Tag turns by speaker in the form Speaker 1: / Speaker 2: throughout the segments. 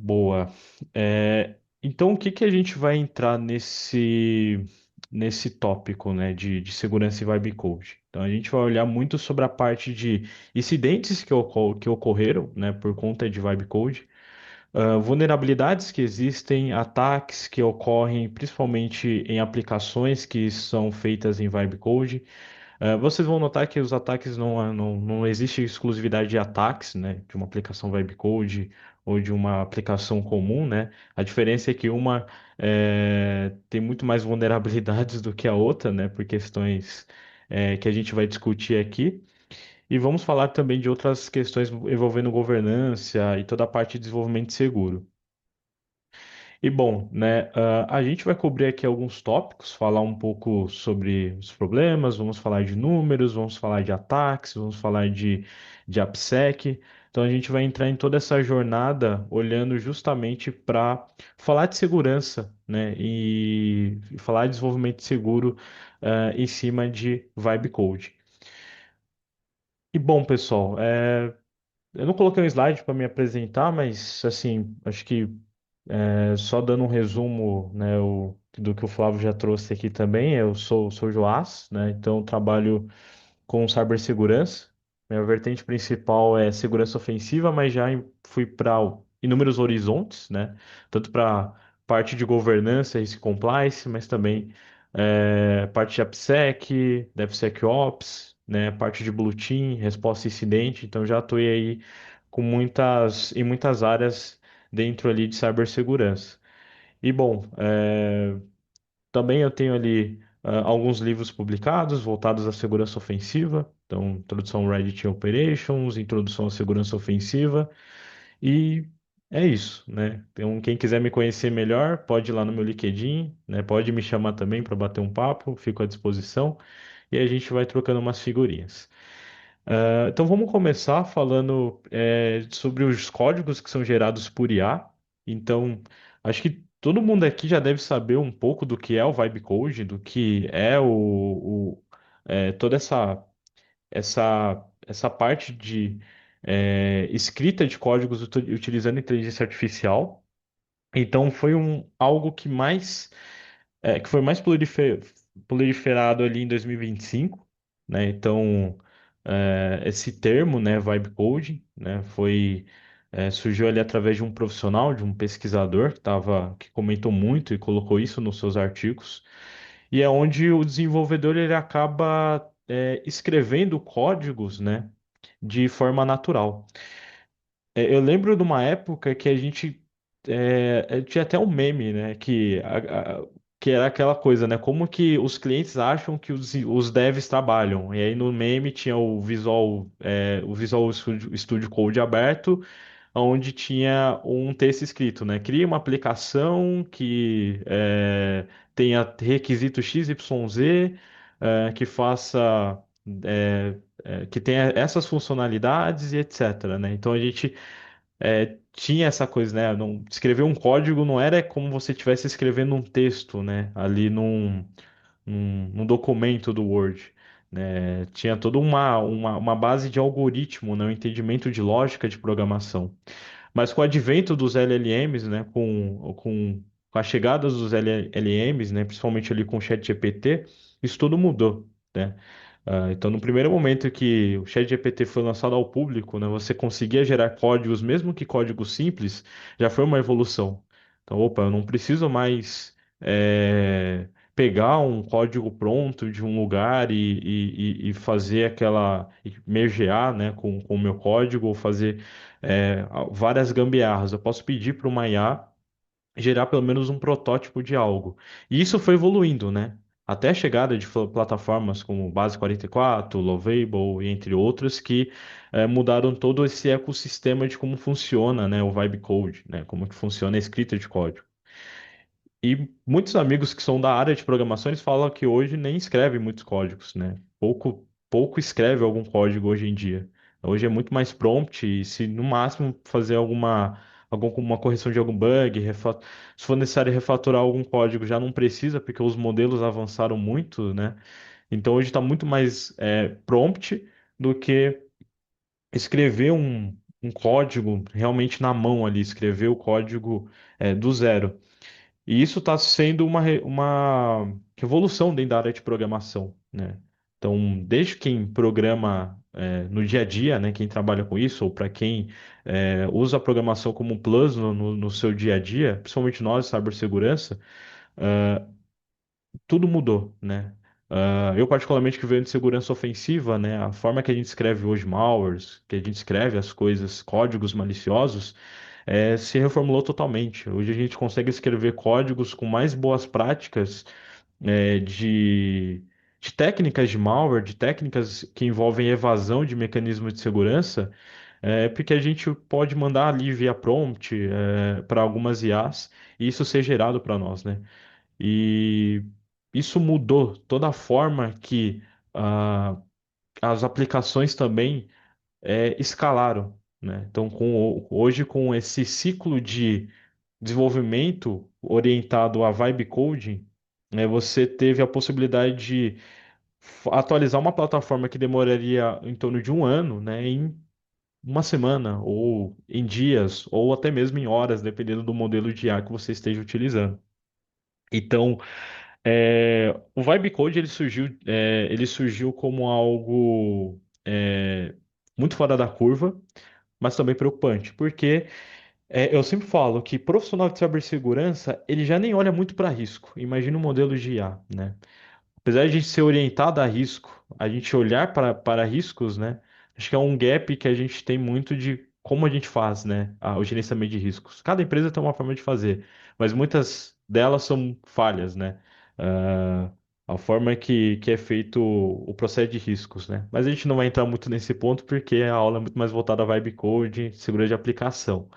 Speaker 1: Boa. Então, o que que a gente vai entrar nesse tópico, né, de segurança e vibe code? Então, a gente vai olhar muito sobre a parte de incidentes que ocorreram, né, por conta de vibe code, vulnerabilidades que existem, ataques que ocorrem principalmente em aplicações que são feitas em vibe code. Vocês vão notar que os ataques não existe exclusividade de ataques, né, de uma aplicação web code ou de uma aplicação comum, né? A diferença é que uma tem muito mais vulnerabilidades do que a outra, né, por questões que a gente vai discutir aqui. E vamos falar também de outras questões envolvendo governança e toda a parte de desenvolvimento seguro. E bom, né, a gente vai cobrir aqui alguns tópicos, falar um pouco sobre os problemas, vamos falar de números, vamos falar de ataques, vamos falar de AppSec. Então a gente vai entrar em toda essa jornada olhando justamente para falar de segurança, né, e falar de desenvolvimento seguro, em cima de Vibe Code. E bom, pessoal, eu não coloquei um slide para me apresentar, mas assim, acho que só dando um resumo, né, do que o Flávio já trouxe aqui também, sou o Joás, né, então eu trabalho com cibersegurança. Minha vertente principal é segurança ofensiva, mas já fui para inúmeros horizontes, né, tanto para parte de governança, risk compliance, mas também parte de AppSec, DevSecOps, né, parte de Blue Team, resposta a incidente, então já atuei aí em muitas áreas dentro ali de cibersegurança. E bom, também eu tenho ali alguns livros publicados voltados à segurança ofensiva, então Introdução ao Red Team Operations, Introdução à Segurança Ofensiva, e é isso, né? Então, quem quiser me conhecer melhor, pode ir lá no meu LinkedIn, né? Pode me chamar também para bater um papo, fico à disposição, e a gente vai trocando umas figurinhas. Então vamos começar falando sobre os códigos que são gerados por IA. Então, acho que todo mundo aqui já deve saber um pouco do que é o Vibe Code, do que é toda essa parte de escrita de códigos utilizando inteligência artificial. Então foi algo que foi mais proliferado ali em 2025, né? Então, esse termo, né, vibe coding, né, surgiu ali através de um profissional, de um pesquisador que comentou muito e colocou isso nos seus artigos, e é onde o desenvolvedor ele acaba escrevendo códigos, né, de forma natural. Eu lembro de uma época que a gente tinha até um meme, né? Que era aquela coisa, né? Como que os clientes acham que os devs trabalham? E aí no meme tinha o Visual Studio Code aberto, onde tinha um texto escrito, né? Crie uma aplicação que tenha requisito XYZ, que faça. é, que tenha essas funcionalidades e etc, né? Então a gente tinha essa coisa, né? Não, escrever um código não era como você estivesse escrevendo um texto, né? Ali num documento do Word, né? Tinha toda uma base de algoritmo, né? Um entendimento de lógica de programação. Mas com o advento dos LLMs, né? Com a chegada dos LLMs, né? Principalmente ali com o ChatGPT, isso tudo mudou, né? Então, no primeiro momento que o ChatGPT foi lançado ao público, né, você conseguia gerar códigos, mesmo que códigos simples, já foi uma evolução. Então, opa, eu não preciso mais pegar um código pronto de um lugar e fazer e mergear, né, com o meu código, ou fazer várias gambiarras. Eu posso pedir para uma IA gerar pelo menos um protótipo de algo. E isso foi evoluindo, né? Até a chegada de plataformas como Base 44, Lovable e entre outras que mudaram todo esse ecossistema de como funciona, né, o Vibe Code, né, como que funciona a escrita de código. E muitos amigos que são da área de programação, eles falam que hoje nem escreve muitos códigos, né? Pouco escreve algum código hoje em dia. Hoje é muito mais prompt e se no máximo fazer alguma correção de algum bug, se for necessário refatorar algum código, já não precisa, porque os modelos avançaram muito, né? Então hoje está muito mais prompt do que escrever um código realmente na mão ali, escrever o código do zero. E isso está sendo uma revolução dentro da área de programação, né? Então, desde quem programa no dia a dia, né, quem trabalha com isso, ou para quem usa a programação como um plus no seu dia a dia, principalmente nós, cibersegurança, tudo mudou, né? Eu particularmente que venho de segurança ofensiva, né? A forma que a gente escreve hoje malwares, que a gente escreve as coisas, códigos maliciosos, se reformulou totalmente. Hoje a gente consegue escrever códigos com mais boas práticas é, de, de técnicas de malware, de técnicas que envolvem evasão de mecanismos de segurança, porque a gente pode mandar ali via prompt para algumas IAs e isso ser gerado para nós, né? E isso mudou toda a forma que ah, as aplicações também escalaram, né? Então, hoje, com esse ciclo de desenvolvimento orientado a vibe coding, né, você teve a possibilidade de atualizar uma plataforma que demoraria em torno de um ano, né, em uma semana, ou em dias, ou até mesmo em horas, dependendo do modelo de IA que você esteja utilizando. Então, o Vibe Code ele surgiu como algo muito fora da curva, mas também preocupante, porque eu sempre falo que profissional de cibersegurança ele já nem olha muito para risco. Imagina um modelo de IA, né? Apesar de a gente ser orientado a risco, a gente olhar para riscos, né? Acho que é um gap que a gente tem muito de como a gente faz, né? O gerenciamento de riscos. Cada empresa tem uma forma de fazer, mas muitas delas são falhas, né? Ah, a forma que é feito o processo de riscos, né? Mas a gente não vai entrar muito nesse ponto porque a aula é muito mais voltada a vibe code, segurança de aplicação.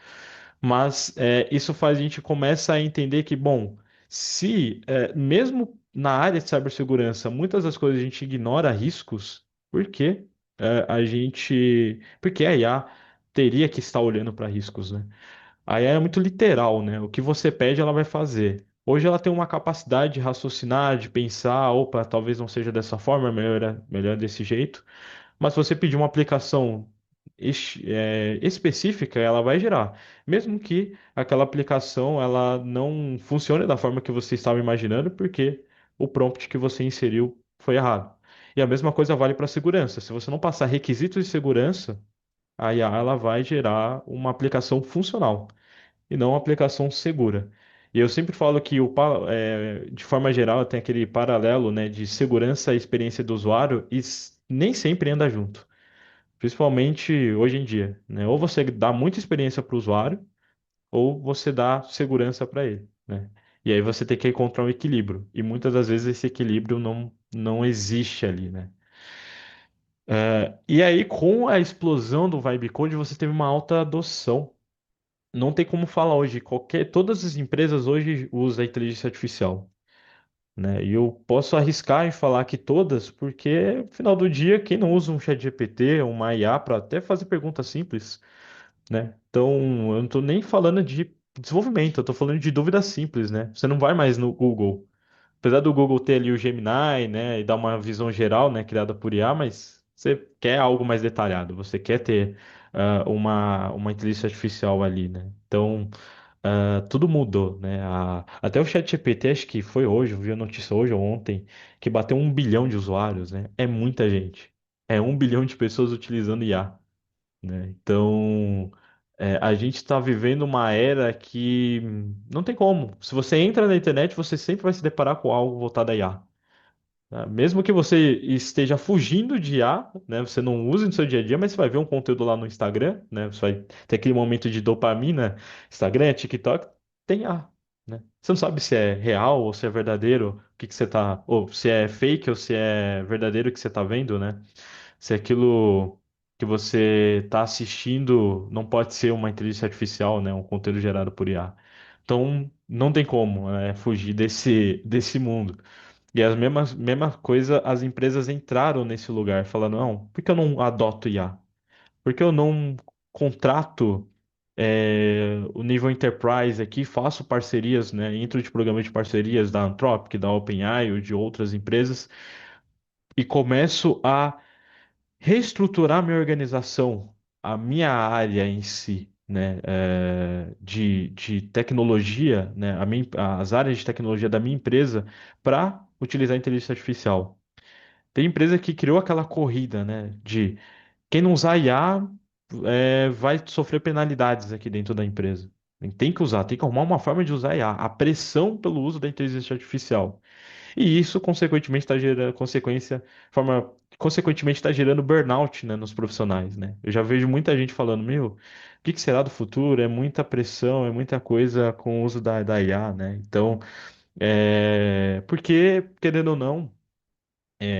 Speaker 1: Mas isso faz a gente começa a entender que, bom, se mesmo na área de cibersegurança muitas das coisas a gente ignora riscos, por que porque a IA teria que estar olhando para riscos, né? A IA é muito literal, né? O que você pede, ela vai fazer. Hoje ela tem uma capacidade de raciocinar, de pensar, opa, talvez não seja dessa forma, melhor desse jeito. Mas se você pedir uma aplicação específica, ela vai gerar. Mesmo que aquela aplicação ela não funcione da forma que você estava imaginando, porque o prompt que você inseriu foi errado. E a mesma coisa vale para segurança. Se você não passar requisitos de segurança, a IA ela vai gerar uma aplicação funcional e não uma aplicação segura. E eu sempre falo que de forma geral tem aquele paralelo, né, de segurança e experiência do usuário e nem sempre anda junto. Principalmente hoje em dia, né? Ou você dá muita experiência para o usuário, ou você dá segurança para ele, né? E aí você tem que encontrar um equilíbrio. E muitas das vezes esse equilíbrio não existe ali, né? E aí, com a explosão do Vibe Code, você teve uma alta adoção. Não tem como falar hoje. Todas as empresas hoje usam a inteligência artificial, né? E eu posso arriscar em falar que todas, porque no final do dia, quem não usa um chat GPT, uma IA para até fazer perguntas simples, né? Então, eu não estou nem falando de desenvolvimento, eu estou falando de dúvidas simples, né? Você não vai mais no Google. Apesar do Google ter ali o Gemini, né, e dar uma visão geral, né, criada por IA, mas você quer algo mais detalhado, você quer ter uma inteligência artificial ali, né? Então, tudo mudou, né? Até o ChatGPT, acho que foi hoje, eu vi a notícia hoje ou ontem, que bateu 1 bilhão de usuários, né? É muita gente. É 1 bilhão de pessoas utilizando IA, né? Então, a gente está vivendo uma era que não tem como. Se você entra na internet, você sempre vai se deparar com algo voltado a IA. Tá? Mesmo que você esteja fugindo de IA, né? Você não use no seu dia a dia, mas você vai ver um conteúdo lá no Instagram, né? Você vai ter aquele momento de dopamina, Instagram, TikTok, tem IA, né? Você não sabe se é real ou se é verdadeiro, o que que você tá, ou se é fake ou se é verdadeiro o que você tá vendo, né? Se aquilo que você está assistindo não pode ser uma inteligência artificial, né? Um conteúdo gerado por IA. Então, não tem como, fugir desse mundo. E as mesma coisa, as empresas entraram nesse lugar, falando, não, por que eu não adoto IA? Por que eu não contrato o nível Enterprise aqui, faço parcerias, né? Entro de programas de parcerias da Anthropic, da OpenAI ou de outras empresas e começo a reestruturar minha organização. a minha área em si, né, de tecnologia, né, as áreas de tecnologia da minha empresa para utilizar a inteligência artificial. Tem empresa que criou aquela corrida, né, de quem não usar IA vai sofrer penalidades aqui dentro da empresa. Tem que usar, tem que arrumar uma forma de usar IA. A pressão pelo uso da inteligência artificial. E isso, consequentemente, está gerando, consequentemente, está gerando burnout, né, nos profissionais, né? Eu já vejo muita gente falando, meu, o que que será do futuro? É muita pressão, é muita coisa com o uso da IA, né? Então, porque, querendo ou não,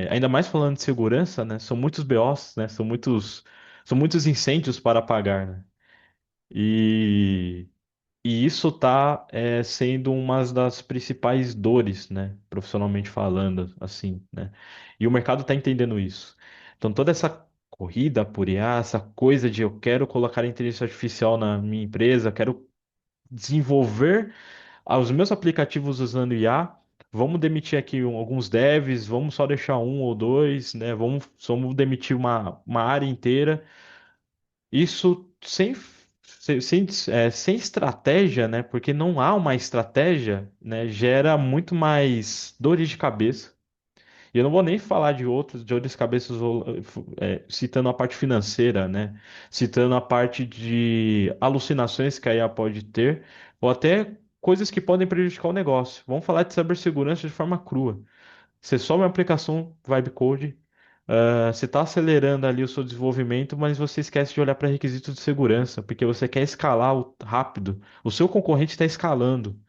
Speaker 1: ainda mais falando de segurança, né, são muitos BOs, né? São muitos incêndios para apagar, né? E e isso está sendo uma das principais dores, né, profissionalmente falando, assim, né? E o mercado está entendendo isso. Então, toda essa corrida por IA, essa coisa de eu quero colocar a inteligência artificial na minha empresa, quero desenvolver os meus aplicativos usando IA, vamos demitir aqui alguns devs, vamos só deixar um ou dois, né? Vamos demitir uma área inteira. Isso sem estratégia, né? Porque não há uma estratégia, né? Gera muito mais dores de cabeça. E eu não vou nem falar de dores de cabeça, citando a parte financeira, né? Citando a parte de alucinações que a IA pode ter, ou até coisas que podem prejudicar o negócio. Vamos falar de cibersegurança de forma crua. Você sobe uma aplicação Vibe Code, você está acelerando ali o seu desenvolvimento, mas você esquece de olhar para requisitos de segurança, porque você quer escalar rápido. O seu concorrente está escalando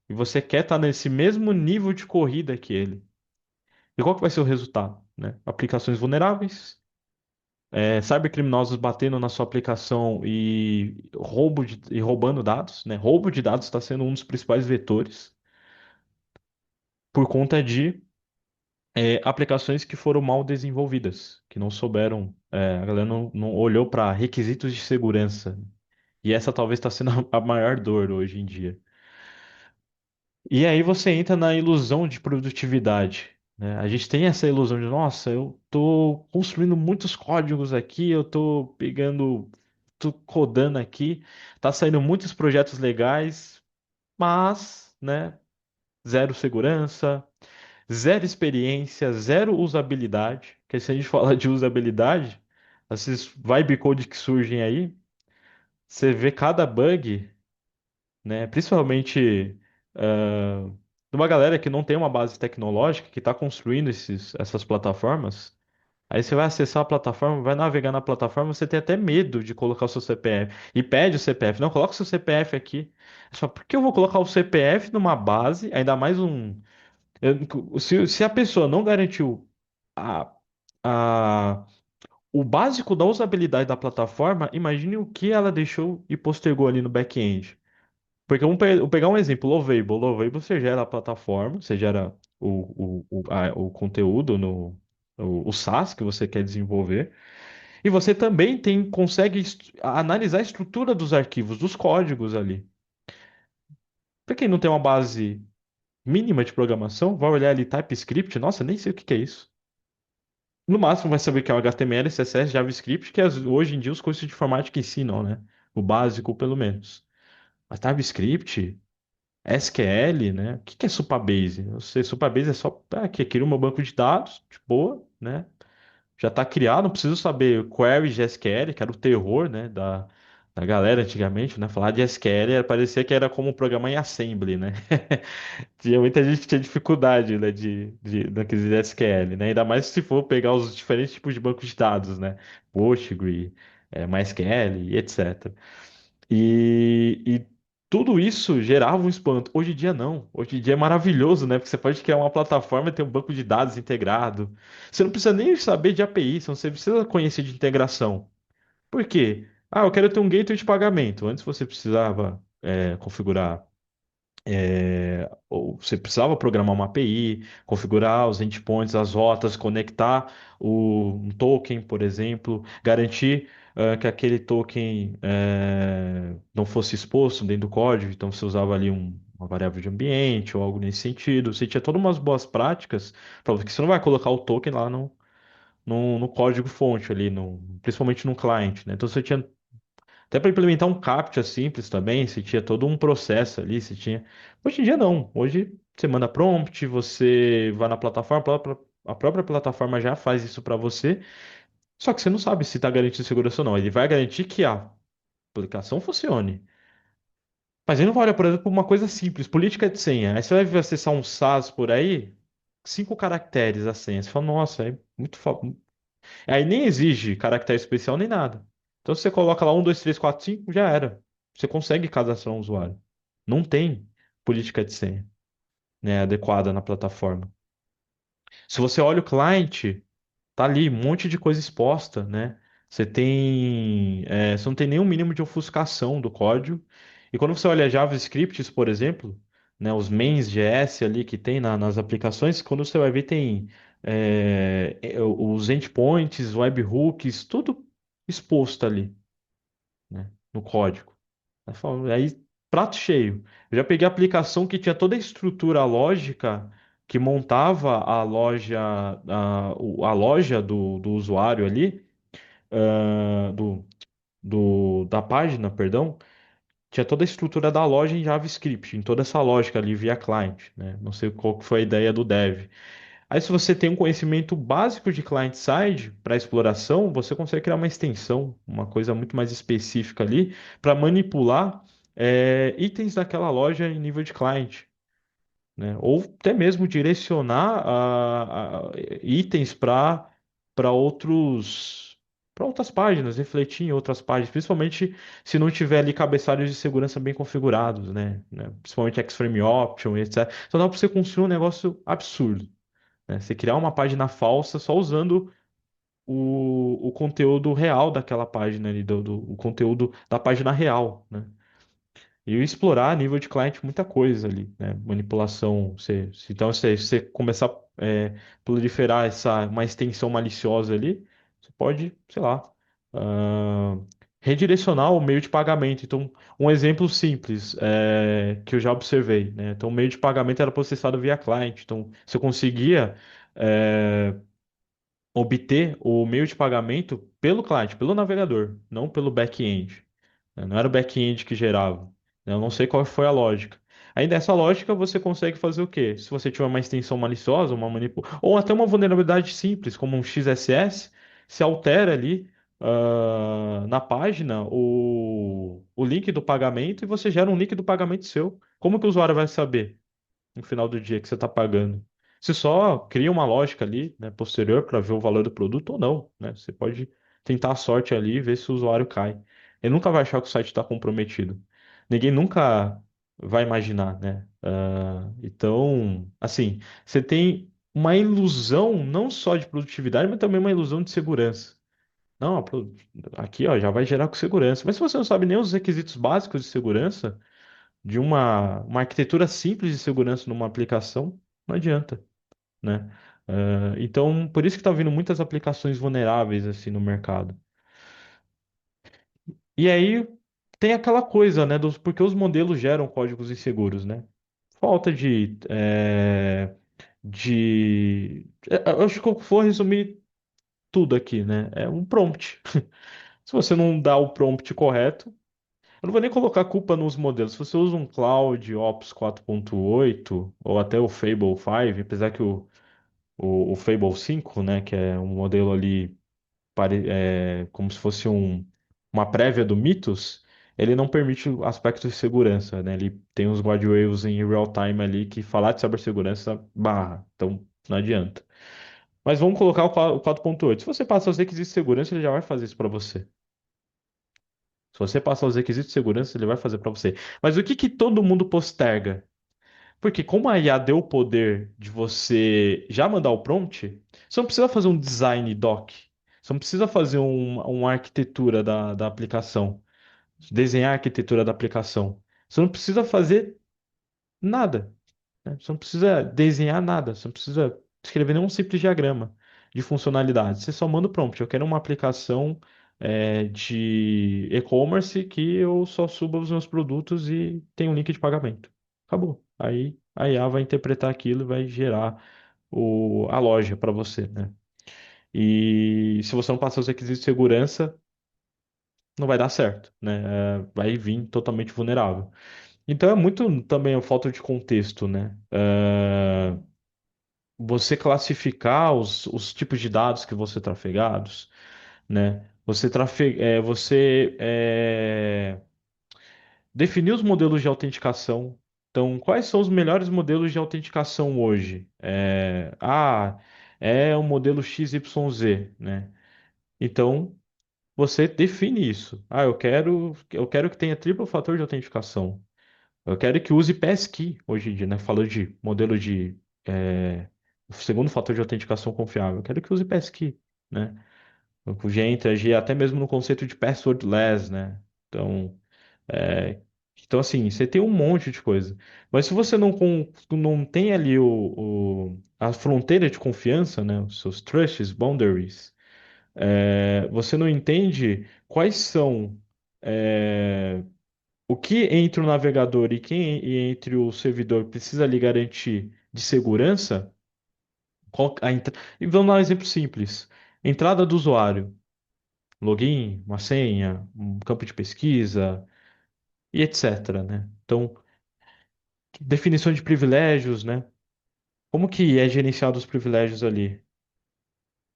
Speaker 1: e você quer estar nesse mesmo nível de corrida que ele. E qual que vai ser o resultado, né? Aplicações vulneráveis, cybercriminosos batendo na sua aplicação e roubando dados, né? Roubo de dados está sendo um dos principais vetores por conta de aplicações que foram mal desenvolvidas, que não souberam, a galera não olhou para requisitos de segurança. E essa talvez está sendo a maior dor hoje em dia. E aí você entra na ilusão de produtividade, né? A gente tem essa ilusão de, nossa, eu tô construindo muitos códigos aqui, eu tô pegando, tô codando aqui, tá saindo muitos projetos legais, mas, né, zero segurança, zero experiência, zero usabilidade. Porque se a gente falar de usabilidade, esses vibe code que surgem aí, você vê cada bug, né? Principalmente de uma galera que não tem uma base tecnológica, que está construindo essas plataformas. Aí você vai acessar a plataforma, vai navegar na plataforma, você tem até medo de colocar o seu CPF. E pede o CPF. Não, coloca o seu CPF aqui. Só por que eu vou colocar o CPF numa base, ainda mais um. Se a pessoa não garantiu a, a, o básico da usabilidade da plataforma, imagine o que ela deixou e postergou ali no back-end. Porque vou pegar um exemplo, Lovable. Lovable você gera a plataforma, você gera o conteúdo o SaaS que você quer desenvolver. E você também consegue analisar a estrutura dos arquivos, dos códigos ali. Para quem não tem uma base mínima de programação, vai olhar ali TypeScript, nossa, nem sei o que que é isso. No máximo vai saber que é o HTML, CSS, JavaScript, que hoje em dia os cursos de informática ensinam, né? O básico, pelo menos. Mas TypeScript, SQL, né? O que que é Supabase? Eu sei, Supabase é só que cria um banco de dados, de boa, né? Já está criado, não preciso saber query de SQL, que era o terror, né, da galera antigamente, né? Falar de SQL parecia que era como programar em assembly, né? Tinha muita gente que tinha dificuldade, né, naqueles SQL, né? Ainda mais se for pegar os diferentes tipos de bancos de dados, né? Postgre, MySQL e etc. E tudo isso gerava um espanto. Hoje em dia não. Hoje em dia é maravilhoso, né? Porque você pode criar uma plataforma e ter um banco de dados integrado. Você não precisa nem saber de API, você precisa conhecer de integração. Por quê? Ah, eu quero ter um gateway de pagamento. Antes você precisava configurar ou você precisava programar uma API, configurar os endpoints, as rotas, conectar um token, por exemplo, garantir que aquele token não fosse exposto dentro do código, então você usava ali uma variável de ambiente ou algo nesse sentido. Você tinha todas umas boas práticas, porque você não vai colocar o token lá no código-fonte ali, principalmente no cliente, né? Então você tinha até para implementar um CAPTCHA simples também, você tinha todo um processo ali, você tinha. Hoje em dia não. Hoje você manda prompt, você vai na plataforma, a própria plataforma já faz isso para você. Só que você não sabe se está garantindo segurança ou não. Ele vai garantir que a aplicação funcione. Mas ele não vai olhar, por exemplo, uma coisa simples, política de senha. Aí você vai acessar um SaaS por aí, 5 caracteres a senha. Você fala, nossa, é muito. Aí nem exige caractere especial nem nada. Então você coloca lá 1, 2, 3, 4, 5, já era. Você consegue cadastrar um usuário. Não tem política de senha, né, adequada na plataforma. Se você olha o cliente, tá ali um monte de coisa exposta, né? Você não tem nenhum mínimo de ofuscação do código. E quando você olha JavaScripts, por exemplo, né, os mains JS ali que tem nas aplicações, quando você vai ver tem os endpoints, webhooks, tudo exposto ali, né, no código. Aí, prato cheio. Eu já peguei a aplicação que tinha toda a estrutura lógica que montava a loja do usuário ali, ah, da página, perdão, tinha toda a estrutura da loja em JavaScript, em toda essa lógica ali via client, né? Não sei qual que foi a ideia do dev. Aí, se você tem um conhecimento básico de client-side para exploração, você consegue criar uma extensão, uma coisa muito mais específica ali, para manipular itens daquela loja em nível de client, né? Ou até mesmo direcionar itens para outros para outras páginas, refletir em outras páginas, principalmente se não tiver ali cabeçalhos de segurança bem configurados, né? Principalmente X-Frame Option e etc. Então dá para você construir um negócio absurdo, né? Você criar uma página falsa só usando o conteúdo real daquela página ali, o conteúdo da página real, né? E explorar a nível de cliente muita coisa ali, né? Manipulação. Então, você começar a proliferar uma extensão maliciosa ali, você pode, sei lá, ah, redirecionar o meio de pagamento. Então, um exemplo simples que eu já observei, né? Então, o meio de pagamento era processado via cliente. Então, você conseguia obter o meio de pagamento pelo cliente, pelo navegador, não pelo back-end, né? Não era o back-end que gerava, né? Eu não sei qual foi a lógica. Aí dessa lógica você consegue fazer o quê? Se você tiver uma extensão maliciosa, ou até uma vulnerabilidade simples, como um XSS, se altera ali na página o link do pagamento e você gera um link do pagamento seu. Como que o usuário vai saber no final do dia que você está pagando? Você só cria uma lógica ali, né, posterior para ver o valor do produto ou não, né? Você pode tentar a sorte ali e ver se o usuário cai. Ele nunca vai achar que o site está comprometido. Ninguém nunca vai imaginar, né? Então, assim, você tem uma ilusão não só de produtividade, mas também uma ilusão de segurança. Não, aqui ó, já vai gerar com segurança. Mas se você não sabe nem os requisitos básicos de segurança, de uma arquitetura simples de segurança numa aplicação, não adianta, né? Então, por isso que está vindo muitas aplicações vulneráveis assim no mercado. E aí tem aquela coisa, né, porque os modelos geram códigos inseguros, né? Falta eu acho que eu vou resumir tudo aqui, né? É um prompt. Se você não dá o prompt correto, eu não vou nem colocar a culpa nos modelos. Se você usa um Cloud Ops 4.8 ou até o Fable 5, apesar que o Fable 5, né, que é um modelo ali como se fosse uma prévia do Mythos, ele não permite o aspecto de segurança, né? Ele tem uns guardrails em real time ali que falar de cibersegurança barra, então não adianta. Mas vamos colocar o 4.8. Se você passar os requisitos de segurança, ele já vai fazer isso para você. Se você passar os requisitos de segurança, ele vai fazer para você. Mas o que que todo mundo posterga? Porque como a IA deu o poder de você já mandar o prompt, você não precisa fazer um design doc. Você não precisa fazer uma arquitetura da aplicação, desenhar a arquitetura da aplicação. Você não precisa fazer nada, né? Você não precisa desenhar nada. Você não precisa escrever nenhum simples diagrama de funcionalidade. Você só manda o prompt. Eu quero uma aplicação de e-commerce que eu só suba os meus produtos e tem um link de pagamento. Acabou. Aí a IA vai interpretar aquilo e vai gerar a loja para você, né? E se você não passar os requisitos de segurança, não vai dar certo, né? Vai vir totalmente vulnerável. Então é muito também a falta de contexto, né? Você classificar os tipos de dados que vão ser trafegados, né? Definir os modelos de autenticação. Então, quais são os melhores modelos de autenticação hoje? É o modelo XYZ, né? Então, você define isso. Eu quero que tenha triplo fator de autenticação. Eu quero que use passkey hoje em dia, né? Falando de modelo de o segundo fator de autenticação confiável. Eu quero que use passkey, né? Eu podia interagir até mesmo no conceito de passwordless, né? Então, é, então, assim, você tem um monte de coisa. Mas se você não tem ali a fronteira de confiança, né? Os seus trusts, boundaries, você não entende quais são o que entre o navegador e entre o servidor precisa lhe garantir de segurança. E vamos dar um exemplo simples. Entrada do usuário, login, uma senha, um campo de pesquisa e etc, né? Então, definição de privilégios, né? Como que é gerenciado os privilégios ali,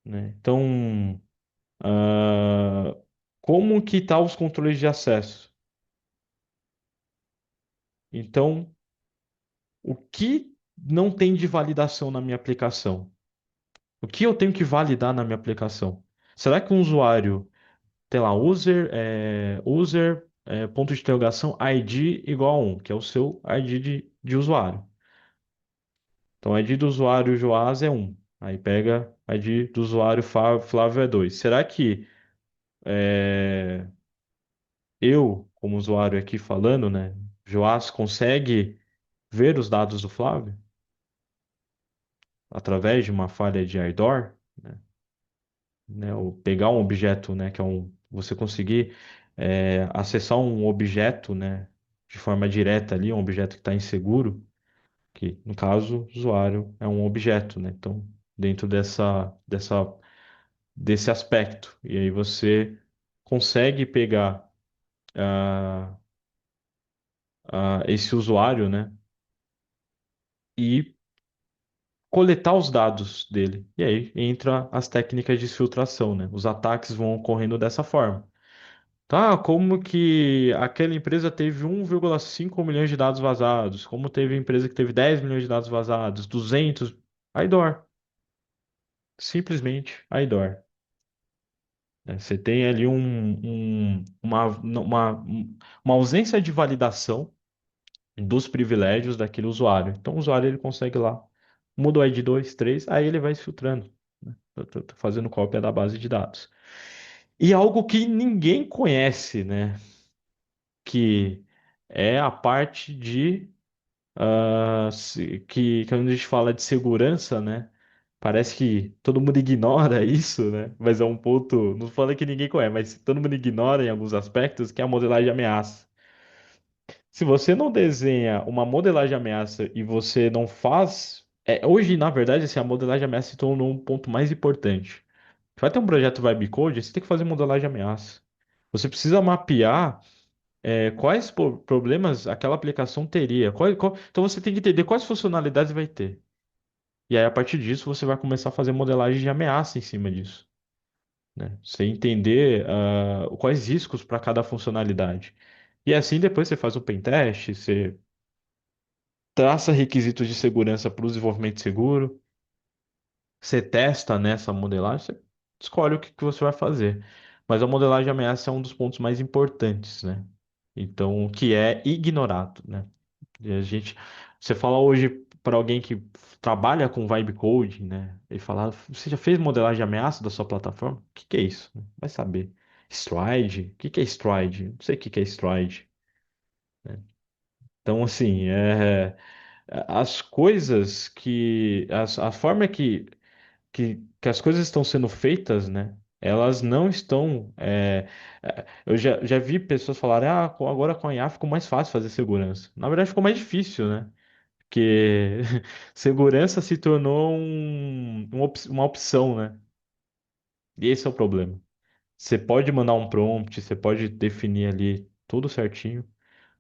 Speaker 1: né? Então, ah, como que tá os controles de acesso? Então, o que não tem de validação na minha aplicação? O que eu tenho que validar na minha aplicação? Será que um usuário tem lá ponto de interrogação, ID igual a 1, que é o seu ID de usuário. Então, o ID do usuário Joás é 1. Aí pega ID do usuário Flávio é 2. Será que é, eu, como usuário aqui falando, né, Joás consegue ver os dados do Flávio através de uma falha de IDOR, né, ou pegar um objeto, né, você conseguir acessar um objeto, né, de forma direta ali, um objeto que está inseguro, que no caso, o usuário é um objeto, né? Então, dentro desse aspecto. E aí você consegue pegar ah, esse usuário, né? E coletar os dados dele. E aí entra as técnicas de filtração, né? Os ataques vão ocorrendo dessa forma. Tá, como que aquela empresa teve 1,5 milhões de dados vazados? Como teve empresa que teve 10 milhões de dados vazados? 200? IDOR. Simplesmente IDOR. Você tem ali uma ausência de validação dos privilégios daquele usuário. Então, o usuário ele consegue lá, muda o ID 2, 3, aí ele vai se filtrando, né? Tô fazendo cópia da base de dados. E algo que ninguém conhece, né? Que é a parte de que quando a gente fala de segurança, né? Parece que todo mundo ignora isso, né? Mas é um ponto, não fala que ninguém conhece, mas todo mundo ignora em alguns aspectos, que é a modelagem de ameaça. Se você não desenha uma modelagem de ameaça e você não faz. Hoje, na verdade, assim, a modelagem de ameaça se tornou um ponto mais importante. Você vai ter um projeto Vibe Code, você tem que fazer modelagem de ameaça. Você precisa mapear quais problemas aquela aplicação teria. Então você tem que entender quais funcionalidades vai ter. E aí, a partir disso, você vai começar a fazer modelagem de ameaça em cima disso, né? Você entender quais riscos para cada funcionalidade. E assim, depois você faz o pentest, você traça requisitos de segurança para o desenvolvimento seguro, você testa nessa modelagem, você escolhe o que você vai fazer. Mas a modelagem de ameaça é um dos pontos mais importantes, né? Então, que é ignorado, né? E você fala hoje para alguém que trabalha com vibe coding, né? Ele fala, você já fez modelagem de ameaça da sua plataforma? O que que é isso? Vai saber. Stride? O que que é Stride? Não sei o que que é Stride. Então, assim, as coisas a forma que as coisas estão sendo feitas, né? Elas não estão. Eu já vi pessoas falarem, agora com a IA ficou mais fácil fazer segurança. Na verdade, ficou mais difícil, né? Porque segurança se tornou uma opção, né? E esse é o problema. Você pode mandar um prompt, você pode definir ali tudo certinho,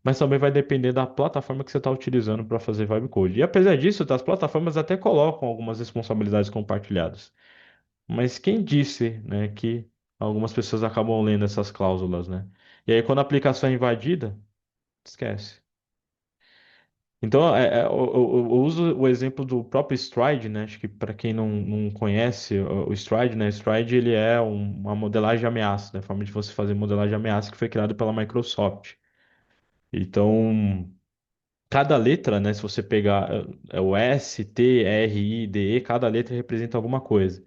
Speaker 1: mas também vai depender da plataforma que você está utilizando para fazer vibe code. E apesar disso, tá, as plataformas até colocam algumas responsabilidades compartilhadas. Mas quem disse, né, que algumas pessoas acabam lendo essas cláusulas, né? E aí, quando a aplicação é invadida, esquece. Então, eu uso o exemplo do próprio Stride, né? Acho que para quem não conhece o Stride, né? Stride ele é uma modelagem de ameaça, né? Forma de você fazer modelagem de ameaça que foi criada pela Microsoft. Então, cada letra, né? Se você pegar o S, T, R, I, D, E, cada letra representa alguma coisa.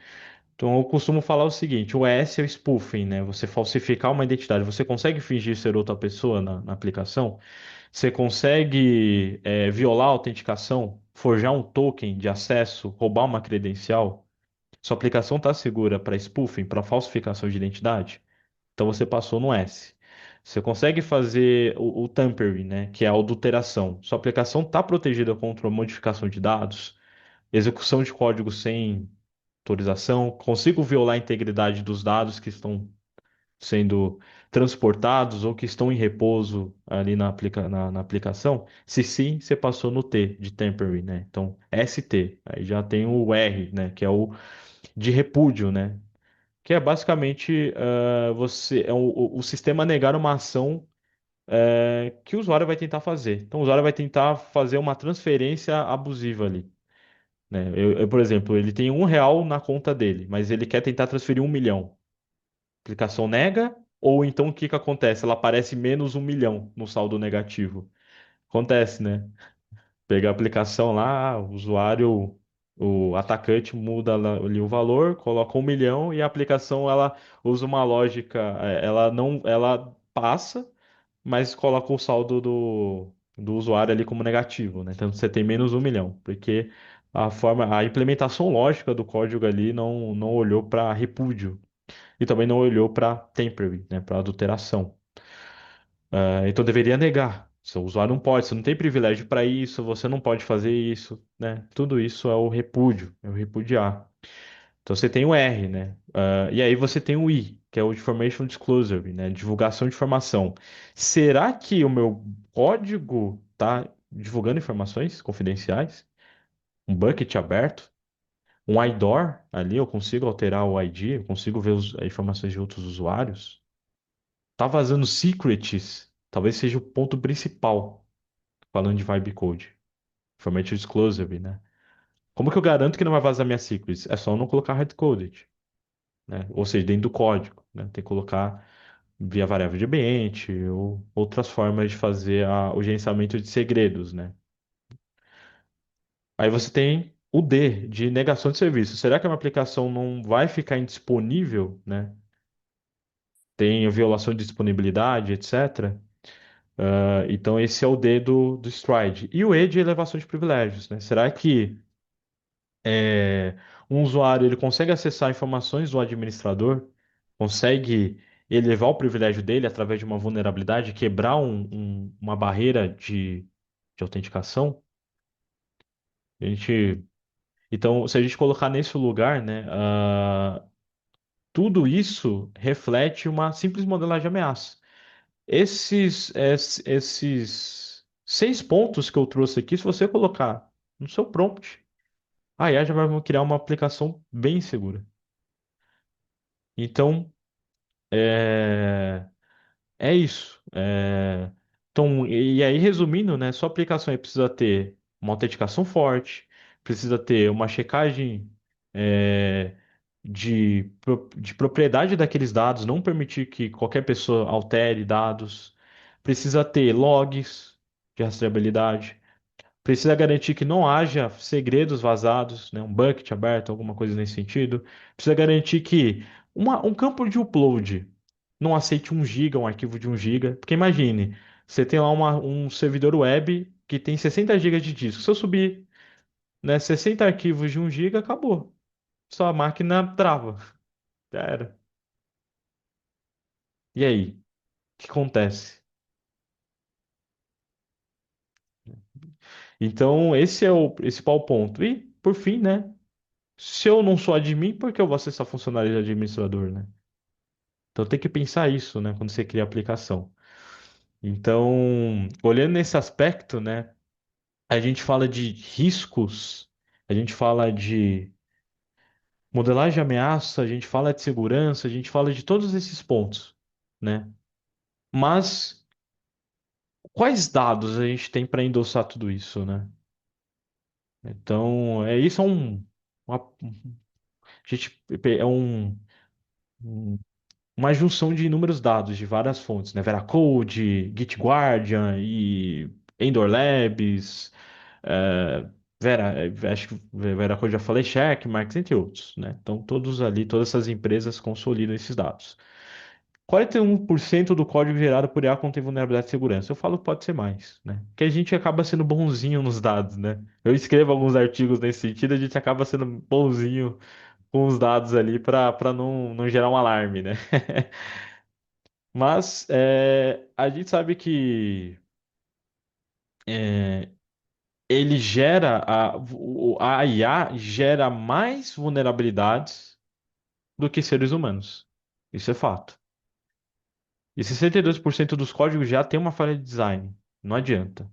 Speaker 1: Então, eu costumo falar o seguinte: o S é o spoofing, né? Você falsificar uma identidade. Você consegue fingir ser outra pessoa na aplicação? Você consegue violar a autenticação, forjar um token de acesso, roubar uma credencial? Sua aplicação está segura para spoofing, para falsificação de identidade? Então você passou no S. Você consegue fazer o tampering, né, que é a adulteração. Sua aplicação está protegida contra a modificação de dados, execução de código sem autorização. Consigo violar a integridade dos dados que estão sendo transportados ou que estão em repouso ali na aplicação? Se sim, você passou no T de temporary, né? Então, ST. Aí já tem o R, né? Que é o de repúdio, né? Que é basicamente o sistema negar uma ação que o usuário vai tentar fazer. Então, o usuário vai tentar fazer uma transferência abusiva ali. Né? Por exemplo, ele tem R$ 1 na conta dele, mas ele quer tentar transferir 1 milhão. Aplicação nega, ou então o que que acontece? Ela aparece menos 1 milhão no saldo negativo. Acontece, né? Pega a aplicação lá, o usuário, o atacante muda ali o valor, coloca 1 milhão e a aplicação ela usa uma lógica, ela não, ela passa, mas coloca o saldo do usuário ali como negativo, né? Então você tem menos 1 milhão, porque a implementação lógica do código ali não olhou para repúdio e também não olhou para tempering, né, para adulteração. Então deveria negar. Seu usuário não pode, você não tem privilégio para isso, você não pode fazer isso, né? Tudo isso é o repúdio, é o repudiar. Então você tem o R, né? E aí você tem o I, que é o Information Disclosure, né? Divulgação de informação. Será que o meu código está divulgando informações confidenciais? Um bucket aberto? Um IDOR ali, eu consigo alterar o ID, eu consigo ver as informações de outros usuários? Tá vazando secrets, talvez seja o ponto principal, falando de vibe code. Information disclosure, né? Como que eu garanto que não vai vazar minha secrets? É só eu não colocar hard-coded, né? Ou seja, dentro do código, né? Tem que colocar via variável de ambiente ou outras formas de fazer o gerenciamento de segredos, né? Aí você tem o D, de negação de serviço. Será que uma aplicação não vai ficar indisponível, né? Tem violação de disponibilidade, etc. Então, esse é o D do Stride. E o E de elevação de privilégios, né? Será que um usuário ele consegue acessar informações do administrador, consegue elevar o privilégio dele através de uma vulnerabilidade, quebrar uma barreira de autenticação? A gente, então, se a gente colocar nesse lugar, né, tudo isso reflete uma simples modelagem de ameaça. Esses 6 pontos que eu trouxe aqui, se você colocar no seu prompt, a IA já vai criar uma aplicação bem segura. Então, é, é isso. Então, e aí, resumindo, né, sua aplicação aí precisa ter uma autenticação forte, precisa ter uma checagem é, de propriedade daqueles dados, não permitir que qualquer pessoa altere dados, precisa ter logs de rastreabilidade. Precisa garantir que não haja segredos vazados, né, um bucket aberto, alguma coisa nesse sentido. Precisa garantir que um campo de upload não aceite 1 GB, um arquivo de 1 GB. Porque imagine, você tem lá um servidor web que tem 60 gigas de disco. Se eu subir, né, 60 arquivos de 1 GB, acabou. Sua máquina trava. Já era. E aí? O que acontece? Então, esse é o principal ponto. E, por fim, né? Se eu não sou admin, por que eu vou acessar funcionário de administrador, né? Então tem que pensar isso, né, quando você cria a aplicação. Então, olhando nesse aspecto, né, a gente fala de riscos, a gente fala de modelagem de ameaça, a gente fala de segurança, a gente fala de todos esses pontos, né? Mas quais dados a gente tem para endossar tudo isso, né? Então, isso é a gente, é uma junção de inúmeros dados de várias fontes, né? Veracode, GitGuardian e Endor Labs, eh, acho que Veracode já falei, Checkmarx, entre outros, né? Então, todos ali, todas essas empresas consolidam esses dados. 41% do código gerado por IA contém vulnerabilidade de segurança. Eu falo que pode ser mais, né? Que a gente acaba sendo bonzinho nos dados, né? Eu escrevo alguns artigos nesse sentido, a gente acaba sendo bonzinho com os dados ali para não gerar um alarme, né? Mas a gente sabe que é, ele gera a IA gera mais vulnerabilidades do que seres humanos. Isso é fato. E 62% dos códigos já tem uma falha de design. Não adianta.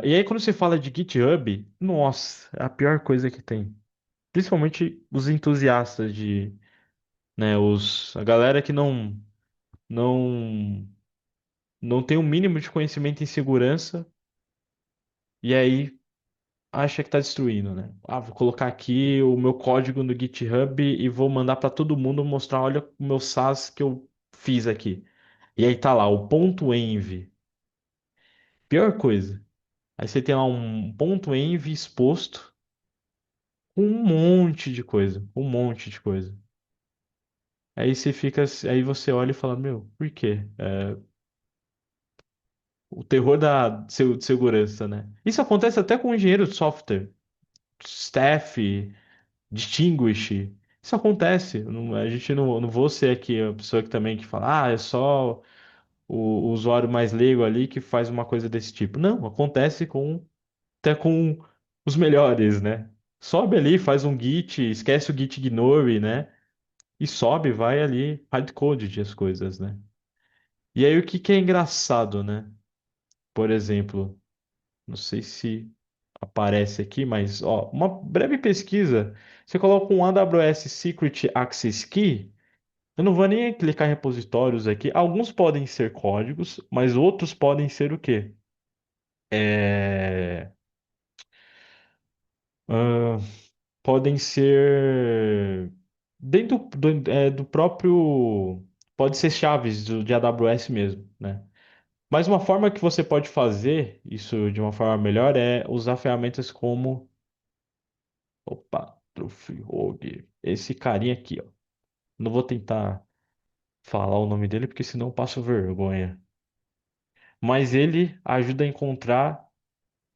Speaker 1: E aí, quando você fala de GitHub, nossa, é a pior coisa que tem. Principalmente os entusiastas né, a galera que não, não tem o mínimo de conhecimento em segurança e aí acha que está destruindo, né? Ah, vou colocar aqui o meu código no GitHub e vou mandar para todo mundo mostrar, olha o meu SaaS que eu fiz aqui. E aí tá lá, o ponto .env. Pior coisa. Aí você tem lá um ponto .env exposto com um monte de coisa, um monte de coisa. Aí você fica, aí você olha e fala, meu, por quê? O terror de segurança, né? Isso acontece até com engenheiro de software, staff, distinguish. Isso acontece. A gente não vou ser aqui a pessoa que também que fala, é só o usuário mais leigo ali que faz uma coisa desse tipo. Não, acontece até com os melhores, né? Sobe ali, faz um git, esquece o git ignore, né? E sobe, vai ali, hardcode as coisas, né? E aí o que que é engraçado, né? Por exemplo, não sei se aparece aqui, mas ó, uma breve pesquisa, você coloca um AWS Secret Access Key, eu não vou nem clicar em repositórios aqui. Alguns podem ser códigos, mas outros podem ser o quê? É, ah, podem ser dentro do próprio, pode ser chaves de AWS mesmo, né? Mas uma forma que você pode fazer isso de uma forma melhor é usar ferramentas como, opa, Truffle, esse carinha aqui, ó. Não vou tentar falar o nome dele porque senão eu passo vergonha. Mas ele ajuda a encontrar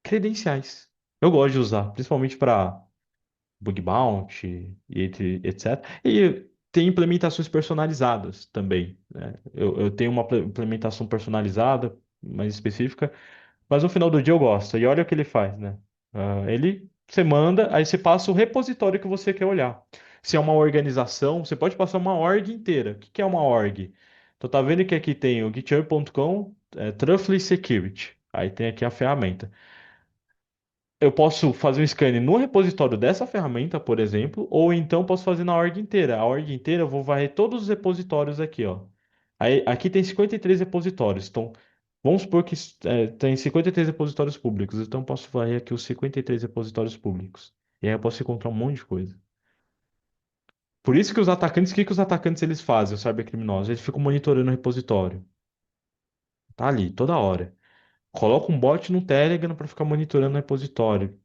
Speaker 1: credenciais. Eu gosto de usar, principalmente para bug bounty e etc. E tem implementações personalizadas também, né? Eu tenho uma implementação personalizada, mais específica, mas no final do dia eu gosto. E olha o que ele faz, né? Você manda, aí você passa o repositório que você quer olhar. Se é uma organização, você pode passar uma org inteira. O que que é uma org? Então tá vendo que aqui tem o github.com, Truffle Security. Aí tem aqui a ferramenta. Eu posso fazer um scan no repositório dessa ferramenta, por exemplo, ou então posso fazer na org inteira. A org inteira eu vou varrer todos os repositórios aqui, ó. Aí, aqui tem 53 repositórios. Então, vamos supor que tem 53 repositórios públicos. Então, eu posso varrer aqui os 53 repositórios públicos. E aí eu posso encontrar um monte de coisa. Por isso que os atacantes, o que que os atacantes eles fazem, os cybercriminosos? Eles ficam monitorando o repositório. Tá ali, toda hora. Coloca um bot no Telegram para ficar monitorando o repositório.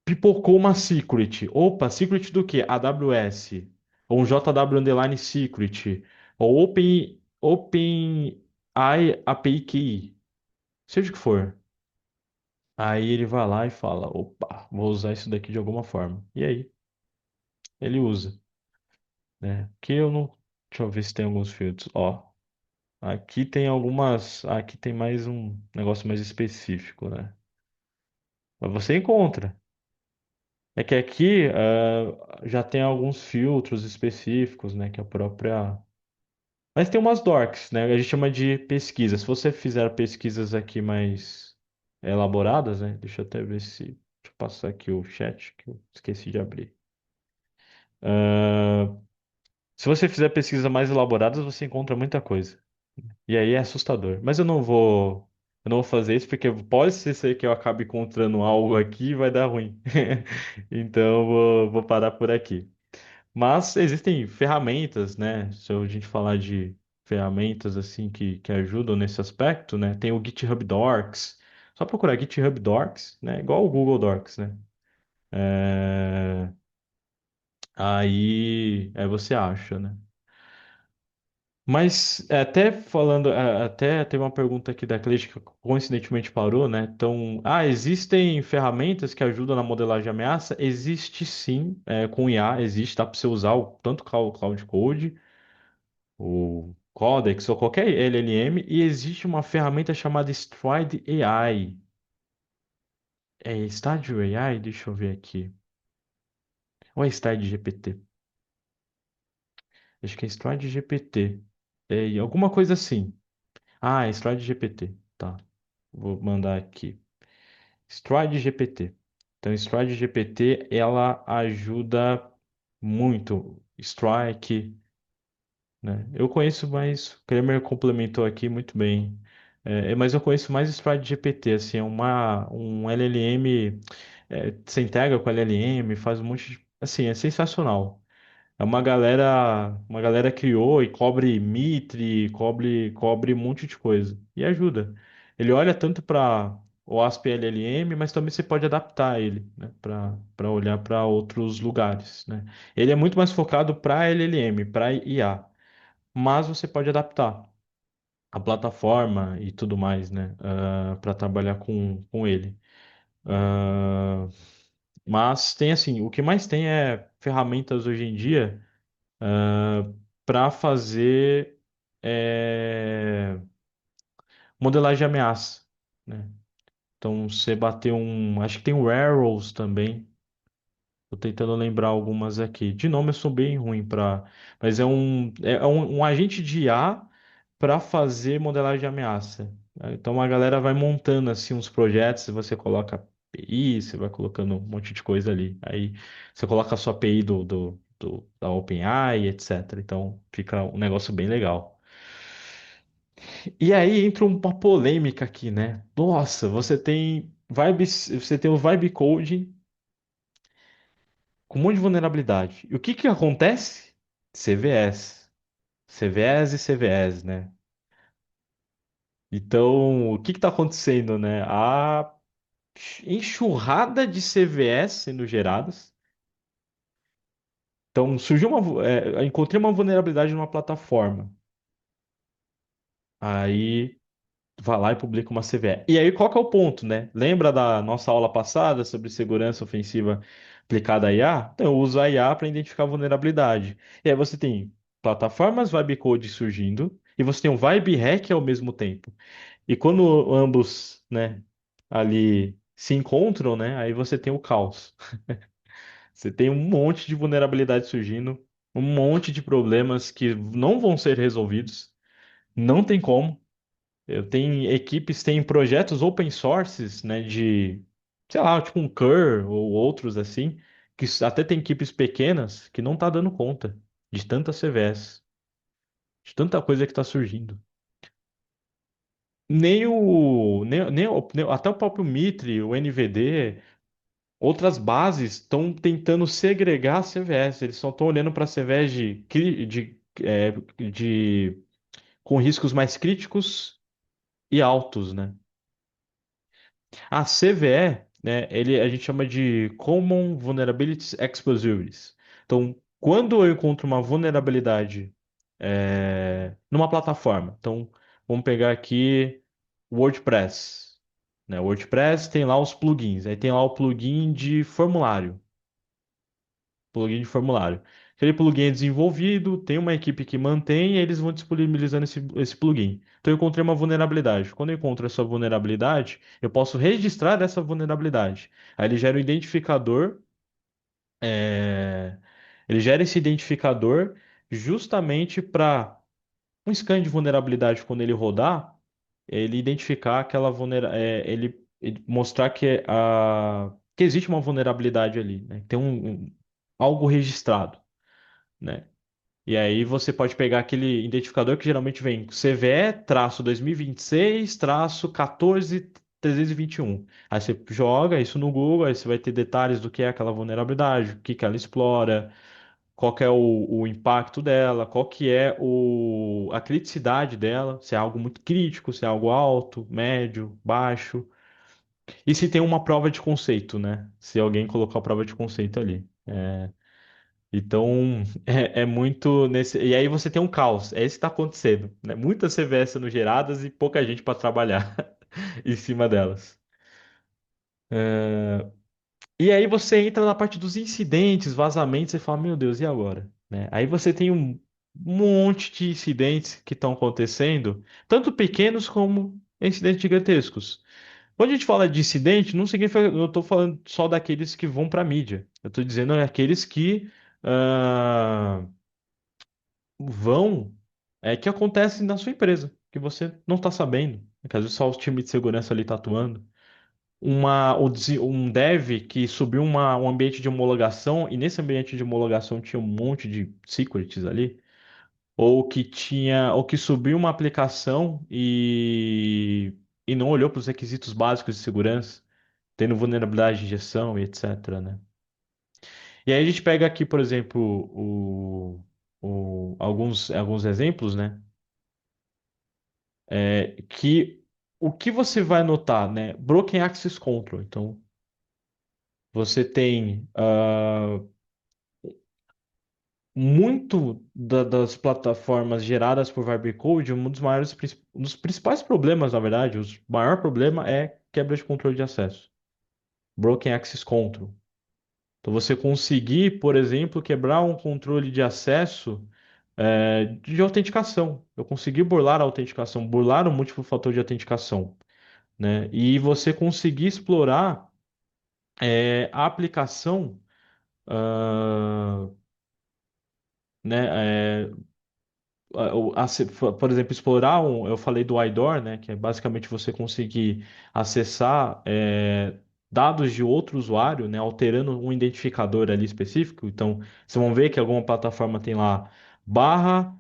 Speaker 1: Pipocou uma secret. Opa, secret do quê? AWS. Ou um JW underline secret. Ou Open API Key. Seja o que for. Aí ele vai lá e fala: opa, vou usar isso daqui de alguma forma. E aí, ele usa, né? Que eu não. Deixa eu ver se tem alguns filtros. Ó, aqui tem algumas. Aqui tem mais um negócio mais específico, né? Mas você encontra. É que aqui já tem alguns filtros específicos, né? Que a própria. Mas tem umas dorks, né? A gente chama de pesquisa. Se você fizer pesquisas aqui mais elaboradas, né? Deixa eu até ver se. Deixa eu passar aqui o chat, que eu esqueci de abrir. Ah, se você fizer pesquisas mais elaboradas, você encontra muita coisa. E aí é assustador. Mas eu não vou. Eu não vou fazer isso porque pode ser que eu acabe encontrando algo aqui e vai dar ruim. Então eu vou parar por aqui. Mas existem ferramentas, né? Se a gente falar de ferramentas assim que ajudam nesse aspecto, né? Tem o GitHub Docs. Só procurar GitHub Docs, né? Igual o Google Docs, né? É, aí você acha, né? Mas até falando, até tem uma pergunta aqui da Cleide que coincidentemente parou, né? Então, existem ferramentas que ajudam na modelagem de ameaça? Existe sim, com IA, existe, dá para você usar tanto o Cloud Code, o Codex ou qualquer LLM, e existe uma ferramenta chamada Stride AI. É Stadio AI? Deixa eu ver aqui. Ou é Stride GPT? Acho que é Stride GPT. Alguma coisa assim. Ah, é Stride GPT. Tá. Vou mandar aqui. Stride GPT. Então, Stride GPT, ela ajuda muito. Strike, né? Eu conheço mais, o Kramer complementou aqui muito bem. Mas eu conheço mais Stride GPT, assim, um LLM, você integra com LLM, faz um monte de, assim, é sensacional. É uma galera criou e cobre Mitre, cobre um monte de coisa. E ajuda. Ele olha tanto para o ASP LLM, mas também você pode adaptar ele, né, para olhar para outros lugares, né? Ele é muito mais focado para LLM, para IA, mas você pode adaptar a plataforma e tudo mais, né, para trabalhar com ele. Ah, mas tem assim, o que mais tem é ferramentas hoje em dia para fazer modelagem de ameaça, né? Então, você bateu acho que tem o Arrows também. Tô tentando lembrar algumas aqui. De nome eu sou bem ruim para, mas é um agente de IA para fazer modelagem de ameaça. Então a galera vai montando assim uns projetos, você coloca API, você vai colocando um monte de coisa ali. Aí você coloca a sua API da OpenAI, etc. Então fica um negócio bem legal. E aí entra uma polêmica aqui, né? Nossa, você tem o Vibe Coding com um monte de vulnerabilidade. E o que que acontece? CVS. CVS e CVS, né? Então, o que que tá acontecendo, né? A enxurrada de CVS sendo geradas. Então, eu encontrei uma vulnerabilidade numa plataforma. Aí vai lá e publica uma CVE. E aí, qual que é o ponto, né? Lembra da nossa aula passada sobre segurança ofensiva aplicada a IA? Então, eu uso a IA para identificar vulnerabilidade. E aí você tem plataformas Vibe Code surgindo e você tem um Vibe Hack ao mesmo tempo. E quando ambos, né, ali se encontram, né, aí você tem o caos. Você tem um monte de vulnerabilidade surgindo, um monte de problemas que não vão ser resolvidos. Não tem como. Eu tenho equipes, tem projetos open sources, né, sei lá, tipo um Curl ou outros assim, que até tem equipes pequenas que não tá dando conta de tanta CVS, de tanta coisa que tá surgindo. Até o próprio Mitre, o NVD, outras bases estão tentando segregar a CVS. Eles só estão olhando para a CVS com riscos mais críticos e altos, né? A CVE, né, a gente chama de Common Vulnerabilities Exposures. Então, quando eu encontro uma vulnerabilidade numa plataforma, então vamos pegar aqui o WordPress. Né? O WordPress tem lá os plugins, aí tem lá o plugin de formulário. Plugin de formulário. Aquele plugin é desenvolvido, tem uma equipe que mantém e eles vão disponibilizando esse plugin. Então eu encontrei uma vulnerabilidade. Quando eu encontro essa vulnerabilidade, eu posso registrar essa vulnerabilidade. Aí ele gera um identificador É, ele gera esse identificador justamente para um scan de vulnerabilidade quando ele rodar, ele identificar aquela ele mostrar que existe uma vulnerabilidade ali, né? Tem algo registrado, né? E aí você pode pegar aquele identificador que geralmente vem CVE-2026-14321. Aí você joga isso no Google, aí você vai ter detalhes do que é aquela vulnerabilidade, o que que ela explora, qual que é o impacto dela, qual que é a criticidade dela, se é algo muito crítico, se é algo alto, médio, baixo. E se tem uma prova de conceito, né? Se alguém colocar a prova de conceito ali. Então, é muito nesse. E aí você tem um caos. É isso que está acontecendo, né? Muitas CVS sendo geradas e pouca gente para trabalhar em cima delas. E aí você entra na parte dos incidentes, vazamentos, e fala, meu Deus, e agora? Né? Aí você tem um monte de incidentes que estão acontecendo, tanto pequenos como incidentes gigantescos. Quando a gente fala de incidente, não significa, eu estou falando só daqueles que vão para a mídia. Eu estou dizendo aqueles que ah, vão, que acontecem na sua empresa, que você não está sabendo, que às vezes só o time de segurança ali está atuando. Um dev que subiu um ambiente de homologação, e nesse ambiente de homologação tinha um monte de secrets ali, ou que subiu uma aplicação e não olhou para os requisitos básicos de segurança, tendo vulnerabilidade de injeção e etc, né? E aí a gente pega aqui, por exemplo, alguns exemplos, né? Que o que você vai notar, né? Broken Access Control. Então, você tem muito das plataformas geradas por Vibe Code, um dos principais problemas, na verdade, o maior problema é quebra de controle de acesso, Broken Access Control. Então, você conseguir, por exemplo, quebrar um controle de acesso de autenticação. Eu consegui burlar a autenticação, burlar o múltiplo fator de autenticação, né? E você conseguir explorar a aplicação, ah, né? Por exemplo, explorar eu falei do IDOR, né? Que é basicamente você conseguir acessar dados de outro usuário, né? Alterando um identificador ali específico. Então, vocês vão ver que alguma plataforma tem lá barra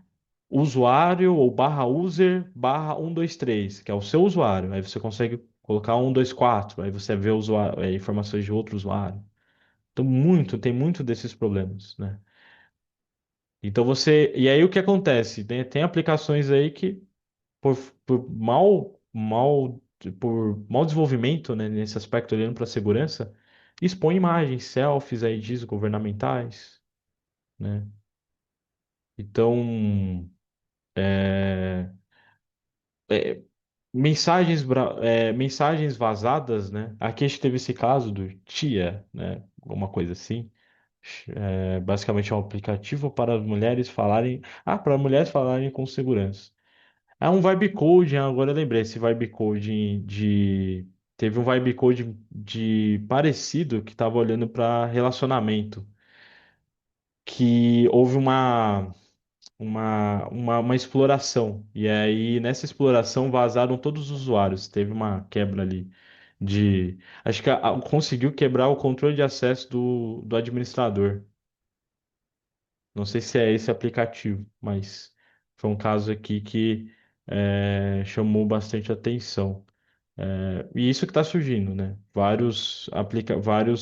Speaker 1: usuário ou barra user barra 123, que é o seu usuário. Aí você consegue colocar 124, aí você vê informações de outro usuário. Então, tem muito desses problemas, né? Então e aí o que acontece? Tem aplicações aí que por, por por mau desenvolvimento, né, nesse aspecto olhando para a segurança, expõe imagens, selfies, IDs governamentais, né? Então, é, é, mensagens vazadas, né? Aqui a gente teve esse caso do Tia, né? Alguma coisa assim. Basicamente é um aplicativo para para mulheres falarem com segurança. É um vibe coding, agora eu lembrei, esse vibe coding teve um vibe coding de parecido que estava olhando para relacionamento, que houve uma exploração. E aí, nessa exploração, vazaram todos os usuários. Teve uma quebra ali de. Acho que conseguiu quebrar o controle de acesso do administrador. Não sei se é esse aplicativo, mas foi um caso aqui que chamou bastante atenção. E isso que está surgindo, né? Vários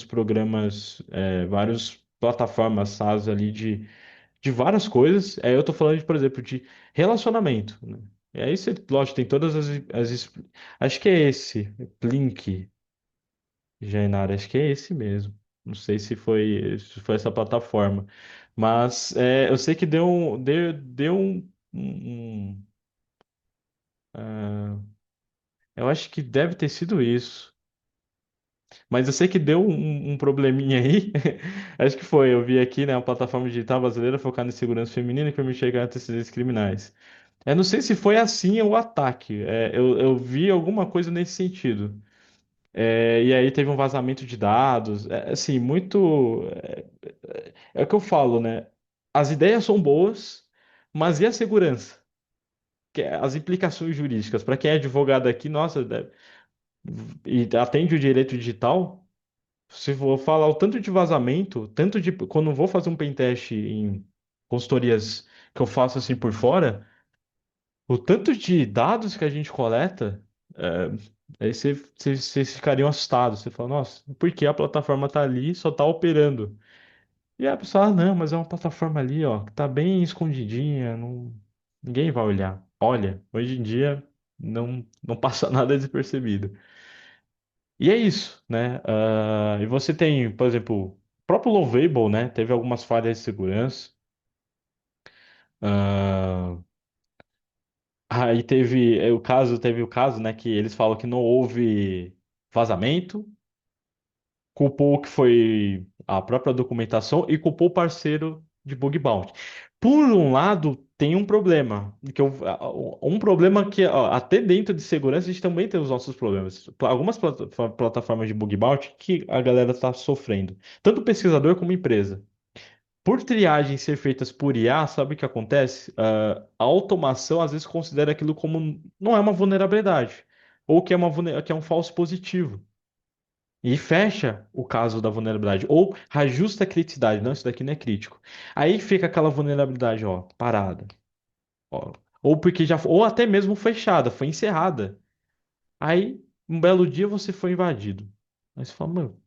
Speaker 1: programas, várias plataformas SaaS ali de várias coisas. Eu estou falando, por exemplo, de relacionamento, né? E aí você, lógico, tem todas acho que é esse, Plink, Jainara, acho que é esse mesmo. Não sei se foi essa plataforma. Mas eu sei que deu ah, eu acho que deve ter sido isso. Mas eu sei que deu um probleminha aí. Acho que foi. Eu vi aqui, né, uma plataforma digital brasileira focada em segurança feminina que permite chegar a antecedentes criminais. Eu não sei se foi assim o ataque. Eu vi alguma coisa nesse sentido. E aí teve um vazamento de dados. Assim, muito. É o que eu falo, né? As ideias são boas, mas e a segurança? As implicações jurídicas. Para quem é advogado aqui, nossa, e atende o direito digital, se for falar o tanto de vazamento, tanto de. Quando eu vou fazer um pentest em consultorias que eu faço assim por fora, o tanto de dados que a gente coleta. Aí vocês ficariam assustados. Você fala, nossa, por que a plataforma tá ali e só tá operando? E a pessoa, ah, não, mas é uma plataforma ali, ó, que tá bem escondidinha, não, ninguém vai olhar. Olha, hoje em dia não passa nada despercebido. E é isso, né? E você tem, por exemplo, o próprio Lovable, né? Teve algumas falhas de segurança. Ah, aí teve o caso, né, que eles falam que não houve vazamento, culpou o que foi a própria documentação e culpou o parceiro de bug bounty. Por um lado, tem um problema, um problema que ó, até dentro de segurança a gente também tem os nossos problemas. Algumas plataformas de bug bounty que a galera está sofrendo, tanto o pesquisador como a empresa. Por triagem ser feitas por IA, sabe o que acontece? A automação às vezes considera aquilo como não é uma vulnerabilidade, ou que é que é um falso positivo. E fecha o caso da vulnerabilidade. Ou ajusta a criticidade. Não, isso daqui não é crítico. Aí fica aquela vulnerabilidade, ó, parada. Ó. Ou porque já, ou até mesmo fechada, foi encerrada. Aí, um belo dia você foi invadido. Aí você fala, mano,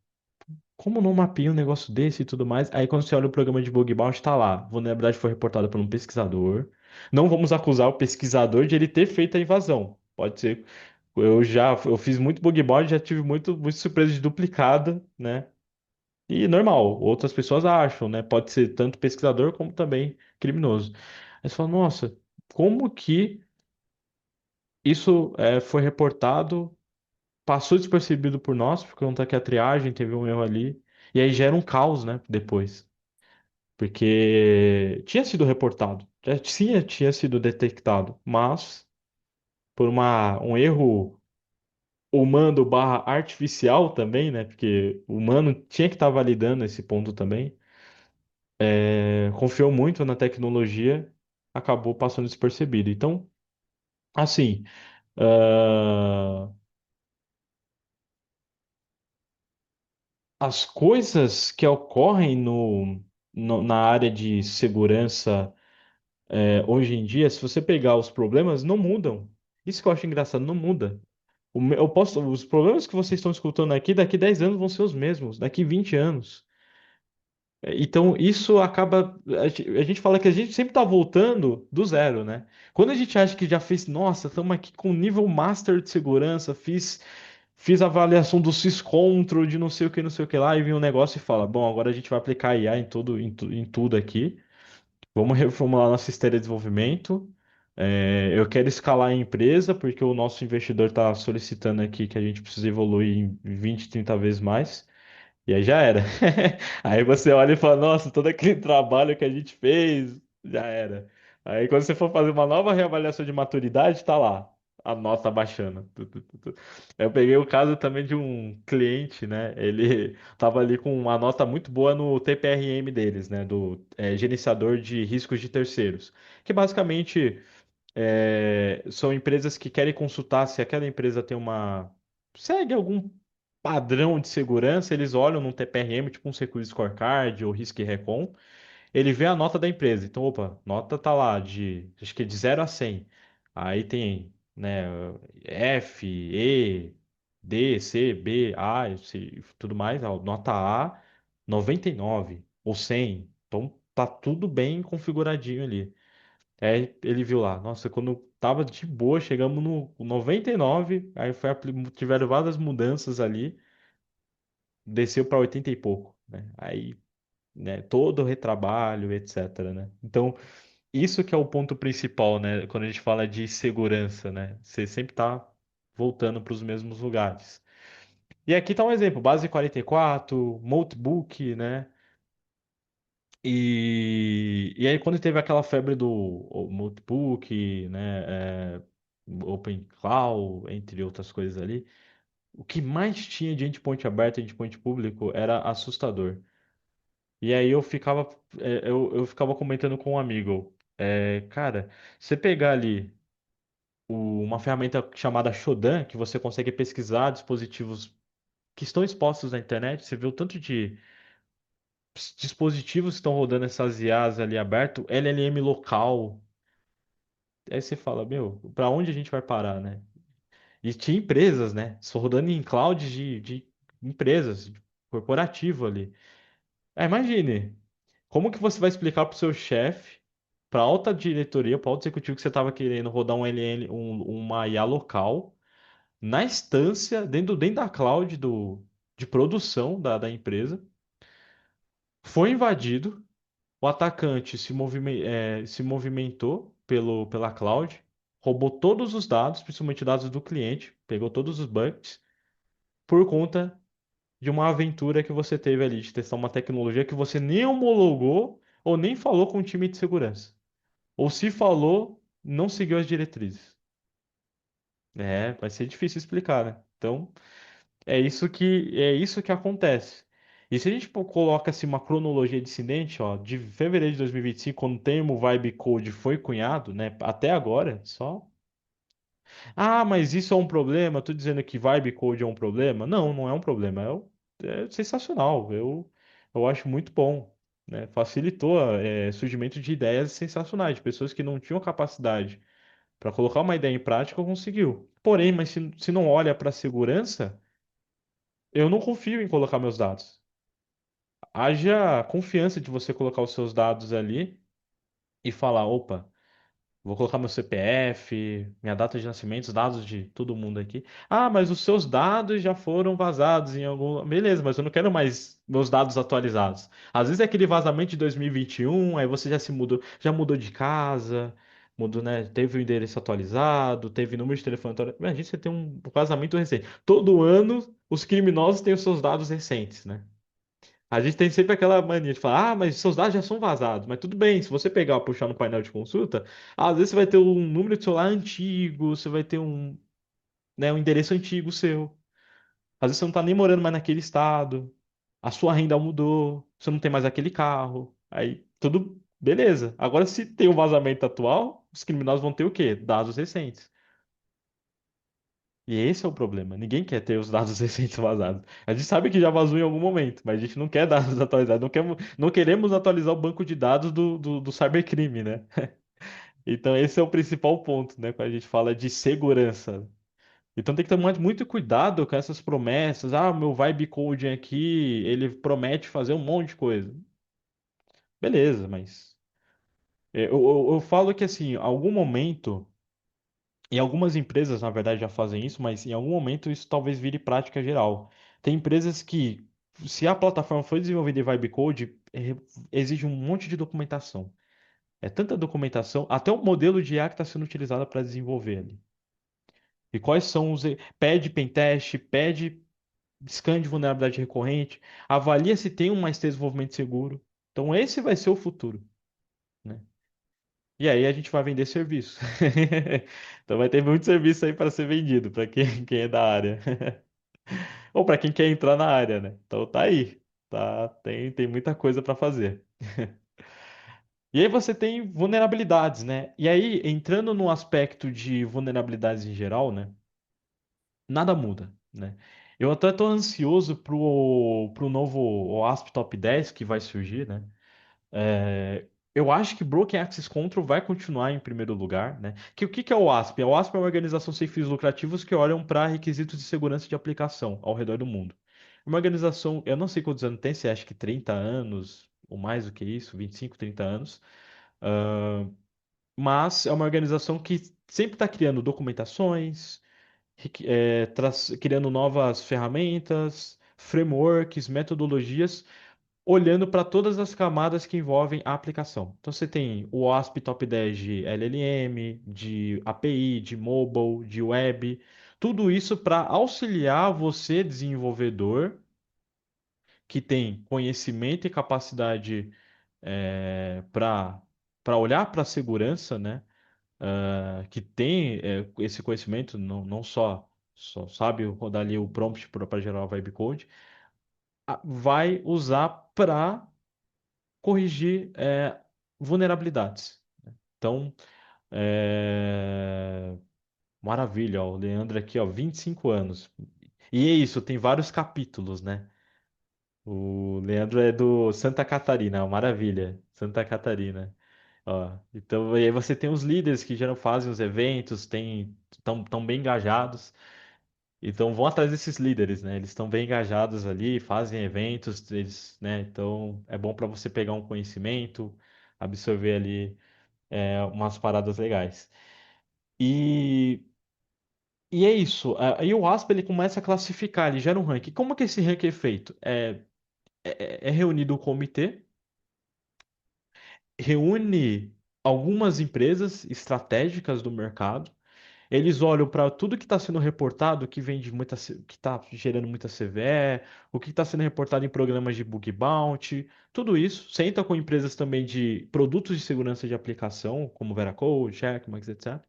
Speaker 1: como não mapeei um negócio desse e tudo mais? Aí quando você olha o programa de bug bounty, tá lá. Vulnerabilidade foi reportada por um pesquisador. Não vamos acusar o pesquisador de ele ter feito a invasão. Pode ser. Eu fiz muito bug bounty, já tive muito surpresa de duplicada, né? E normal, outras pessoas acham, né? Pode ser tanto pesquisador como também criminoso. Aí você fala, nossa, como que isso foi reportado, passou despercebido por nós, por conta que a triagem teve um erro ali, e aí gera um caos, né? Depois. Porque tinha sido reportado, tinha sido detectado, mas por um erro humano barra artificial também, né? Porque o humano tinha que estar validando esse ponto também. Confiou muito na tecnologia, acabou passando despercebido. Então, assim, ah, as coisas que ocorrem na área de segurança, hoje em dia, se você pegar os problemas, não mudam. Isso que eu acho engraçado, não muda. Os problemas que vocês estão escutando aqui, daqui 10 anos vão ser os mesmos, daqui 20 anos. Então, isso acaba. A gente fala que a gente sempre está voltando do zero, né? Quando a gente acha que já fez, nossa, estamos aqui com nível master de segurança, fiz a avaliação do syscontrol, de não sei o que lá, e vem um negócio e fala: bom, agora a gente vai aplicar IA em tudo aqui. Vamos reformular nossa esteira de desenvolvimento. Eu quero escalar a empresa, porque o nosso investidor está solicitando aqui que a gente precisa evoluir em 20, 30 vezes mais. E aí já era. Aí você olha e fala, nossa, todo aquele trabalho que a gente fez, já era. Aí quando você for fazer uma nova reavaliação de maturidade, tá lá, a nota baixando. Eu peguei o caso também de um cliente, né? Ele tava ali com uma nota muito boa no TPRM deles, né? Do gerenciador de riscos de terceiros. Que basicamente são empresas que querem consultar se aquela empresa tem segue algum padrão de segurança, eles olham num TPRM, tipo um Security Scorecard ou Risk Recon, ele vê a nota da empresa. Então, opa, nota tá lá acho que é de 0 a 100. Aí tem, né, F, E, D, C, B, A, tudo mais. Ó, nota A, 99 ou 100. Então, tá tudo bem configuradinho ali. Ele viu lá, nossa, quando tava de boa, chegamos no 99, aí tiveram várias mudanças ali, desceu para 80 e pouco, né? Aí, né, todo o retrabalho, etc, né? Então, isso que é o ponto principal, né, quando a gente fala de segurança, né? Você sempre tá voltando para os mesmos lugares. E aqui tá um exemplo, base 44, notebook, né? E aí, quando teve aquela febre do notebook, né, Open Cloud, entre outras coisas ali, O que mais tinha de endpoint aberto e endpoint público era assustador. E aí eu ficava comentando com um amigo, cara, você pegar ali uma ferramenta chamada Shodan, que você consegue pesquisar dispositivos que estão expostos na internet, você vê o tanto de dispositivos que estão rodando essas IAs ali aberto, LLM local. Aí você fala, meu, pra onde a gente vai parar, né? E tinha empresas, né? Só rodando em cloud de empresas, de corporativo ali. Imagine, como que você vai explicar pro seu chefe, pra alta diretoria, para alto executivo que você estava querendo rodar um LN, uma IA local, na instância, dentro da cloud de produção da empresa, foi invadido. O atacante se movimentou pela cloud, roubou todos os dados, principalmente dados do cliente, pegou todos os bugs, por conta de uma aventura que você teve ali, de testar uma tecnologia que você nem homologou ou nem falou com o time de segurança. Ou se falou, não seguiu as diretrizes. Vai ser difícil explicar, né? Então, é isso que acontece. E se a gente coloca assim, uma cronologia de incidente, ó, de fevereiro de 2025, quando o termo Vibe Code foi cunhado, né, até agora, só. Ah, mas isso é um problema? Eu tô dizendo que Vibe Code é um problema? Não, não é um problema. É sensacional. Eu acho muito bom, né? Facilitou surgimento de ideias sensacionais, de pessoas que não tinham capacidade para colocar uma ideia em prática, conseguiu. Porém, mas se não olha para a segurança, eu não confio em colocar meus dados. Haja confiança de você colocar os seus dados ali e falar, opa, vou colocar meu CPF, minha data de nascimento, os dados de todo mundo aqui. Ah, mas os seus dados já foram vazados em algum. Beleza, mas eu não quero mais meus dados atualizados. Às vezes é aquele vazamento de 2021, aí você já mudou de casa, mudou, né? Teve o endereço atualizado, teve número de telefone atualizado. Imagina você tem um vazamento recente. Todo ano os criminosos têm os seus dados recentes, né? A gente tem sempre aquela mania de falar, ah, mas seus dados já são vazados. Mas tudo bem, se você pegar e puxar no painel de consulta, às vezes você vai ter um número de celular antigo, você vai ter um endereço antigo seu. Às vezes você não tá nem morando mais naquele estado, a sua renda mudou, você não tem mais aquele carro. Aí tudo beleza. Agora, se tem um vazamento atual, os criminosos vão ter o quê? Dados recentes. E esse é o problema. Ninguém quer ter os dados recentes vazados. A gente sabe que já vazou em algum momento, mas a gente não quer dados atualizados. Não queremos atualizar o banco de dados do cybercrime, né? Então, esse é o principal ponto, né? Quando a gente fala de segurança. Então, tem que tomar muito cuidado com essas promessas. Ah, o meu vibe coding aqui, ele promete fazer um monte de coisa. Beleza, mas eu falo que, assim, em algum momento. E algumas empresas, na verdade, já fazem isso, mas em algum momento isso talvez vire prática geral. Tem empresas que, se a plataforma foi desenvolvida em Vibe Code, exige um monte de documentação. É tanta documentação, até o modelo de IA que está sendo utilizado para desenvolver ali. E quais são os. Pede pentest, pede scan de vulnerabilidade recorrente, avalia se tem um mais desenvolvimento seguro. Então, esse vai ser o futuro, né? E aí a gente vai vender serviço. Então vai ter muito serviço aí para ser vendido para quem é da área. Ou para quem quer entrar na área, né? Então tá aí. Tá, tem muita coisa para fazer. E aí você tem vulnerabilidades, né? E aí, entrando no aspecto de vulnerabilidades em geral, né? Nada muda, né? Eu até tô ansioso pro novo OWASP Top 10 que vai surgir, né? Eu acho que Broken Access Control vai continuar em primeiro lugar, né? O que é o OWASP? A OWASP é uma organização sem fins lucrativos que olham para requisitos de segurança de aplicação ao redor do mundo. Uma organização, eu não sei quantos anos tem, se acho que 30 anos, ou mais do que isso, 25, 30 anos, mas é uma organização que sempre está criando documentações, criando novas ferramentas, frameworks, metodologias olhando para todas as camadas que envolvem a aplicação. Então você tem o OASP Top 10 de LLM, de API, de mobile, de web, tudo isso para auxiliar você, desenvolvedor, que tem conhecimento e capacidade para olhar para a segurança, né? Que tem esse conhecimento não só só sabe rodar ali o prompt para gerar o vibe code, vai usar para corrigir vulnerabilidades. Então, maravilha, ó, o Leandro aqui, ó, 25 anos. E é isso, tem vários capítulos, né? O Leandro é do Santa Catarina, ó, maravilha, Santa Catarina. Ó, então, e aí você tem os líderes que já fazem os eventos, estão bem engajados. Então vão atrás desses líderes, né? Eles estão bem engajados ali, fazem eventos, eles, né? Então é bom para você pegar um conhecimento, absorver ali umas paradas legais. E, e é isso. Aí o ASP ele começa a classificar, ele gera um ranking. Como que esse ranking é feito? É reunido o comitê, reúne algumas empresas estratégicas do mercado. Eles olham para tudo que está sendo reportado, que vem de muita, que está gerando muita CVE, o que está sendo reportado em programas de bug bounty, tudo isso. Senta com empresas também de produtos de segurança de aplicação, como Veracode, Checkmarx, etc.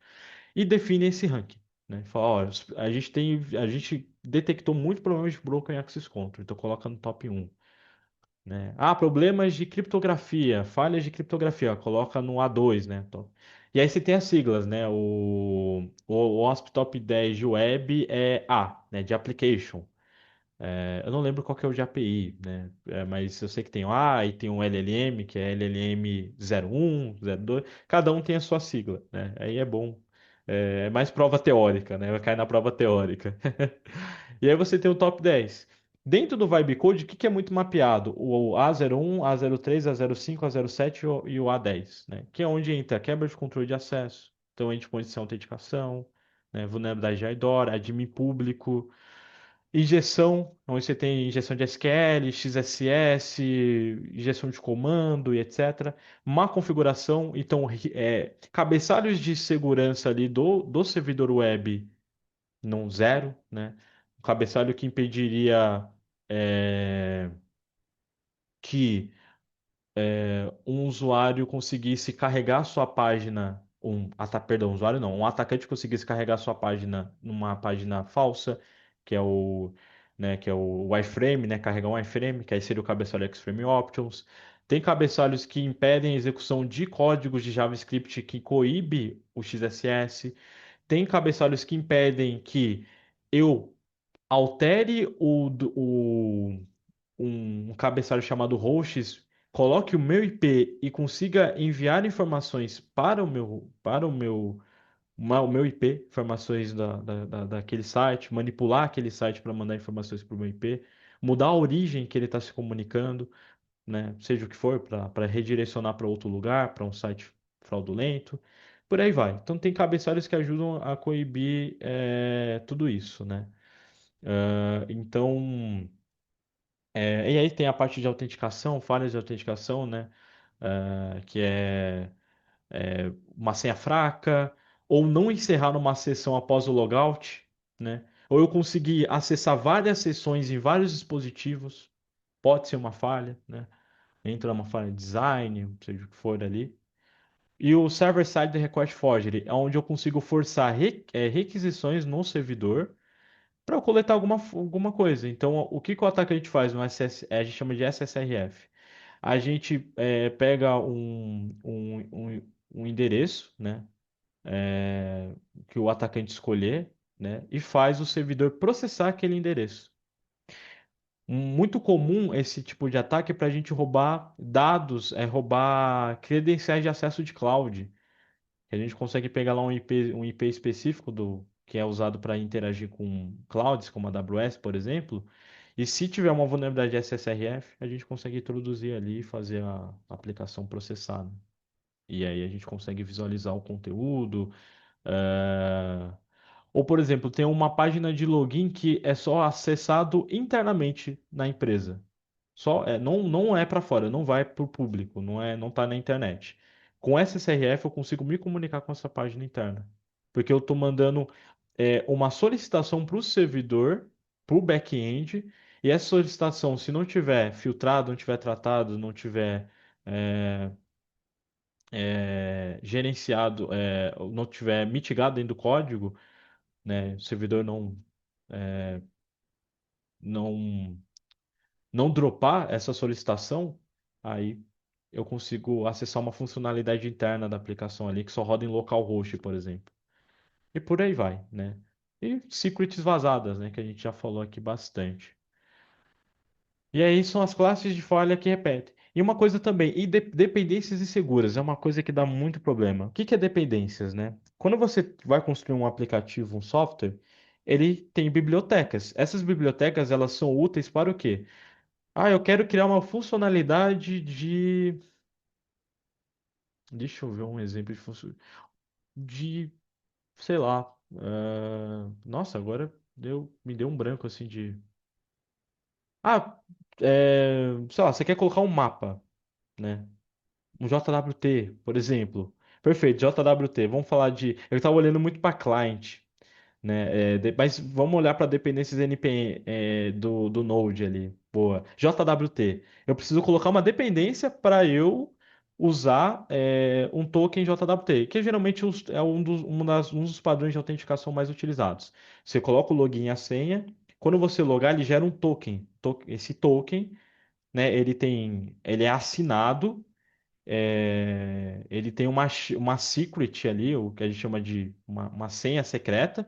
Speaker 1: E define esse ranking. Né? Fala, ó, a gente detectou muitos problemas de broken access control, então coloca no top 1. Né? Ah, problemas de criptografia, falhas de criptografia, coloca no A2, né? Então, e aí você tem as siglas, né? O OSP Top 10 de Web é A, né? De Application. Eu não lembro qual que é o de API, né? Mas eu sei que tem o A e tem um LLM, que é LLM 01, 02. Cada um tem a sua sigla, né? Aí é bom. É mais prova teórica, né? Vai cair na prova teórica. E aí você tem o top 10. Dentro do Vibe Code, o que que é muito mapeado? O A01, A03, A05, A07 e o A10, né? Que é onde entra a quebra de controle de acesso, então endpoint sem autenticação, né? Vulnerabilidade de IDOR, admin público, injeção, onde você tem injeção de SQL, XSS, injeção de comando e etc. Má configuração, então cabeçalhos de segurança ali do servidor web não zero, né? Um cabeçalho que impediria é, que um usuário conseguisse carregar sua página, perdão, um usuário não, um atacante conseguisse carregar sua página numa página falsa, que é que é o wireframe, né? Carregar um wireframe, que aí seria o cabeçalho Xframe Options. Tem cabeçalhos que impedem a execução de códigos de JavaScript que coíbe o XSS. Tem cabeçalhos que impedem que eu altere um cabeçalho chamado hosts, coloque o meu IP e consiga enviar informações o meu IP, informações daquele site, manipular aquele site para mandar informações para o meu IP, mudar a origem que ele está se comunicando, né? Seja o que for, para redirecionar para outro lugar, para um site fraudulento, por aí vai. Então tem cabeçalhos que ajudam a coibir tudo isso, né? Então, e aí tem a parte de autenticação, falhas de autenticação, né? Que uma senha fraca, ou não encerrar uma sessão após o logout, né? Ou eu conseguir acessar várias sessões em vários dispositivos, pode ser uma falha, né? Entra uma falha de design, seja o que for ali. E o server-side request forgery, é onde eu consigo forçar requisições no servidor para eu coletar alguma coisa. Então, o que que o atacante faz no SS, a gente chama de SSRF. A gente pega um endereço, né, que o atacante escolher, né, e faz o servidor processar aquele endereço. Muito comum esse tipo de ataque para a gente roubar dados, roubar credenciais de acesso de cloud. Que a gente consegue pegar lá um IP específico que é usado para interagir com clouds, como a AWS, por exemplo. E se tiver uma vulnerabilidade SSRF, a gente consegue introduzir ali e fazer a aplicação processar, né? E aí a gente consegue visualizar o conteúdo. eh, Ou, por exemplo, tem uma página de login que é só acessado internamente na empresa. Não é para fora, não vai para o público, não tá na internet. Com SSRF eu consigo me comunicar com essa página interna, porque eu estou mandando uma solicitação para o servidor, para o back-end, e essa solicitação, se não tiver filtrado, não tiver tratado, não tiver é, gerenciado, não tiver mitigado dentro do código, né, o servidor não não, não dropar essa solicitação, aí eu consigo acessar uma funcionalidade interna da aplicação ali que só roda em localhost, por exemplo. E por aí vai, né? E secrets vazadas, né? Que a gente já falou aqui bastante. E aí são as classes de falha que repetem. E uma coisa também, dependências inseguras é uma coisa que dá muito problema. O que que é dependências, né? Quando você vai construir um aplicativo, um software, ele tem bibliotecas. Essas bibliotecas, elas são úteis para o quê? Ah, eu quero criar uma funcionalidade de... Deixa eu ver um exemplo de, sei lá. Nossa, agora me deu um branco assim de... Ah, sei lá, você quer colocar um mapa, né? Um JWT, por exemplo. Perfeito, JWT. Vamos falar de. Eu estava olhando muito para client, né? Mas vamos olhar para dependências NPM do Node ali. Boa. JWT. Eu preciso colocar uma dependência para eu usar um token JWT, que geralmente é um dos padrões de autenticação mais utilizados. Você coloca o login e a senha. Quando você logar, ele gera um token. Esse token, né? Ele é assinado, ele tem uma secret ali, o que a gente chama de uma senha secreta,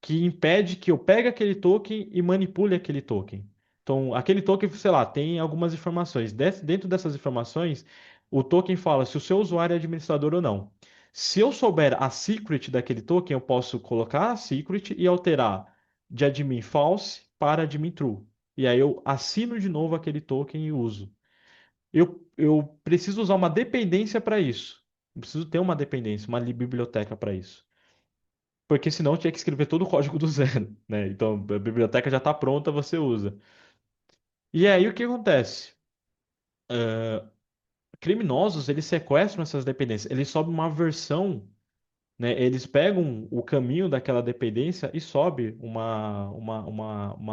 Speaker 1: que impede que eu pegue aquele token e manipule aquele token. Então, aquele token, sei lá, tem algumas informações. Dentro dessas informações, o token fala se o seu usuário é administrador ou não. Se eu souber a secret daquele token, eu posso colocar a secret e alterar de admin false para admin true. E aí eu assino de novo aquele token e uso. Eu preciso usar uma dependência para isso. Eu preciso ter uma dependência, uma biblioteca para isso. Porque senão eu tinha que escrever todo o código do zero, né? Então a biblioteca já está pronta, você usa. E aí o que acontece? Criminosos, eles sequestram essas dependências. Eles sobem uma versão, né? Eles pegam o caminho daquela dependência e sobe uma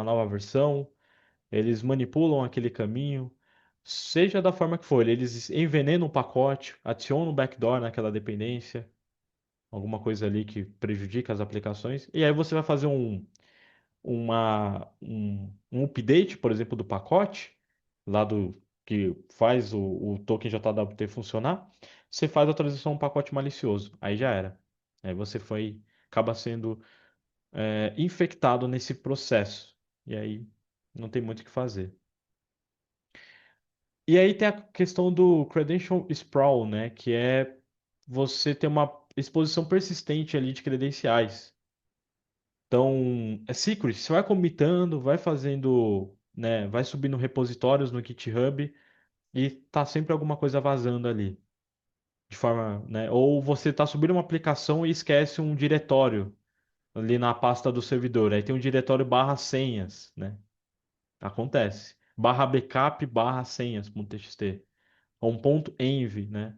Speaker 1: nova versão. Eles manipulam aquele caminho, seja da forma que for. Eles envenenam o pacote, adicionam um backdoor naquela dependência, alguma coisa ali que prejudica as aplicações. E aí você vai fazer um update, por exemplo, do pacote, lá do que faz o token JWT funcionar. Você faz a atualização um pacote malicioso. Aí já era. Aí você acaba sendo infectado nesse processo. E aí não tem muito o que fazer. E aí tem a questão do credential sprawl, né? Que é você ter uma exposição persistente ali de credenciais. Então, é secret, você vai comitando, vai fazendo, né? Vai subindo repositórios no GitHub e tá sempre alguma coisa vazando ali. De forma, né? Ou você tá subindo uma aplicação e esquece um diretório ali na pasta do servidor. Aí tem um diretório barra senhas, né? Acontece. Barra backup barra senhas.txt. Ou um ponto env, né?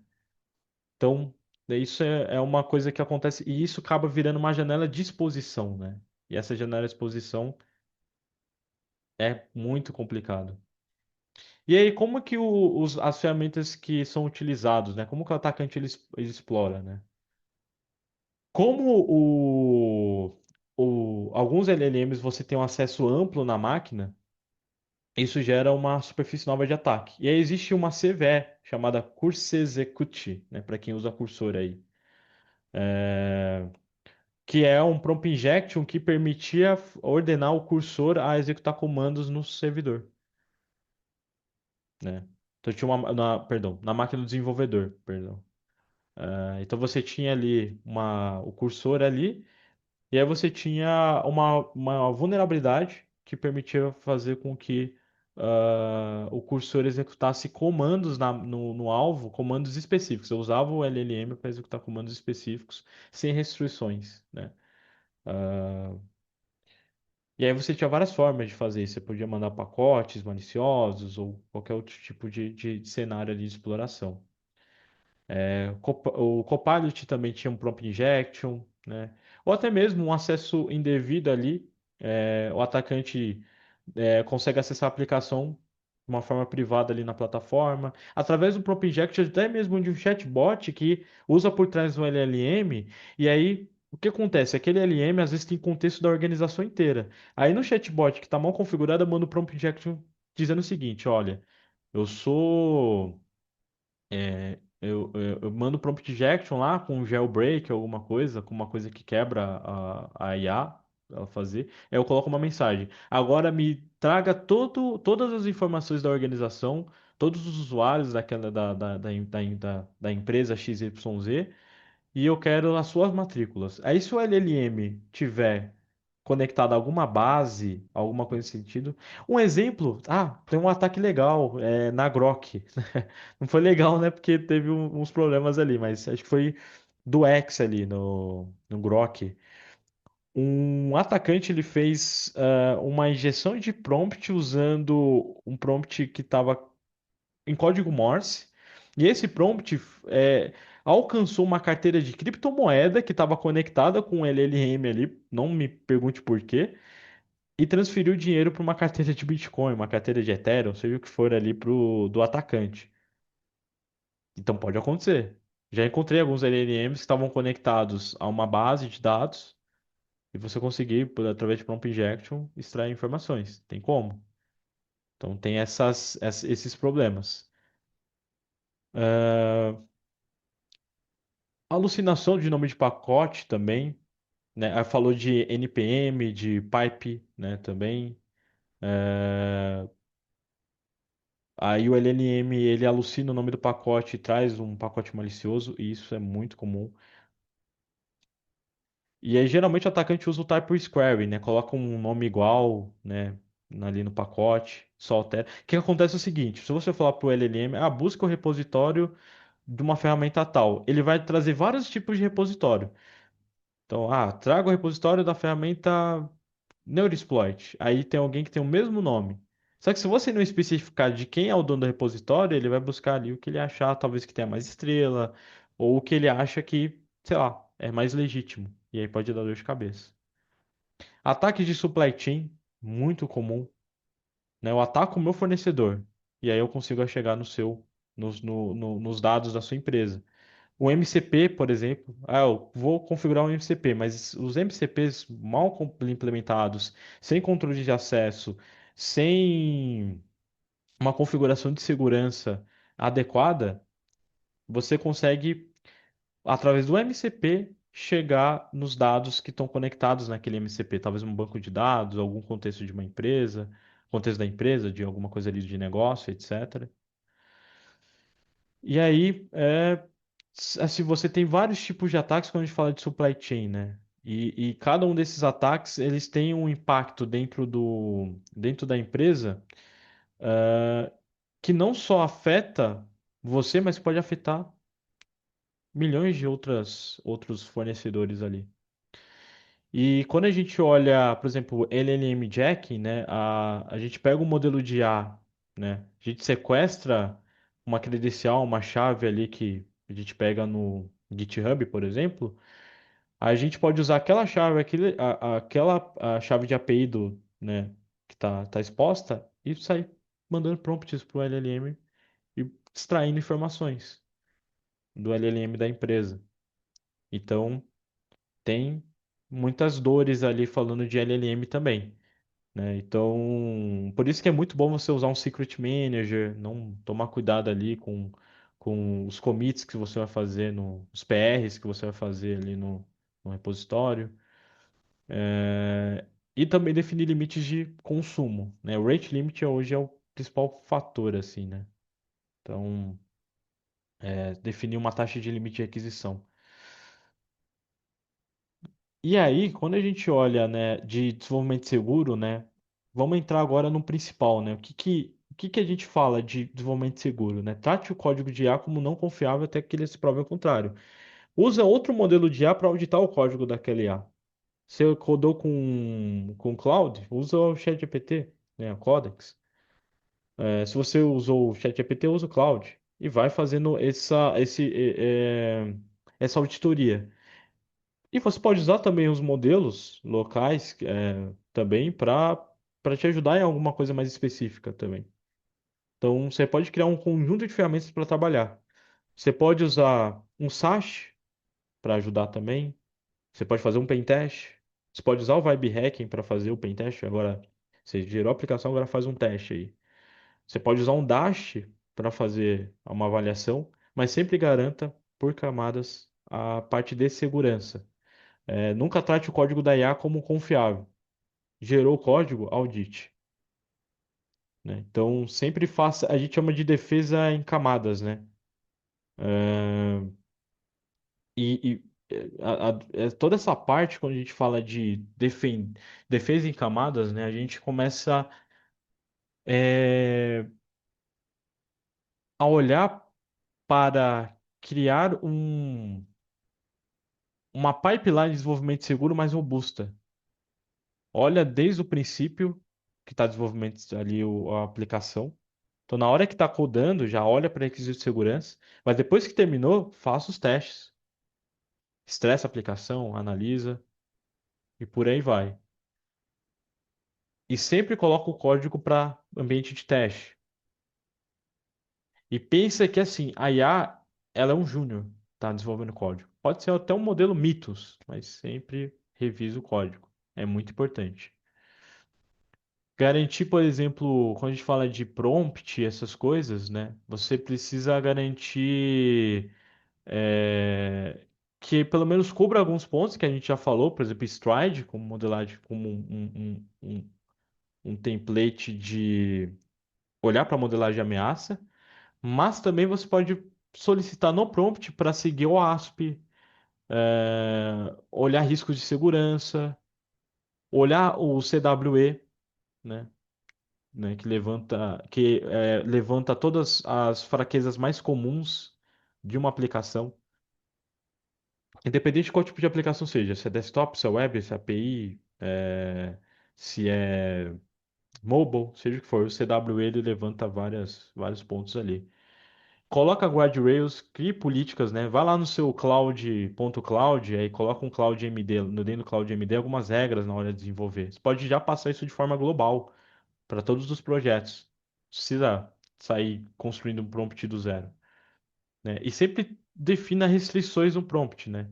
Speaker 1: Então, isso é uma coisa que acontece, e isso acaba virando uma janela de exposição, né? E essa janela de exposição é muito complicado. E aí, como que as ferramentas que são utilizadas, né? Como que o atacante ele explora, né? Como alguns LLMs você tem um acesso amplo na máquina, isso gera uma superfície nova de ataque. E aí existe uma CVE chamada Curse Execute, né? Para quem usa cursor aí. Que é um prompt injection que permitia ordenar o cursor a executar comandos no servidor, né? Então tinha perdão, na máquina do desenvolvedor, perdão. Então você tinha ali o cursor ali, e aí você tinha uma vulnerabilidade que permitia fazer com que o cursor executasse comandos no alvo, comandos específicos. Eu usava o LLM para executar comandos específicos sem restrições, né? E aí você tinha várias formas de fazer isso. Você podia mandar pacotes maliciosos ou qualquer outro tipo de cenário ali de exploração. O Copilot também tinha um prompt injection, né? Ou até mesmo um acesso indevido ali. O atacante consegue acessar a aplicação de uma forma privada ali na plataforma, através do prompt injection, até mesmo de um chatbot que usa por trás do LLM, e aí O que acontece? Aquele LM às vezes tem contexto da organização inteira. Aí no chatbot que está mal configurado, eu mando o prompt injection dizendo o seguinte: olha, eu sou. Eu mando prompt injection lá com um jailbreak, alguma coisa, com uma coisa que quebra a IA, ela fazer. Aí eu coloco uma mensagem. Agora me traga todas as informações da organização, todos os usuários da empresa XYZ e eu quero as suas matrículas. Aí, se o LLM tiver conectado a alguma base, alguma coisa nesse sentido. Um exemplo, tem um ataque legal na Grok. Não foi legal, né? Porque teve uns problemas ali, mas acho que foi do X ali no Grok. Um atacante ele fez uma injeção de prompt usando um prompt que estava em código Morse. E esse prompt alcançou uma carteira de criptomoeda que estava conectada com o LLM ali, não me pergunte por quê, e transferiu dinheiro para uma carteira de Bitcoin, uma carteira de Ethereum, seja o que for ali do atacante. Então pode acontecer. Já encontrei alguns LLMs que estavam conectados a uma base de dados e você conseguir, através de prompt injection, extrair informações. Tem como. Então tem esses problemas. Ah, alucinação de nome de pacote também, né? Aí falou de NPM, de pipe, né? Também. É, aí o LLM ele alucina o nome do pacote e traz um pacote malicioso, e isso é muito comum. E aí geralmente o atacante usa o type squaring, né? Coloca um nome igual, né? Ali no pacote, só altera. O que acontece é o seguinte: se você falar para o LLM, busca o repositório de uma ferramenta tal, ele vai trazer vários tipos de repositório. Então, traga o repositório da ferramenta Neuroexploit. Aí tem alguém que tem o mesmo nome. Só que se você não especificar de quem é o dono do repositório, ele vai buscar ali o que ele achar, talvez que tenha mais estrela, ou o que ele acha que, sei lá, é mais legítimo. E aí pode dar dor de cabeça. Ataques de supply chain, muito comum, né? Eu ataco o meu fornecedor. E aí eu consigo chegar no seu, nos dados da sua empresa. O MCP, por exemplo, eu vou configurar um MCP, mas os MCPs mal implementados, sem controle de acesso, sem uma configuração de segurança adequada, você consegue, através do MCP, chegar nos dados que estão conectados naquele MCP, talvez um banco de dados, algum contexto de uma empresa, contexto da empresa, de alguma coisa ali de negócio, etc. E aí, assim, você tem vários tipos de ataques quando a gente fala de supply chain, né? E cada um desses ataques, eles têm um impacto dentro da empresa, ah, que não só afeta você, mas pode afetar milhões de outros fornecedores ali. E quando a gente olha, por exemplo, LLM Jack, né, a gente pega um modelo de IA, né, a gente sequestra uma credencial, uma chave ali que a gente pega no GitHub, por exemplo, a gente pode usar aquela chave, aquela a chave de API né, que tá exposta e sair mandando prompts para o LLM e extraindo informações do LLM da empresa. Então, tem muitas dores ali falando de LLM também, né? Então, por isso que é muito bom você usar um Secret Manager, não tomar cuidado ali com os commits que você vai fazer, os PRs que você vai fazer ali no repositório. E também definir limites de consumo, né? O rate limit hoje é o principal fator, assim, né? Então, definir uma taxa de limite de aquisição. E aí, quando a gente olha, né, de desenvolvimento seguro, né, vamos entrar agora no principal, né? O que que a gente fala de desenvolvimento seguro, né? Trate o código de IA como não confiável até que ele se prove ao contrário. Usa outro modelo de IA para auditar o código daquele IA. Você codou com cloud, usa o ChatGPT, né, o Codex. Se você usou o ChatGPT, usa o cloud e vai fazendo essa auditoria. E você pode usar também os modelos locais também para te ajudar em alguma coisa mais específica também. Então, você pode criar um conjunto de ferramentas para trabalhar. Você pode usar um SAST para ajudar também. Você pode fazer um pen teste. Você pode usar o Vibe Hacking para fazer o pen teste. Agora, você gerou a aplicação, agora faz um teste aí. Você pode usar um Dash para fazer uma avaliação, mas sempre garanta por camadas a parte de segurança. Nunca trate o código da IA como confiável. Gerou o código, audite, né? Então, sempre faça, a gente chama de defesa em camadas, né? É, toda essa parte, quando a gente fala de defesa em camadas, né? A gente começa é, a olhar para criar uma pipeline de desenvolvimento seguro mais robusta. Olha desde o princípio que está desenvolvimento ali a aplicação. Então, na hora que está codando, já olha para requisitos de segurança, mas depois que terminou, faça os testes. Estressa a aplicação, analisa e por aí vai. E sempre coloca o código para ambiente de teste. E pensa que assim, a IA, ela é um júnior, tá desenvolvendo código. Pode ser até um modelo Mythos, mas sempre revisa o código. É muito importante. Garantir, por exemplo, quando a gente fala de prompt, essas coisas, né? Você precisa garantir que pelo menos cubra alguns pontos que a gente já falou, por exemplo, Stride como modelagem, como um template de olhar para modelagem de ameaça, mas também você pode solicitar no prompt para seguir o ASP, olhar riscos de segurança, olhar o CWE, né? Que levanta todas as fraquezas mais comuns de uma aplicação, independente de qual tipo de aplicação seja, se é desktop, se é web, se é API, se é mobile, seja o que for, o CWE ele levanta vários pontos ali. Coloca guardrails, crie políticas, né? Vai lá no seu cloud.cloud, aí coloca um Cloud MD, no dentro do Cloud MD, algumas regras na hora de desenvolver. Você pode já passar isso de forma global para todos os projetos. Não precisa sair construindo um prompt do zero, né? E sempre defina restrições no prompt, né?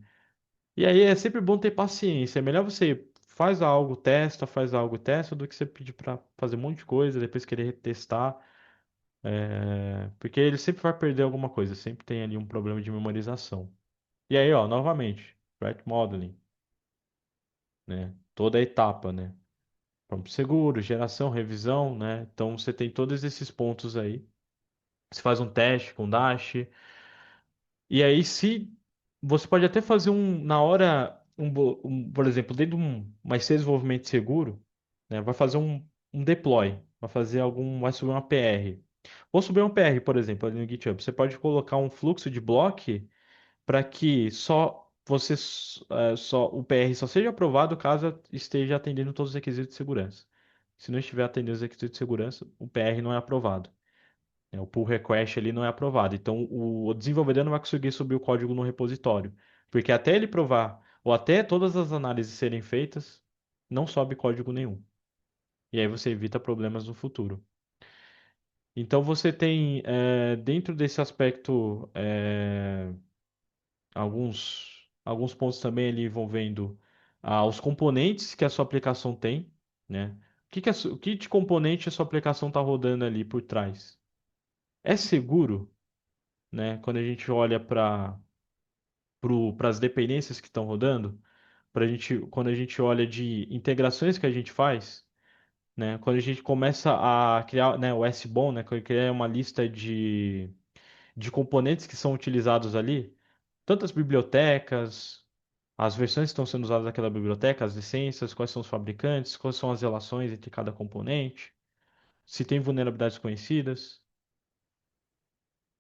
Speaker 1: E aí é sempre bom ter paciência. É melhor você faz algo, testa, do que você pedir para fazer um monte de coisa, depois querer testar. Porque ele sempre vai perder alguma coisa, sempre tem ali um problema de memorização. E aí, ó, novamente, threat modeling, né? Toda a etapa, né? Prompt seguro, geração, revisão, né? Então você tem todos esses pontos aí. Você faz um teste com Dash. E aí, se você pode até fazer na hora, por exemplo, dentro de uma esteira de desenvolvimento seguro, né? Vai fazer um deploy, vai subir uma PR. Vou subir um PR, por exemplo, ali no GitHub. Você pode colocar um fluxo de block para que só o PR só seja aprovado caso esteja atendendo todos os requisitos de segurança. Se não estiver atendendo os requisitos de segurança, o PR não é aprovado. O pull request ali não é aprovado. Então, o desenvolvedor não vai conseguir subir o código no repositório. Porque até ele provar, ou até todas as análises serem feitas, não sobe código nenhum. E aí você evita problemas no futuro. Então, você tem, dentro desse aspecto, alguns pontos também ali envolvendo os componentes que a sua aplicação tem, né? O que de componente a sua aplicação está rodando ali por trás? É seguro, né? Quando a gente olha para as dependências que estão rodando, quando a gente olha de integrações que a gente faz, né? Quando a gente começa a criar, né, o SBOM, né? Quando cria uma lista de componentes que são utilizados ali, tantas bibliotecas, as versões que estão sendo usadas naquela biblioteca, as licenças, quais são os fabricantes, quais são as relações entre cada componente, se tem vulnerabilidades conhecidas.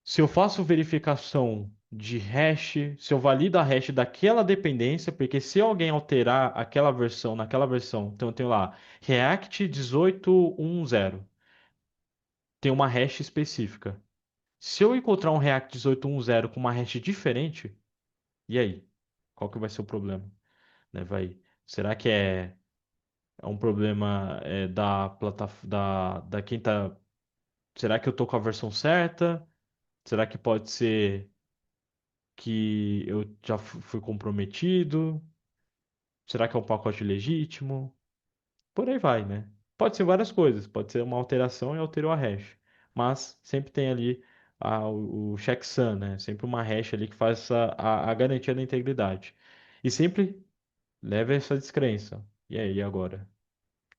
Speaker 1: Se eu faço verificação de hash, se eu valido a hash daquela dependência, porque se alguém alterar aquela versão naquela versão, então eu tenho lá React 18.10, tem uma hash específica. Se eu encontrar um React 18.10 com uma hash diferente, e aí? Qual que vai ser o problema? Né, será que é um problema da plataforma da quem tá. Será que eu tô com a versão certa? Será que pode ser que eu já fui comprometido? Será que é um pacote legítimo? Por aí vai, né? Pode ser várias coisas, pode ser uma alteração e alterou a hash. Mas sempre tem ali o checksum, né? Sempre uma hash ali que faz a garantia da integridade. E sempre leva essa descrença. E aí, agora?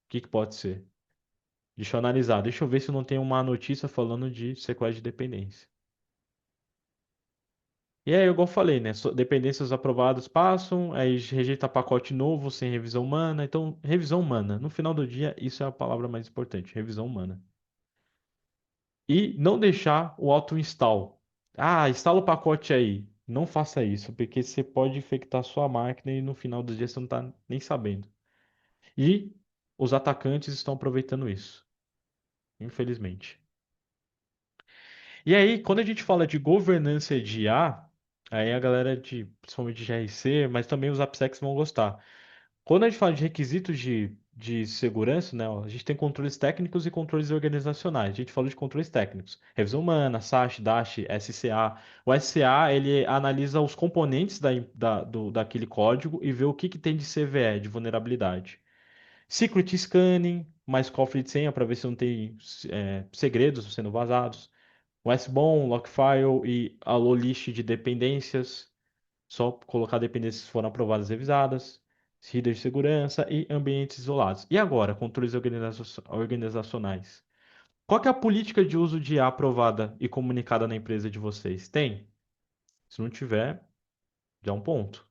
Speaker 1: O que que pode ser? Deixa eu analisar. Deixa eu ver se não tem uma notícia falando de sequestro de dependência. E aí, igual eu falei, né? Dependências aprovadas passam, aí rejeita pacote novo sem revisão humana. Então, revisão humana. No final do dia, isso é a palavra mais importante, revisão humana. E não deixar o auto-install. Ah, instala o pacote aí. Não faça isso, porque você pode infectar sua máquina e no final do dia você não está nem sabendo. E os atacantes estão aproveitando isso, infelizmente. E aí, quando a gente fala de governança de IA, aí a galera principalmente de GRC, mas também os AppSecs vão gostar. Quando a gente fala de requisitos de segurança, né, ó, a gente tem controles técnicos e controles organizacionais. A gente falou de controles técnicos. Revisão humana, SASH, DASH, SCA. O SCA, ele analisa os componentes daquele código e vê o que tem de CVE, de vulnerabilidade. Secret Scanning, mais cofre de senha para ver se não tem segredos sendo vazados. O SBOM, Lockfile e a low list de dependências. Só colocar dependências que foram aprovadas e revisadas, reader de segurança e ambientes isolados. E agora, controles organizacionais. Qual que é a política de uso de IA aprovada e comunicada na empresa de vocês? Tem? Se não tiver, já é um ponto.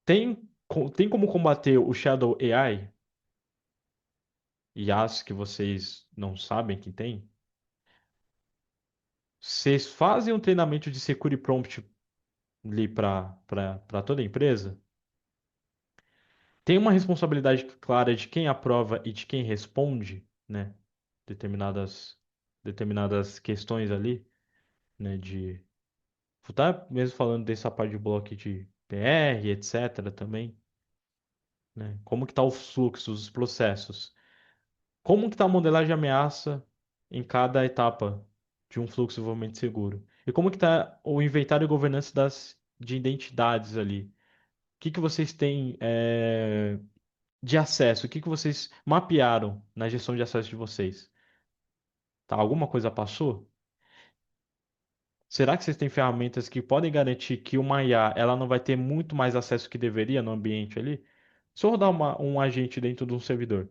Speaker 1: Tem como combater o Shadow AI? IAs que vocês não sabem que tem? Vocês fazem um treinamento de Security Prompt ali para toda a empresa? Tem uma responsabilidade clara de quem aprova e de quem responde, né? Determinadas, determinadas questões ali, né? Tá mesmo falando dessa parte de bloco de PR, etc. também, né? Como que tá os fluxos, os processos? Como que tá a modelagem de ameaça em cada etapa de um fluxo de desenvolvimento seguro? E como que tá o inventário e governança de identidades ali? O que que vocês têm de acesso? O que que vocês mapearam na gestão de acesso de vocês? Tá, alguma coisa passou? Será que vocês têm ferramentas que podem garantir que uma IA ela não vai ter muito mais acesso que deveria no ambiente ali? Se eu rodar um agente dentro de um servidor,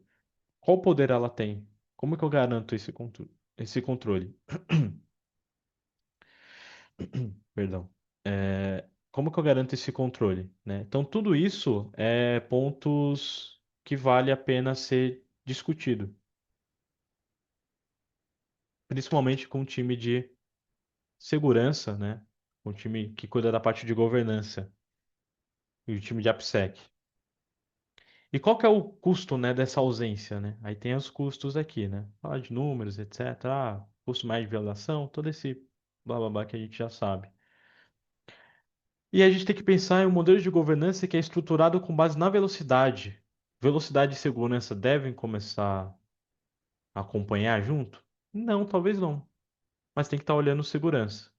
Speaker 1: qual poder ela tem? Como que eu garanto esse controle? Perdão. Como que eu garanto esse controle, né? Então, tudo isso é pontos que vale a pena ser discutido, principalmente com o time de segurança, né? O time que cuida da parte de governança e o time de AppSec. E qual que é o custo, né, dessa ausência, né? Aí tem os custos aqui, né? Falar de números, etc. Ah, custo mais de violação, todo esse blá blá blá que a gente já sabe. E a gente tem que pensar em um modelo de governança que é estruturado com base na velocidade. Velocidade e segurança devem começar a acompanhar junto? Não, talvez não. Mas tem que estar olhando segurança.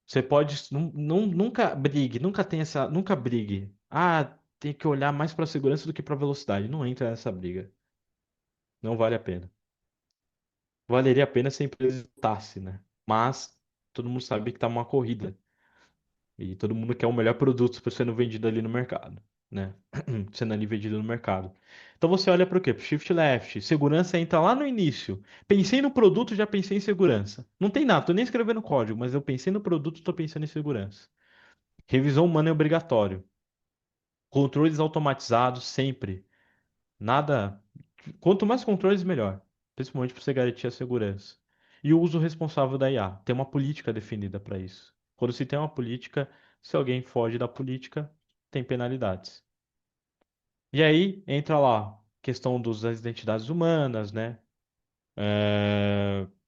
Speaker 1: Você pode nunca brigue, nunca tenha essa, nunca brigue. Ah, tem que olhar mais para segurança do que para velocidade. Não entra nessa briga. Não vale a pena. Valeria a pena se a empresa lutasse, né? Mas todo mundo sabe que tá uma corrida e todo mundo quer o melhor produto para sendo vendido ali no mercado, né? Sendo ali vendido no mercado. Então você olha para o quê? Para Shift Left. Segurança entra lá no início. Pensei no produto, já pensei em segurança. Não tem nada, tô nem escrevendo código, mas eu pensei no produto, tô pensando em segurança. Revisão humana é obrigatório. Controles automatizados sempre. Nada. Quanto mais controles, melhor. Principalmente para você garantir a segurança. E o uso responsável da IA. Tem uma política definida para isso. Quando se tem uma política, se alguém foge da política, tem penalidades. E aí entra lá questão das identidades humanas, né?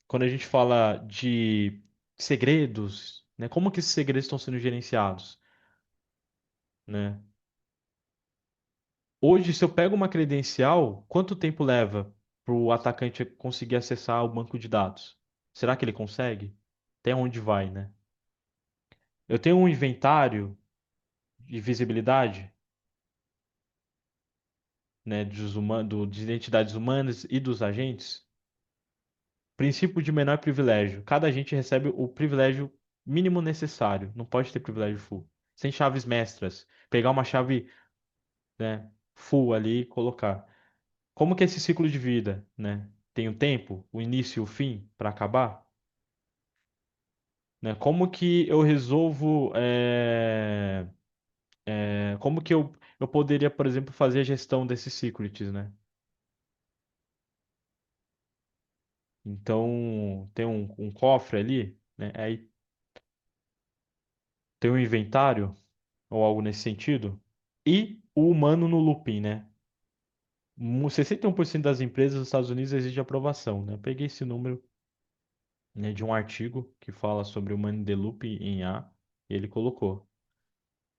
Speaker 1: Quando a gente fala de segredos, né? Como que esses segredos estão sendo gerenciados, né? Hoje, se eu pego uma credencial, quanto tempo leva para o atacante conseguir acessar o banco de dados? Será que ele consegue? Até onde vai, né? Eu tenho um inventário. de visibilidade, né, de identidades humanas e dos agentes. Princípio de menor privilégio. Cada agente recebe o privilégio mínimo necessário. Não pode ter privilégio full. Sem chaves mestras. Pegar uma chave, né, full ali e colocar. Como que é esse ciclo de vida, né? Tem um tempo, o início e o fim para acabar, né? Como que eu resolvo, como que eu poderia, por exemplo, fazer a gestão desses secrets, né? Então, tem um cofre ali, né? Aí tem um inventário ou algo nesse sentido. E o humano no looping, né? 61% das empresas dos Estados Unidos exige aprovação, né? Eu peguei esse número, né, de um artigo que fala sobre o Money in the Loop em A, e ele colocou: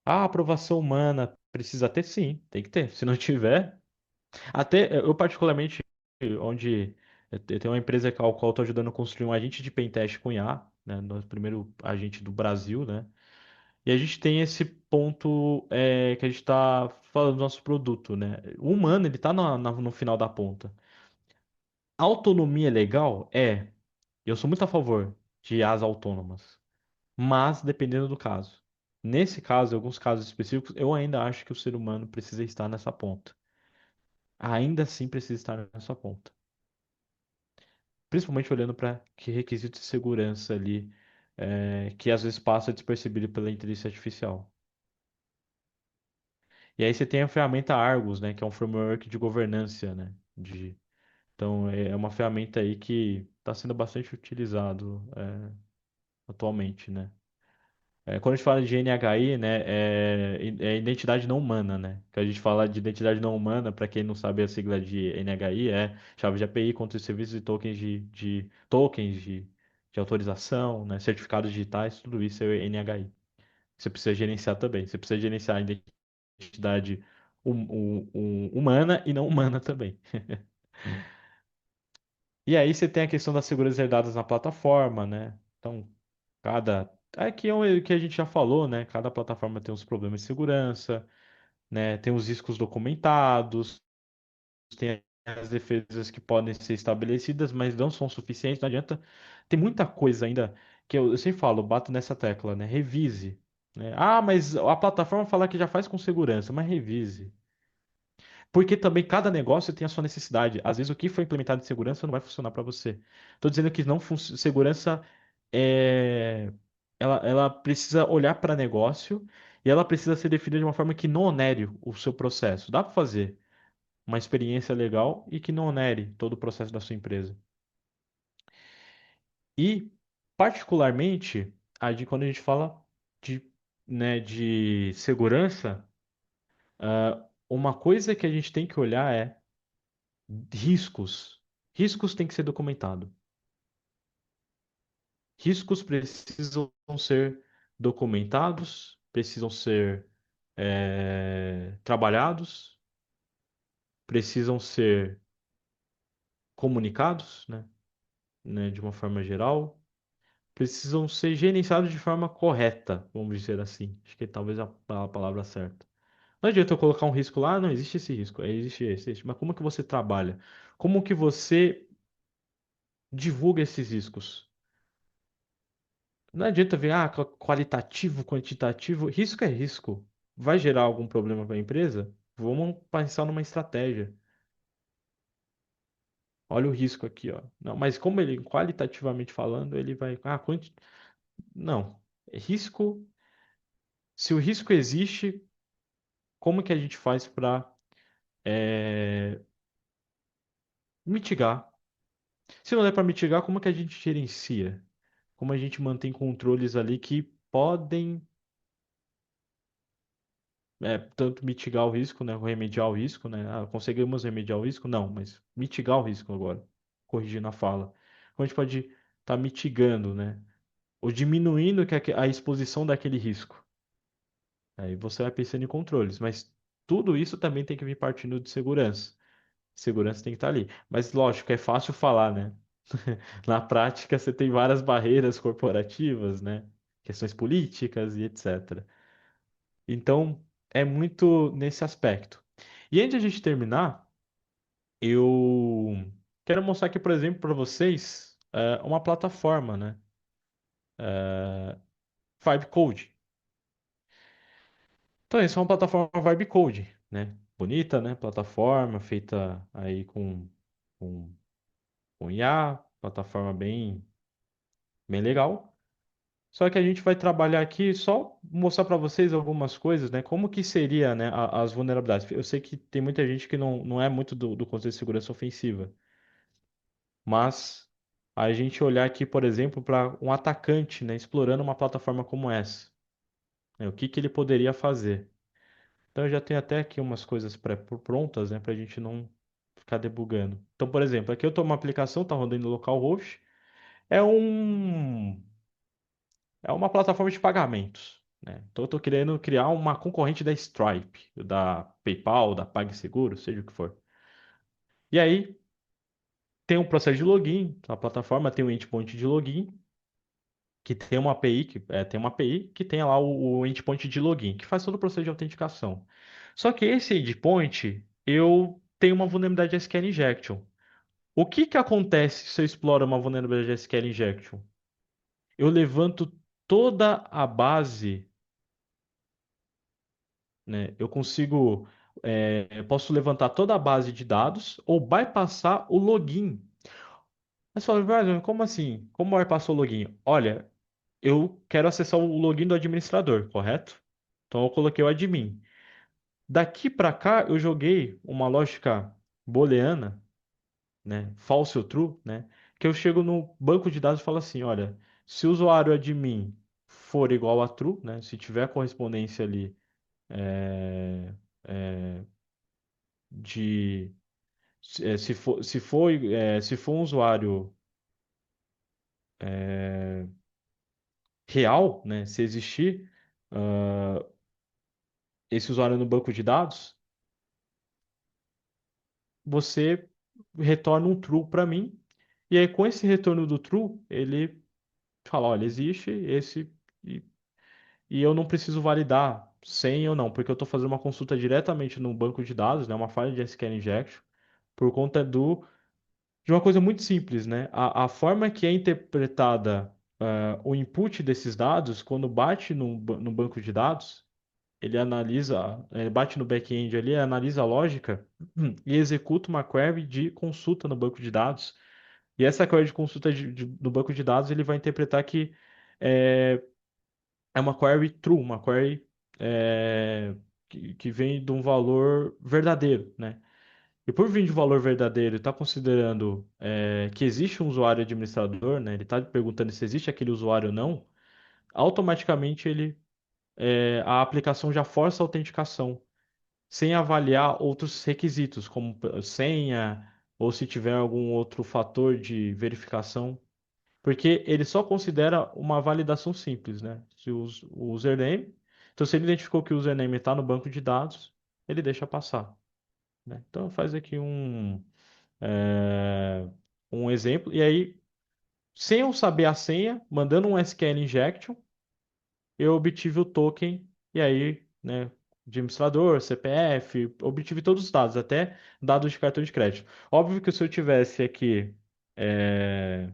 Speaker 1: a aprovação humana precisa ter, sim, tem que ter. Se não tiver, até eu particularmente, onde eu tenho uma empresa ao qual estou ajudando a construir um agente de pentest com IA, né, nosso primeiro agente do Brasil, né? E a gente tem esse ponto, que a gente está falando do nosso produto, né? O humano, ele está no final da ponta. Autonomia é legal? É. Eu sou muito a favor de IAs autônomas, mas dependendo do caso. Nesse caso, em alguns casos específicos, eu ainda acho que o ser humano precisa estar nessa ponta. Ainda assim precisa estar nessa ponta. Principalmente olhando para que requisitos de segurança ali, que às vezes passa despercebido pela inteligência artificial. E aí você tem a ferramenta Argus, né, que é um framework de governança, né? Então é uma ferramenta aí que está sendo bastante utilizado, atualmente, né? Quando a gente fala de NHI, né, é identidade não humana, né? Que a gente fala de identidade não humana, para quem não sabe a sigla de NHI, é chave de API, contas de serviços e tokens de autorização, né? Certificados digitais, tudo isso é NHI. Você precisa gerenciar também. Você precisa gerenciar a identidade humana e não humana também. E aí você tem a questão das seguranças herdadas na plataforma, né? Então, cada. Aqui é o que a gente já falou, né? Cada plataforma tem os problemas de segurança, né? Tem os riscos documentados, tem as defesas que podem ser estabelecidas, mas não são suficientes, não adianta. Tem muita coisa ainda que eu sempre falo, bato nessa tecla, né? Revise, né? Ah, mas a plataforma fala que já faz com segurança, mas revise. Porque também cada negócio tem a sua necessidade. Às vezes o que foi implementado de segurança não vai funcionar para você. Estou dizendo que não segurança é ela precisa olhar para negócio e ela precisa ser definida de uma forma que não onere o seu processo. Dá para fazer uma experiência legal e que não onere todo o processo da sua empresa. E particularmente, quando a gente fala de, né, de segurança, uma coisa que a gente tem que olhar é riscos. Riscos têm que ser documentados. Riscos precisam ser documentados, precisam ser trabalhados, precisam ser comunicados, né, de uma forma geral, precisam ser gerenciados de forma correta, vamos dizer assim. Acho que talvez a palavra certa. Não adianta eu colocar um risco lá, não existe esse risco, existe esse, existe. Mas como que você trabalha? Como que você divulga esses riscos? Não adianta ver, qualitativo, quantitativo. Risco é risco. Vai gerar algum problema para a empresa? Vamos pensar numa estratégia. Olha o risco aqui, ó. Não, mas como ele, qualitativamente falando, ele vai. Não. Risco. Se o risco existe, como que a gente faz para mitigar? Se não der para mitigar, como que a gente gerencia? Como a gente mantém controles ali que podem tanto mitigar o risco, né? Remediar o risco, né? Ah, conseguimos remediar o risco? Não, mas mitigar o risco agora, corrigindo a fala. Como a gente pode estar mitigando, né? Ou diminuindo a exposição daquele risco. Aí você vai pensando em controles, mas tudo isso também tem que vir partindo de segurança. Segurança tem que estar ali. Mas lógico, é fácil falar, né? Na prática, você tem várias barreiras corporativas, né? Questões políticas e etc. Então, é muito nesse aspecto. E antes de a gente terminar, eu quero mostrar aqui, por exemplo, para vocês uma plataforma, né? Vibe Code. Então, isso é uma plataforma Vibe Code, né? Bonita, né? Plataforma feita aí com, com IA, plataforma bem legal. Só que a gente vai trabalhar aqui só mostrar para vocês algumas coisas, né? Como que seria, né, as vulnerabilidades. Eu sei que tem muita gente que não é muito do contexto de segurança ofensiva, mas a gente olhar aqui, por exemplo, para um atacante, né, explorando uma plataforma como essa, né, o que que ele poderia fazer? Então eu já tenho até aqui umas coisas pré-prontas, né, para a gente não ficar debugando. Então, por exemplo, aqui eu estou uma aplicação, está rodando no localhost, é um é uma plataforma de pagamentos, né? Então eu estou querendo criar uma concorrente da Stripe, da PayPal, da PagSeguro, seja o que for. E aí tem um processo de login, a plataforma tem um endpoint de login, que tem uma API, tem uma API que tem lá o endpoint de login, que faz todo o processo de autenticação. Só que esse endpoint, eu tenho uma vulnerabilidade de SQL injection. O que que acontece se eu exploro uma vulnerabilidade de SQL injection? Eu levanto toda a base, né? Eu consigo, eu posso levantar toda a base de dados ou bypassar o login. Mas você fala, "Brian, como assim? Como bypassar o login?" Olha, eu quero acessar o login do administrador, correto? Então eu coloquei o admin. Daqui para cá eu joguei uma lógica booleana, né, false ou true, né, que eu chego no banco de dados e falo assim, olha, se o usuário admin for igual a true, né, se tiver correspondência ali é, é, de se for um usuário real, né, se existir ah, esse usuário no banco de dados, você retorna um true para mim. E aí, com esse retorno do true, ele fala: olha, existe esse. E, e eu não preciso validar sem ou não, porque eu estou fazendo uma consulta diretamente no banco de dados, né, uma falha de SQL injection, por conta de uma coisa muito simples, né? A forma que é interpretada o input desses dados, quando bate no banco de dados, ele bate no back-end ali, analisa a lógica e executa uma query de consulta no banco de dados. E essa query de consulta do banco de dados, ele vai interpretar que é, é uma query true, uma query que vem de um valor verdadeiro, né? E por vir de valor verdadeiro, está considerando que existe um usuário administrador, né? Ele está perguntando se existe aquele usuário ou não. Automaticamente a aplicação já força a autenticação, sem avaliar outros requisitos, como senha ou se tiver algum outro fator de verificação, porque ele só considera uma validação simples, né? Se o username, então se ele identificou que o username está no banco de dados, ele deixa passar, né? Então faz aqui é, um exemplo, e aí, sem eu saber a senha, mandando um SQL injection, eu obtive o token, e aí, né, administrador, CPF, obtive todos os dados, até dados de cartão de crédito. Óbvio que se eu tivesse aqui é,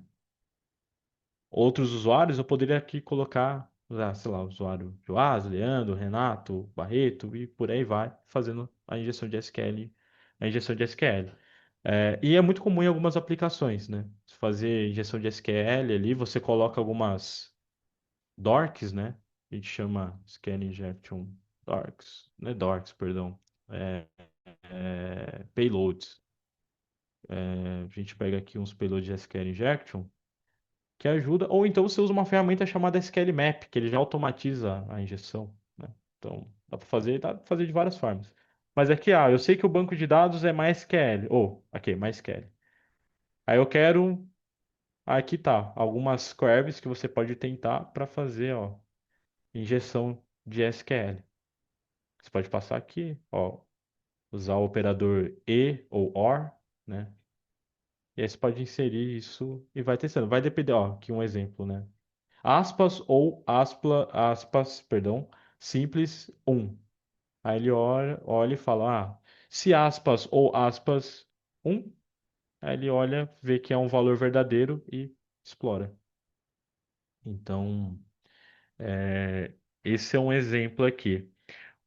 Speaker 1: outros usuários, eu poderia aqui colocar, sei lá, o usuário Joás, Leandro, Renato, Barreto e por aí vai, fazendo a injeção de SQL, a injeção de SQL. E é muito comum em algumas aplicações, né? Fazer injeção de SQL ali, você coloca algumas dorks, né? A gente chama SQL Injection Dorks, não é Dorks, perdão. É, Payloads. A gente pega aqui uns payloads de SQL Injection que ajuda, ou então você usa uma ferramenta chamada SQL Map, que ele já automatiza a injeção, né? Então, dá para fazer de várias formas. Mas aqui, eu sei que o banco de dados é MySQL, ou, aqui, MySQL. Aí eu quero, aqui tá, algumas queries que você pode tentar para fazer, injeção de SQL. Você pode passar aqui, usar o operador e ou or, né? E aí você pode inserir isso e vai testando. Vai depender, aqui um exemplo, né? Aspas ou perdão, simples, um. Aí ele olha e fala, se aspas ou aspas um, aí ele olha, vê que é um valor verdadeiro e explora. Então, esse é um exemplo aqui.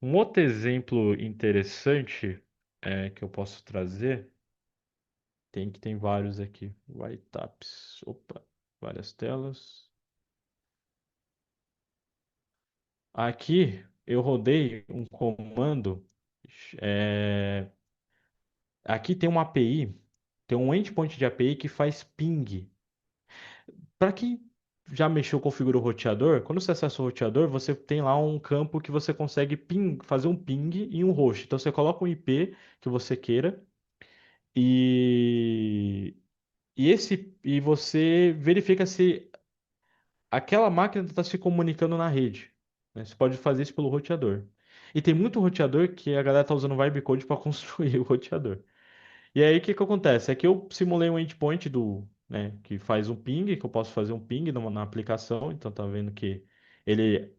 Speaker 1: Um outro exemplo interessante que eu posso trazer, tem vários aqui. Write-ups, opa, várias telas. Aqui eu rodei um comando. é, Aqui tem uma API, tem um endpoint de API que faz ping. Para quem já mexeu, configurou o roteador, quando você acessa o roteador, você tem lá um campo que você consegue fazer um ping e um host. Então você coloca um IP que você queira e, e você verifica se aquela máquina está se comunicando na rede, né? Você pode fazer isso pelo roteador. E tem muito roteador que a galera tá usando Vibecode para construir o roteador. E aí, o que que acontece? É que eu simulei um endpoint que faz um ping, que eu posso fazer um ping na aplicação. Então, tá vendo que ele,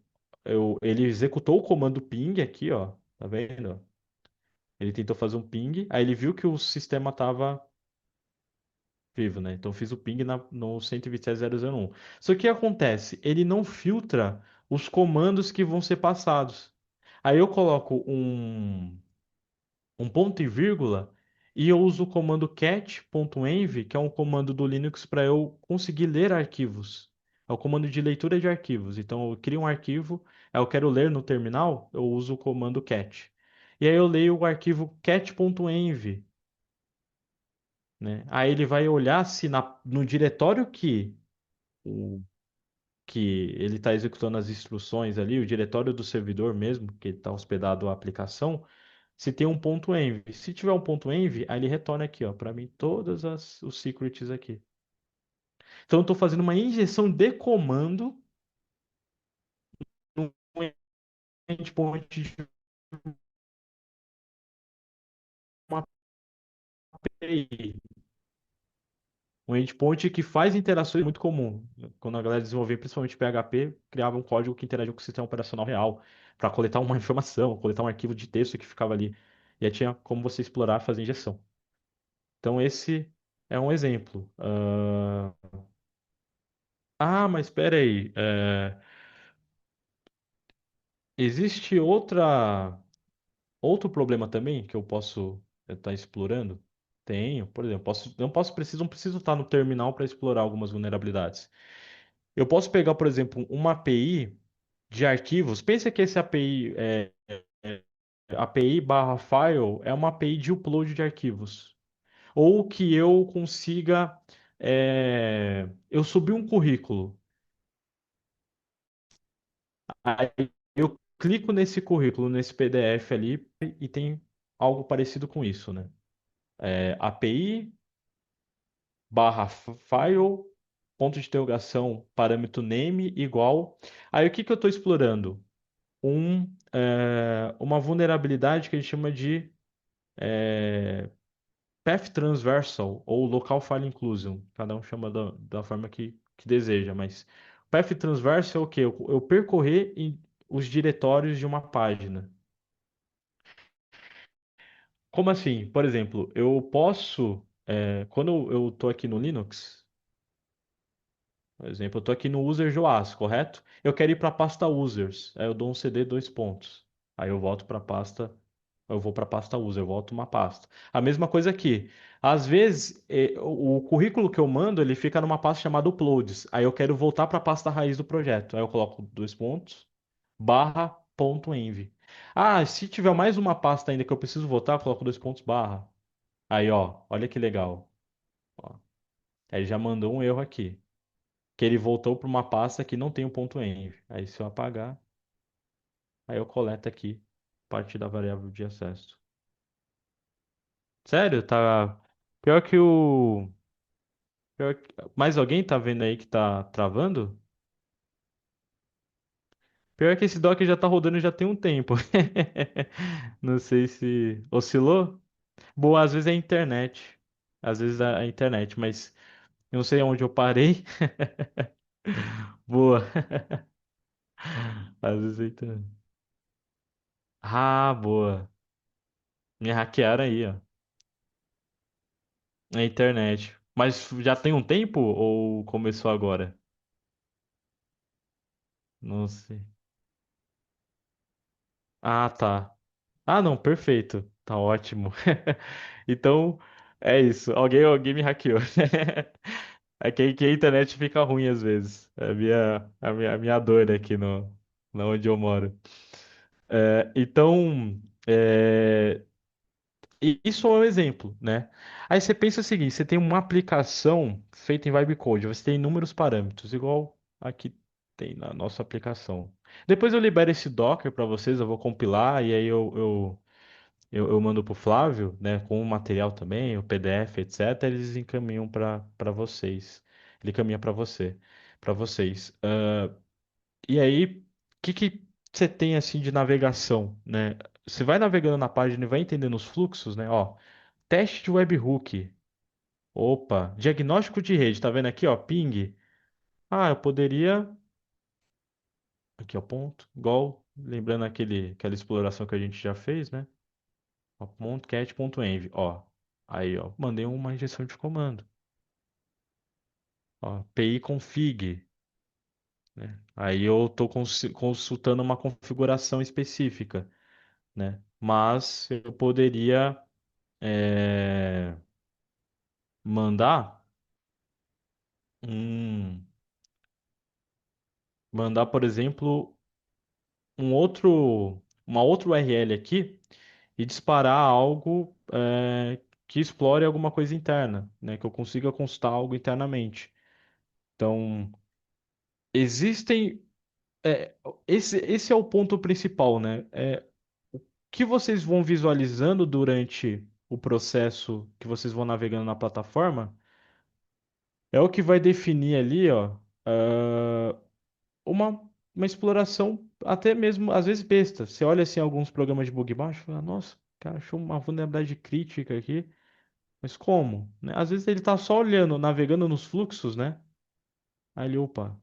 Speaker 1: ele executou o comando ping aqui, ó. Tá vendo? Ele tentou fazer um ping, aí ele viu que o sistema estava vivo, né? Então, eu fiz o ping no 127.0.0.1. Só que o que acontece? Ele não filtra os comandos que vão ser passados. Aí eu coloco um ponto e vírgula, e eu uso o comando cat.env, que é um comando do Linux para eu conseguir ler arquivos. É o comando de leitura de arquivos. Então, eu crio um arquivo, eu quero ler no terminal, eu uso o comando cat. E aí eu leio o arquivo cat.env, né? Aí ele vai olhar se no diretório o, que ele está executando as instruções ali, o diretório do servidor mesmo, que está hospedado a aplicação, se tem um ponto env. Se tiver um ponto env, aí ele retorna aqui, ó, para mim todos os secrets aqui. Então eu estou fazendo uma injeção de comando no endpoint de uma API. Um endpoint que faz interações muito comum. Quando a galera desenvolvia, principalmente PHP, criava um código que interagia com o sistema operacional real para coletar uma informação, coletar um arquivo de texto que ficava ali. E aí tinha como você explorar, fazer injeção. Então esse é um exemplo. Mas espera aí. Existe outro problema também que eu posso estar explorando? Tenho, por exemplo, não preciso estar no terminal para explorar algumas vulnerabilidades. Eu posso pegar, por exemplo, uma API de arquivos. Pensa que esse API barra file é uma API de upload de arquivos. Ou que eu consiga, eu subir um currículo. Aí eu clico nesse currículo, nesse PDF ali, e tem algo parecido com isso, né? API barra file, ponto de interrogação, parâmetro name igual. Aí o que que eu estou explorando? Uma vulnerabilidade que a gente chama de Path Transversal ou Local File Inclusion. Cada um chama da forma que deseja, mas Path Transversal é o quê? Eu percorrer os diretórios de uma página. Como assim? Por exemplo, eu posso, quando eu estou aqui no Linux, por exemplo, eu estou aqui no user Joás, correto? Eu quero ir para a pasta users. Aí eu dou um CD dois pontos. Aí eu volto para a pasta, eu vou para a pasta user, eu volto uma pasta. A mesma coisa aqui. Às vezes, o currículo que eu mando, ele fica numa pasta chamada uploads. Aí eu quero voltar para a pasta raiz do projeto. Aí eu coloco dois pontos, barra, ponto env. Se tiver mais uma pasta ainda que eu preciso voltar, eu coloco dois pontos, barra. Aí, ó, olha que legal. Ó, aí já mandou um erro aqui. Que ele voltou para uma pasta que não tem o ponto .env. Aí se eu apagar, aí eu coleto aqui parte da variável de acesso. Sério, tá. Pior que o. Mais alguém tá vendo aí que tá travando? Pior que esse dock já tá rodando já tem um tempo. Não sei se oscilou. Boa, às vezes é a internet. Às vezes é a internet, mas eu não sei onde eu parei. Boa. Às vezes é a internet. Ah, boa. Me hackearam aí, ó. Na internet. Mas já tem um tempo ou começou agora? Não sei. Ah, tá. Ah, não, perfeito. Tá ótimo. Então, é isso. Alguém me hackeou. É que a internet fica ruim às vezes. É a minha dor aqui no, na onde eu moro. Então, isso é um exemplo, né? Aí você pensa o seguinte: você tem uma aplicação feita em Vibe Code, você tem inúmeros parâmetros, igual aqui tem na nossa aplicação. Depois eu libero esse Docker para vocês, eu vou compilar e aí eu mando para o Flávio, né, com o material também, o PDF, etc. Eles encaminham para vocês. Ele caminha para vocês. E aí, o que você tem assim de navegação, né? Você vai navegando na página e vai entendendo os fluxos, né? Ó, teste de webhook. Opa, diagnóstico de rede, tá vendo aqui, ó, ping. Ah, eu poderia. Aqui, ó, ponto. Igual, lembrando aquela exploração que a gente já fez, né? Ó, ponto cat.env, ó. Aí, ó, mandei uma injeção de comando. Ó, API config, né? Aí eu tô consultando uma configuração específica, né? Mas eu poderia é, mandar um, mandar, por exemplo, uma outra URL aqui e disparar algo que explore alguma coisa interna, né? Que eu consiga consultar algo internamente. Então, existem. é, esse é o ponto principal, né? O que vocês vão visualizando durante o processo que vocês vão navegando na plataforma é o que vai definir ali, ó, uma, uma exploração até mesmo, às vezes, besta. Você olha assim alguns programas de bug baixo e fala, nossa, cara, achou uma vulnerabilidade crítica aqui. Mas como? Né? Às vezes ele tá só olhando, navegando nos fluxos, né? Aí ele, opa,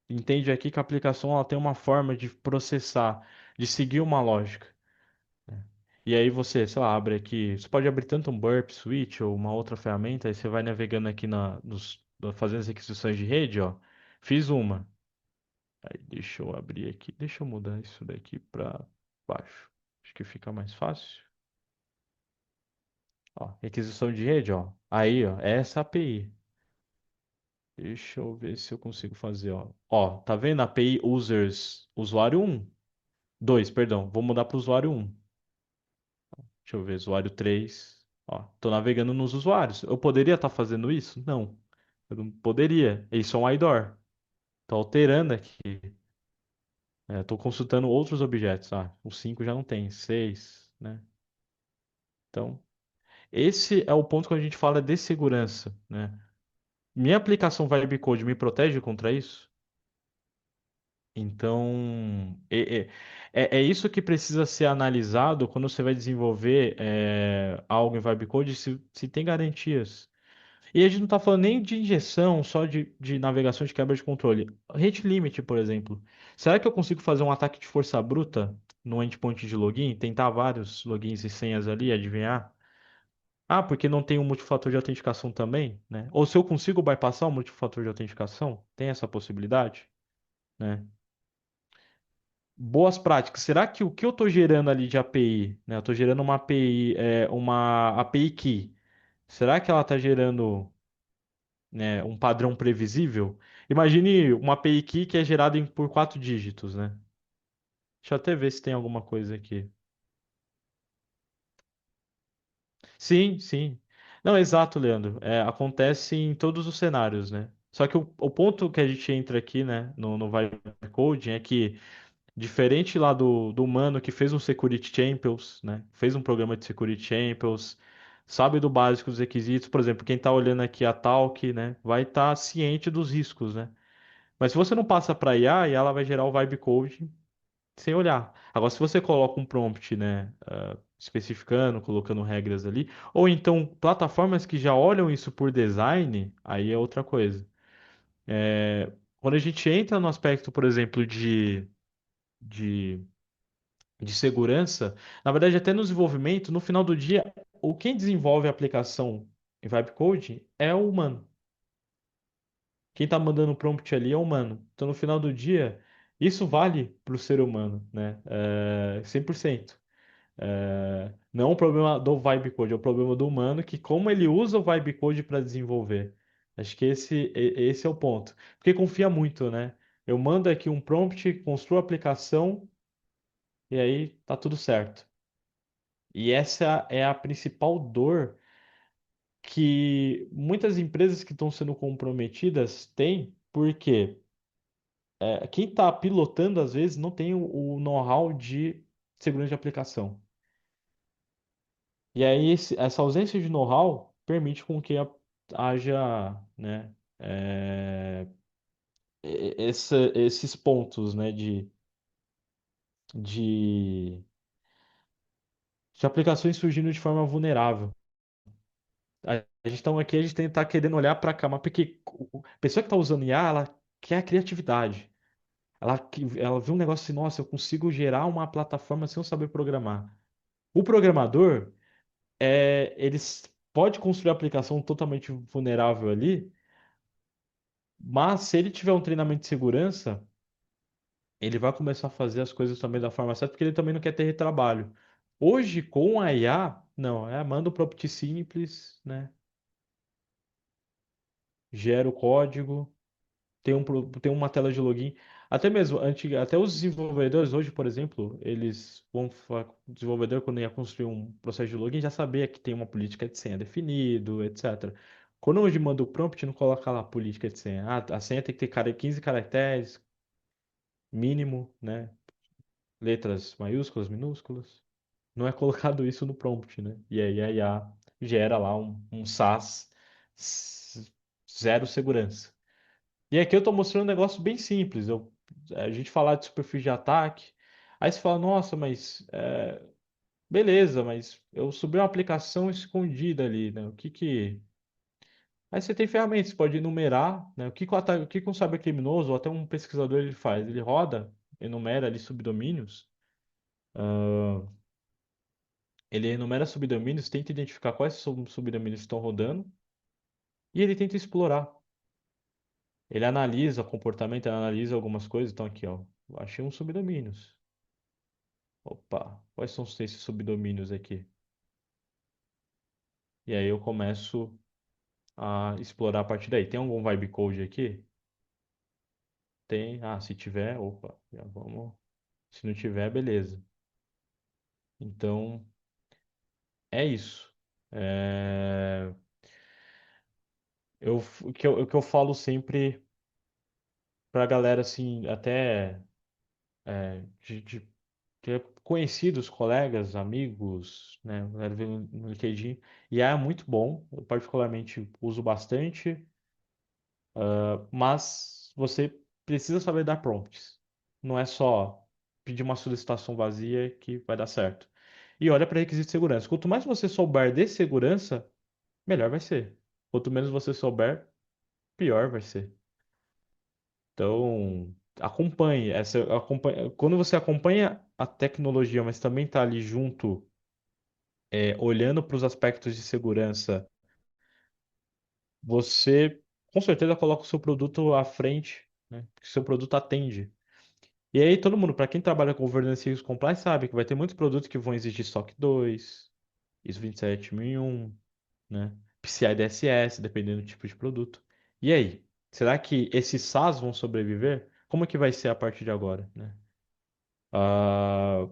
Speaker 1: entende aqui que a aplicação ela tem uma forma de processar, de seguir uma lógica. E aí você, sei lá, abre aqui. Você pode abrir tanto um Burp Suite ou uma outra ferramenta, aí você vai navegando aqui fazendo as requisições de rede, ó. Fiz uma. Aí deixa eu abrir aqui, deixa eu mudar isso daqui para baixo. Acho que fica mais fácil. Ó, requisição de rede, ó. Aí, ó, é essa API. Deixa eu ver se eu consigo fazer, ó. Ó, tá vendo? API users, usuário um, 2, perdão. Vou mudar para o usuário um. Deixa eu ver, usuário 3. Ó, tô navegando nos usuários. Eu poderia estar fazendo isso? Não. Eu não poderia. Isso é um IDOR. Tô alterando aqui. Tô consultando outros objetos. Ah, o 5 já não tem, 6, né? Então, esse é o ponto que a gente fala de segurança, né? Minha aplicação Vibe Code me protege contra isso? Então, é isso que precisa ser analisado quando você vai desenvolver algo em Vibe Code, se tem garantias. E a gente não está falando nem de injeção, só de navegação de quebra de controle. Rate limit, por exemplo. Será que eu consigo fazer um ataque de força bruta no endpoint de login? Tentar vários logins e senhas ali, adivinhar? Ah, porque não tem um multifator de autenticação também, né? Ou se eu consigo bypassar o multifator de autenticação, tem essa possibilidade, né? Boas práticas. Será que o que eu estou gerando ali de API, né? Eu estou gerando uma API key. Será que ela está gerando, né, um padrão previsível? Imagine uma API key que é gerada por 4 dígitos, né? Deixa eu até ver se tem alguma coisa aqui. Sim, sim. Não, exato, Leandro. Acontece em todos os cenários, né? Só que o ponto que a gente entra aqui, né, no Vibe Coding é que, diferente lá do mano que fez um Security Champions, né, fez um programa de Security Champions, sabe do básico dos requisitos, por exemplo, quem está olhando aqui a Talk, né, vai estar ciente dos riscos, né? Mas se você não passa para IA, e ela vai gerar o Vibe Coding sem olhar. Agora, se você coloca um prompt, né, especificando, colocando regras ali, ou então plataformas que já olham isso por design, aí é outra coisa. Quando a gente entra no aspecto, por exemplo, de de segurança, na verdade, até no desenvolvimento, no final do dia, o quem desenvolve a aplicação em vibe coding é o humano. Quem está mandando o prompt ali é o humano. Então, no final do dia, isso vale para o ser humano, né? 100%. Não é um problema do vibe code, é um problema do humano que como ele usa o vibe code para desenvolver. Acho que esse é o ponto. Porque confia muito, né? Eu mando aqui um prompt, construo a aplicação e aí tá tudo certo. E essa é a principal dor que muitas empresas que estão sendo comprometidas têm, porque quem está pilotando, às vezes, não tem o know-how de segurança de aplicação. E aí, essa ausência de know-how permite com que haja, né, é, esses pontos, né, de, de aplicações surgindo de forma vulnerável. A gente tá aqui, a gente tá querendo olhar para cá, mas porque a pessoa que está usando IA, ela quer a criatividade. Ela viu um negócio assim, nossa, eu consigo gerar uma plataforma sem eu saber programar. O programador, ele pode construir a aplicação totalmente vulnerável ali, mas se ele tiver um treinamento de segurança, ele vai começar a fazer as coisas também da forma certa, porque ele também não quer ter retrabalho. Hoje, com a IA, não, manda o prompt simples, né? Gera o código. Tem uma tela de login. Até mesmo, até os desenvolvedores hoje, por exemplo, o desenvolvedor quando ia construir um processo de login já sabia que tem uma política de senha definido, etc. Quando hoje manda o prompt, não coloca lá a política de senha. Ah, a senha tem que ter 15 caracteres, mínimo, né? Letras maiúsculas, minúsculas. Não é colocado isso no prompt, né? E aí a IA gera lá um SAS zero segurança. E aqui eu estou mostrando um negócio bem simples. A gente falar de superfície de ataque, aí você fala, nossa, mas beleza, mas eu subi uma aplicação escondida ali, né? Aí você tem ferramentas, você pode enumerar, né? O que que um cybercriminoso ou até um pesquisador ele faz? Ele roda, enumera ali subdomínios, ele enumera subdomínios, tenta identificar quais subdomínios estão rodando e ele tenta explorar. Ele analisa o comportamento, ele analisa algumas coisas. Então aqui, ó, achei uns subdomínios. Opa, quais são esses subdomínios aqui? E aí eu começo a explorar a partir daí. Tem algum vibe code aqui? Tem. Ah, se tiver, opa, já vamos. Se não tiver, beleza. Então, é isso. É, o que eu falo sempre pra galera, assim, até de conhecidos, colegas, amigos, né? Galera vê no LinkedIn. E é muito bom. Eu particularmente uso bastante. Mas você precisa saber dar prompts. Não é só pedir uma solicitação vazia que vai dar certo. E olha para requisitos de segurança. Quanto mais você souber de segurança, melhor vai ser. Quanto menos você souber, pior vai ser. Então, quando você acompanha a tecnologia, mas também está ali junto, olhando para os aspectos de segurança, você com certeza coloca o seu produto à frente, né? Que o seu produto atende. E aí todo mundo, para quem trabalha com governança e risco compliance, sabe que vai ter muitos produtos que vão exigir SOC 2, ISO 27001, né? PCI DSS, dependendo do tipo de produto. E aí, será que esses SaaS vão sobreviver? Como é que vai ser a partir de agora, né? Ah,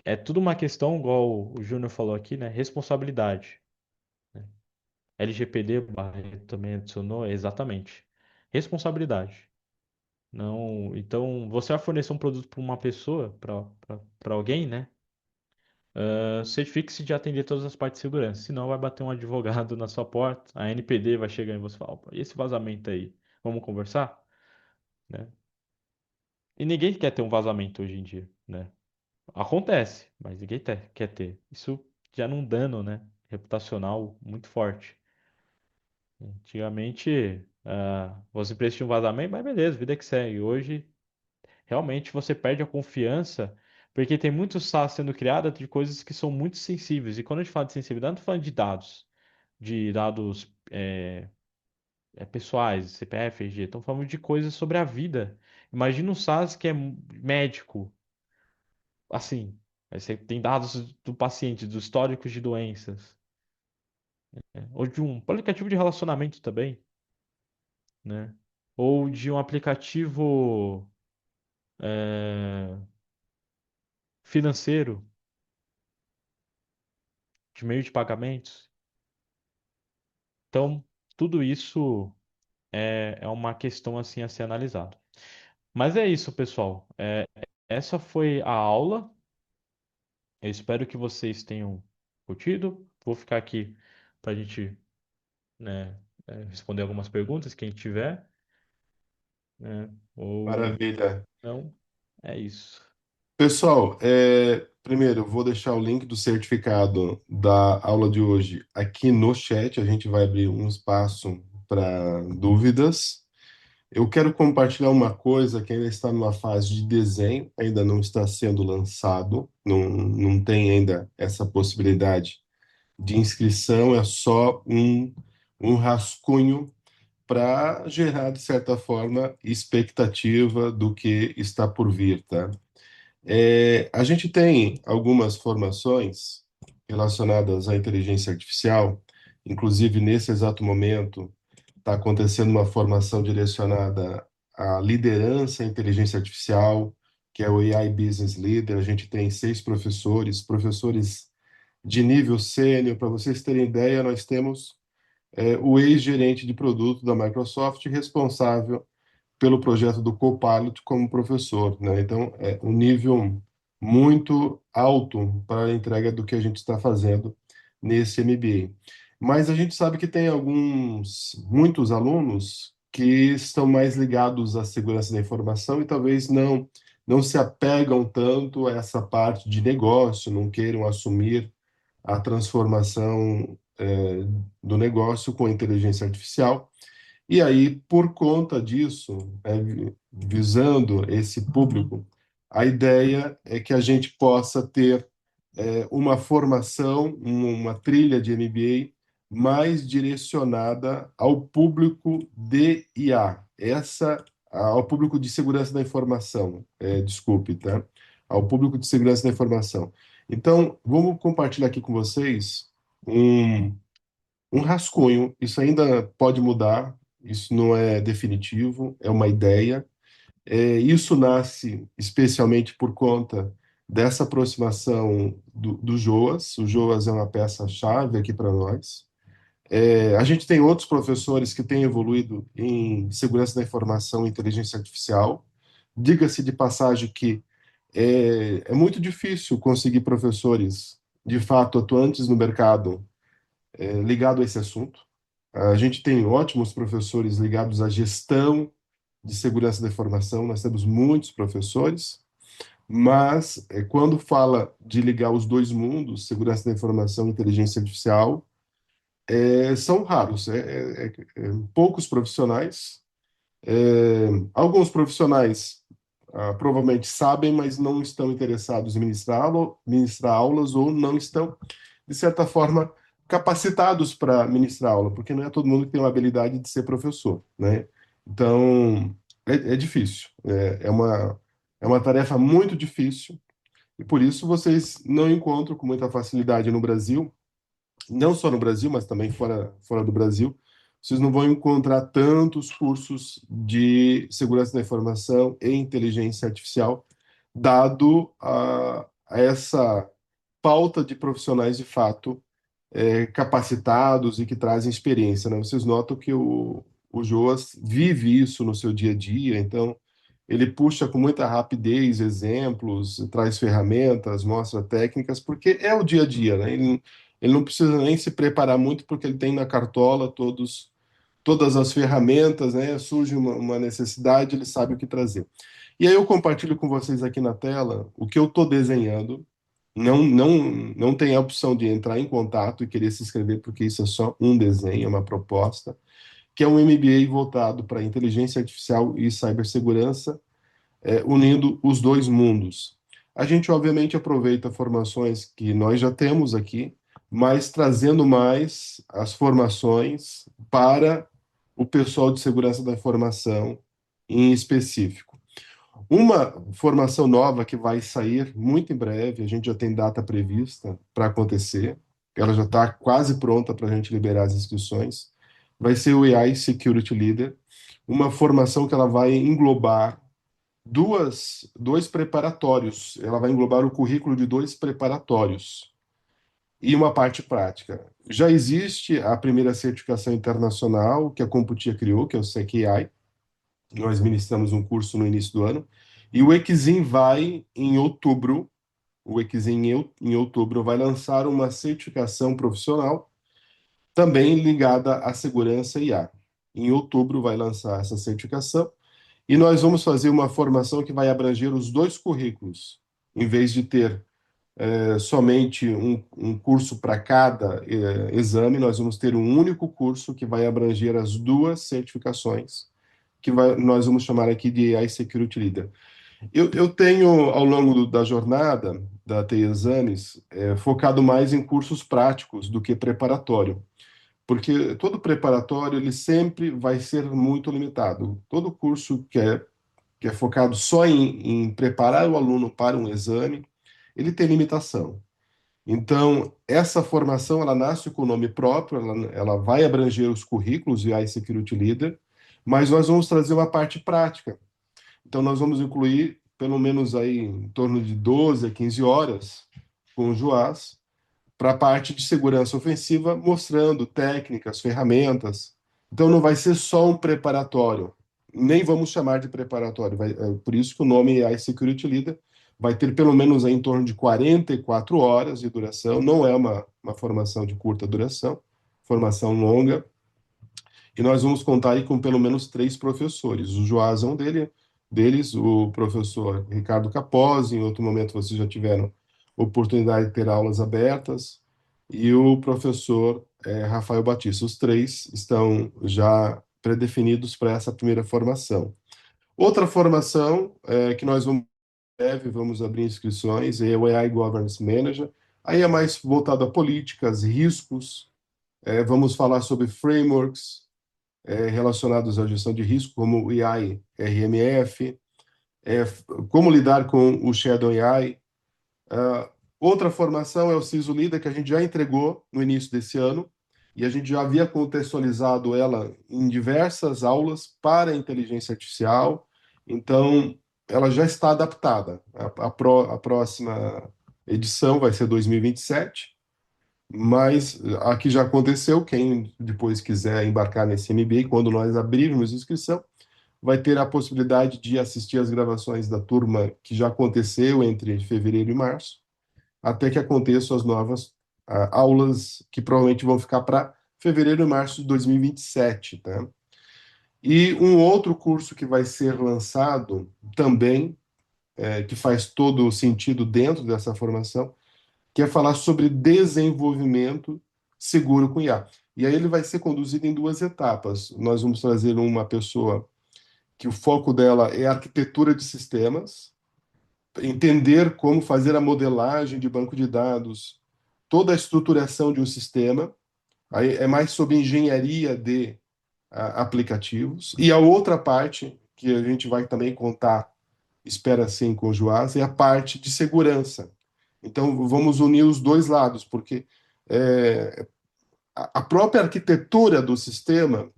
Speaker 1: é tudo uma questão, igual o Júnior falou aqui, né? Responsabilidade, né? LGPD, Barreto também adicionou, exatamente. Responsabilidade. Não, então você vai fornecer um produto para uma pessoa, para alguém, né? Certifique-se de atender todas as partes de segurança. Senão vai bater um advogado na sua porta, a NPD vai chegar em você e falar, "Opa, e esse vazamento aí? Vamos conversar?" Né? E ninguém quer ter um vazamento hoje em dia, né? Acontece, mas ninguém quer ter. Isso já num dano, né? Reputacional muito forte. Antigamente, você precisa de um vazamento, mas beleza, vida que segue. Hoje realmente você perde a confiança, Porque tem muito SaaS sendo criado de coisas que são muito sensíveis. E quando a gente fala de sensibilidade, não estou falando de dados pessoais, CPF, RG, estamos falando de coisas sobre a vida. Imagina um SaaS que é médico, assim, aí você tem dados do paciente, dos históricos de doenças, né? Ou de um aplicativo de relacionamento também, né? Ou de um aplicativo é, financeiro, de meio de pagamentos. Então, tudo isso é uma questão assim a ser analisada. Mas é isso, pessoal. Essa foi a aula. Eu espero que vocês tenham curtido. Vou ficar aqui para a gente, né, responder algumas perguntas, quem tiver, né? Ou
Speaker 2: Maravilha.
Speaker 1: não. É isso.
Speaker 2: Pessoal, primeiro, eu vou deixar o link do certificado da aula de hoje aqui no chat. A gente vai abrir um espaço para dúvidas. Eu quero compartilhar uma coisa que ainda está numa fase de desenho, ainda não está sendo lançado, não tem ainda essa possibilidade de inscrição, é só um rascunho para gerar, de certa forma, expectativa do que está por vir, tá? A gente tem algumas formações relacionadas à inteligência artificial, inclusive nesse exato momento está acontecendo uma formação direcionada à liderança em inteligência artificial, que é o AI Business Leader. A gente tem 6 professores, professores de nível sênior. Para vocês terem ideia, nós temos o ex-gerente de produto da Microsoft responsável pelo projeto do Copilot como professor, né? Então, é um nível muito alto para a entrega do que a gente está fazendo nesse MBA. Mas a gente sabe que tem muitos alunos que estão mais ligados à segurança da informação e talvez não se apegam tanto a essa parte de negócio, não queiram assumir a transformação do negócio com a inteligência artificial. E aí, por conta disso, visando esse público, a ideia é que a gente possa ter uma formação, uma trilha de MBA mais direcionada ao público de IA, ao público de segurança da informação, desculpe, tá? Ao público de segurança da informação. Então, vamos compartilhar aqui com vocês um um rascunho. Isso ainda pode mudar, isso não é definitivo, é uma ideia. Isso nasce especialmente por conta dessa aproximação do JOAS. O JOAS é uma peça-chave aqui para nós. A gente tem outros professores que têm evoluído em segurança da informação e inteligência artificial. Diga-se de passagem que é muito difícil conseguir professores de fato atuantes no mercado ligado a esse assunto. A gente tem ótimos professores ligados à gestão de segurança da informação, nós temos muitos professores, mas quando fala de ligar os dois mundos, segurança da informação e inteligência artificial, são raros, poucos profissionais. Alguns profissionais provavelmente sabem, mas não estão interessados em ministrar aulas ou não estão, de certa forma, capacitados para ministrar aula, porque não é todo mundo que tem uma habilidade de ser professor, né? Então, é difícil. É uma tarefa muito difícil e por isso vocês não encontram com muita facilidade no Brasil, não só no Brasil, mas também fora do Brasil, vocês não vão encontrar tantos cursos de segurança da informação e inteligência artificial, dado a essa falta de profissionais de fato capacitados e que trazem experiência, né? Vocês notam que o Joas vive isso no seu dia a dia, então ele puxa com muita rapidez exemplos, traz ferramentas, mostra técnicas, porque é o dia a dia, né? Ele não precisa nem se preparar muito, porque ele tem na cartola todas as ferramentas, né? Surge uma necessidade, ele sabe o que trazer. E aí eu compartilho com vocês aqui na tela o que eu estou desenhando. Não tem a opção de entrar em contato e querer se inscrever, porque isso é só um desenho, é uma proposta, que é um MBA voltado para inteligência artificial e cibersegurança, unindo os dois mundos. A gente, obviamente, aproveita formações que nós já temos aqui, mas trazendo mais as formações para o pessoal de segurança da informação em específico. Uma formação nova que vai sair muito em breve, a gente já tem data prevista para acontecer, ela já está quase pronta para a gente liberar as inscrições, vai ser o AI Security Leader, uma formação que ela vai englobar dois preparatórios, ela vai englobar o currículo de dois preparatórios e uma parte prática. Já existe a primeira certificação internacional que a Computia criou, que é o SecAI, nós ministramos um curso no início do ano, e o Exim vai em outubro, o Exim em outubro vai lançar uma certificação profissional também ligada à segurança IA. Em outubro vai lançar essa certificação e nós vamos fazer uma formação que vai abranger os dois currículos, em vez de ter somente um curso para cada exame, nós vamos ter um único curso que vai abranger as duas certificações nós vamos chamar aqui de AI Security Leader. Eu tenho, ao longo da jornada da TI Exames, focado mais em cursos práticos do que preparatório, porque todo preparatório ele sempre vai ser muito limitado. Todo curso que é focado só em preparar o aluno para um exame, ele tem limitação. Então, essa formação, ela nasce com o nome próprio, ela vai abranger os currículos de AI Security Leader, mas nós vamos trazer uma parte prática. Então, nós vamos incluir pelo menos aí em torno de 12 a 15 horas com o Joás para a parte de segurança ofensiva, mostrando técnicas, ferramentas. Então, não vai ser só um preparatório, nem vamos chamar de preparatório. Por isso que o nome é iSecurity Leader. Vai ter pelo menos aí em torno de 44 horas de duração, não é uma formação de curta duração, formação longa, e nós vamos contar aí com pelo menos três professores. O Joás é um deles, o professor Ricardo Capozzi, em outro momento vocês já tiveram oportunidade de ter aulas abertas, e o professor Rafael Batista. Os três estão já predefinidos para essa primeira formação. Outra formação que nós vamos abrir inscrições é o AI Governance Manager. Aí é mais voltado a políticas, riscos, vamos falar sobre frameworks, relacionados à gestão de risco, como o AI RMF, como lidar com o Shadow AI. Outra formação é o CISO Leader, que a gente já entregou no início desse ano, e a gente já havia contextualizado ela em diversas aulas para a inteligência artificial, então ela já está adaptada. A próxima edição vai ser 2027, mas aqui já aconteceu. Quem depois quiser embarcar nesse MBA, quando nós abrirmos inscrição, vai ter a possibilidade de assistir às gravações da turma que já aconteceu entre fevereiro e março, até que aconteçam as novas aulas que provavelmente vão ficar para fevereiro e março de 2027, tá? E um outro curso que vai ser lançado também, que faz todo o sentido dentro dessa formação, que é falar sobre desenvolvimento seguro com IA. E aí ele vai ser conduzido em duas etapas. Nós vamos trazer uma pessoa que o foco dela é arquitetura de sistemas, entender como fazer a modelagem de banco de dados, toda a estruturação de um sistema. Aí é mais sobre engenharia de aplicativos. E a outra parte, que a gente vai também contar, espera assim, com o Joás, é a parte de segurança. Então, vamos unir os dois lados, porque é, a própria arquitetura do sistema,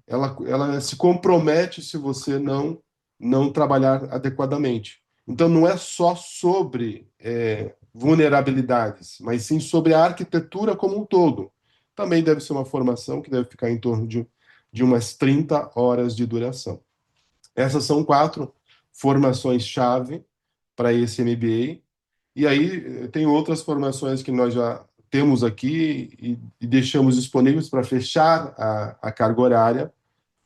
Speaker 2: ela se compromete se você não trabalhar adequadamente. Então, não é só sobre vulnerabilidades, mas sim sobre a arquitetura como um todo. Também deve ser uma formação que deve ficar em torno de umas 30 horas de duração. Essas são quatro formações-chave para esse MBA. E aí tem outras formações que nós já temos aqui e deixamos disponíveis para fechar a carga horária,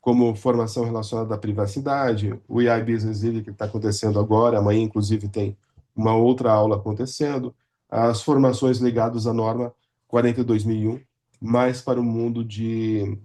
Speaker 2: como formação relacionada à privacidade, o AI Business Leader que está acontecendo agora, amanhã inclusive tem uma outra aula acontecendo, as formações ligadas à norma 42001, mais para o mundo de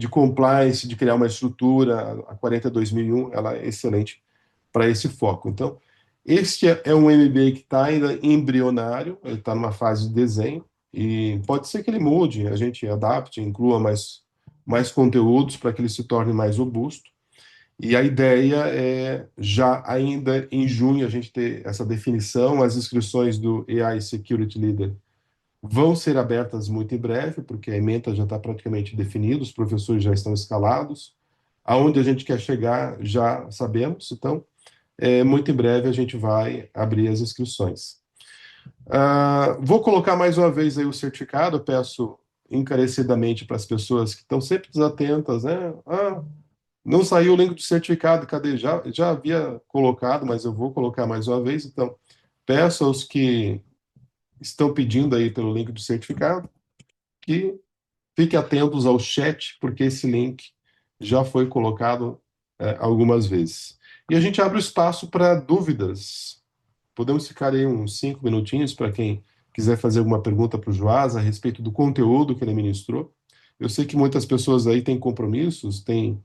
Speaker 2: compliance, de criar uma estrutura, a 42001, ela é excelente para esse foco. Então, Este é um MBA que está ainda embrionário, ele está numa fase de desenho, e pode ser que ele mude, a gente adapte, inclua mais conteúdos para que ele se torne mais robusto. E a ideia é, já ainda em junho, a gente ter essa definição. As inscrições do AI Security Leader vão ser abertas muito em breve, porque a ementa já está praticamente definida, os professores já estão escalados. Aonde a gente quer chegar, já sabemos, então, muito em breve a gente vai abrir as inscrições. Vou colocar mais uma vez aí o certificado, eu peço encarecidamente para as pessoas que estão sempre desatentas, né? Não saiu o link do certificado, cadê? Já havia colocado, mas eu vou colocar mais uma vez. Então, peço aos que estão pedindo aí pelo link do certificado que fiquem atentos ao chat, porque esse link já foi colocado algumas vezes. E a gente abre o espaço para dúvidas. Podemos ficar aí uns 5 minutinhos para quem quiser fazer alguma pergunta para o Joás a respeito do conteúdo que ele ministrou. Eu sei que muitas pessoas aí têm compromissos, têm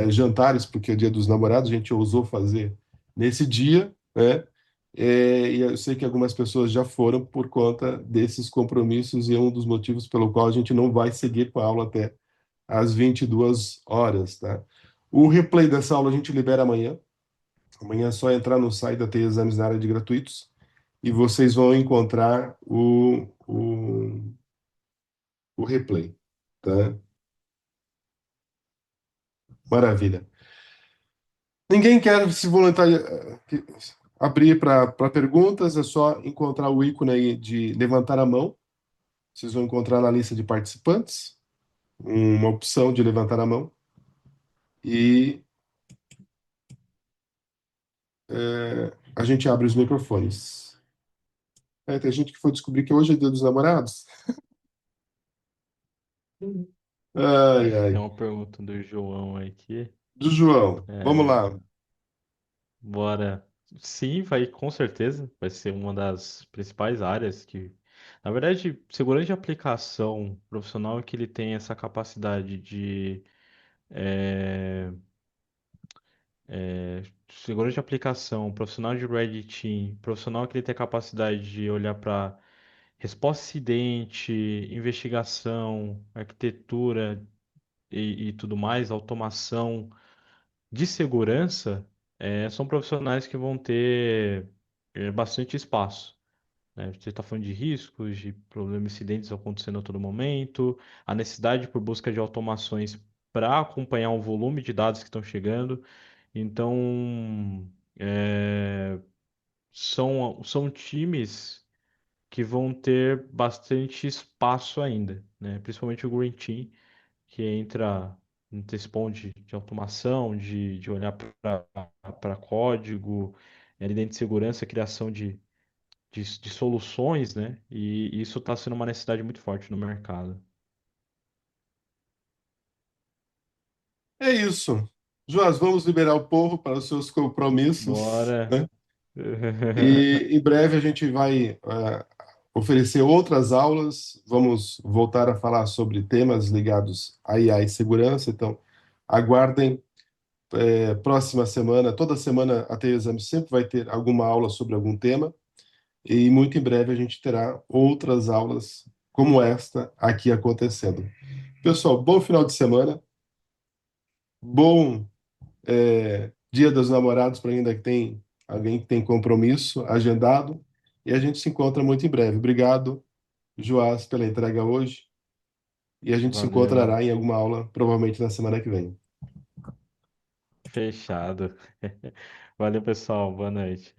Speaker 2: jantares, porque é Dia dos Namorados, a gente ousou fazer nesse dia, né? E eu sei que algumas pessoas já foram por conta desses compromissos e é um dos motivos pelo qual a gente não vai seguir com a aula até às 22 horas, tá? O replay dessa aula a gente libera amanhã. Amanhã é só entrar no site da TI Exames na área de gratuitos e vocês vão encontrar o replay, tá? Maravilha. Ninguém quer se voluntariar, abrir para perguntas, é só encontrar o ícone aí de levantar a mão. Vocês vão encontrar na lista de participantes uma opção de levantar a mão e a gente abre os microfones. Tem gente que foi descobrir que hoje é Dia dos Namorados. Ai,
Speaker 1: Tem
Speaker 2: ai.
Speaker 1: uma pergunta do João aqui.
Speaker 2: Do João. Vamos
Speaker 1: É,
Speaker 2: lá.
Speaker 1: bora. Sim, vai com certeza. Vai ser uma das principais áreas que. Na verdade, segurança de aplicação profissional é que ele tem essa capacidade de. é, segurança de aplicação, profissional de Red Team, profissional que ele tem a capacidade de olhar para resposta a incidente, investigação, arquitetura e tudo mais, automação de segurança, são profissionais que vão ter bastante espaço, né? Você está falando de riscos, de problemas, incidentes acontecendo a todo momento, a necessidade por busca de automações para acompanhar o volume de dados que estão chegando. Então, são times que vão ter bastante espaço ainda, né? Principalmente o Green Team, que entra nesse ponto de automação, de olhar para código, ali dentro de segurança, criação de soluções, né? E isso está sendo uma necessidade muito forte no mercado.
Speaker 2: É isso. Joás, vamos liberar o povo para os seus compromissos,
Speaker 1: Bora!
Speaker 2: né? E em breve a gente vai oferecer outras aulas. Vamos voltar a falar sobre temas ligados a IA e segurança. Então, aguardem. Próxima semana, toda semana a TI Exame sempre vai ter alguma aula sobre algum tema. E muito em breve a gente terá outras aulas como esta aqui acontecendo. Pessoal, bom final de semana. Bom Dia dos Namorados para ainda que tem alguém que tem compromisso agendado. E a gente se encontra muito em breve. Obrigado, Joás, pela entrega hoje. E a gente se
Speaker 1: Valeu,
Speaker 2: encontrará em alguma aula, provavelmente na semana que vem.
Speaker 1: fechado. Valeu, pessoal. Boa noite.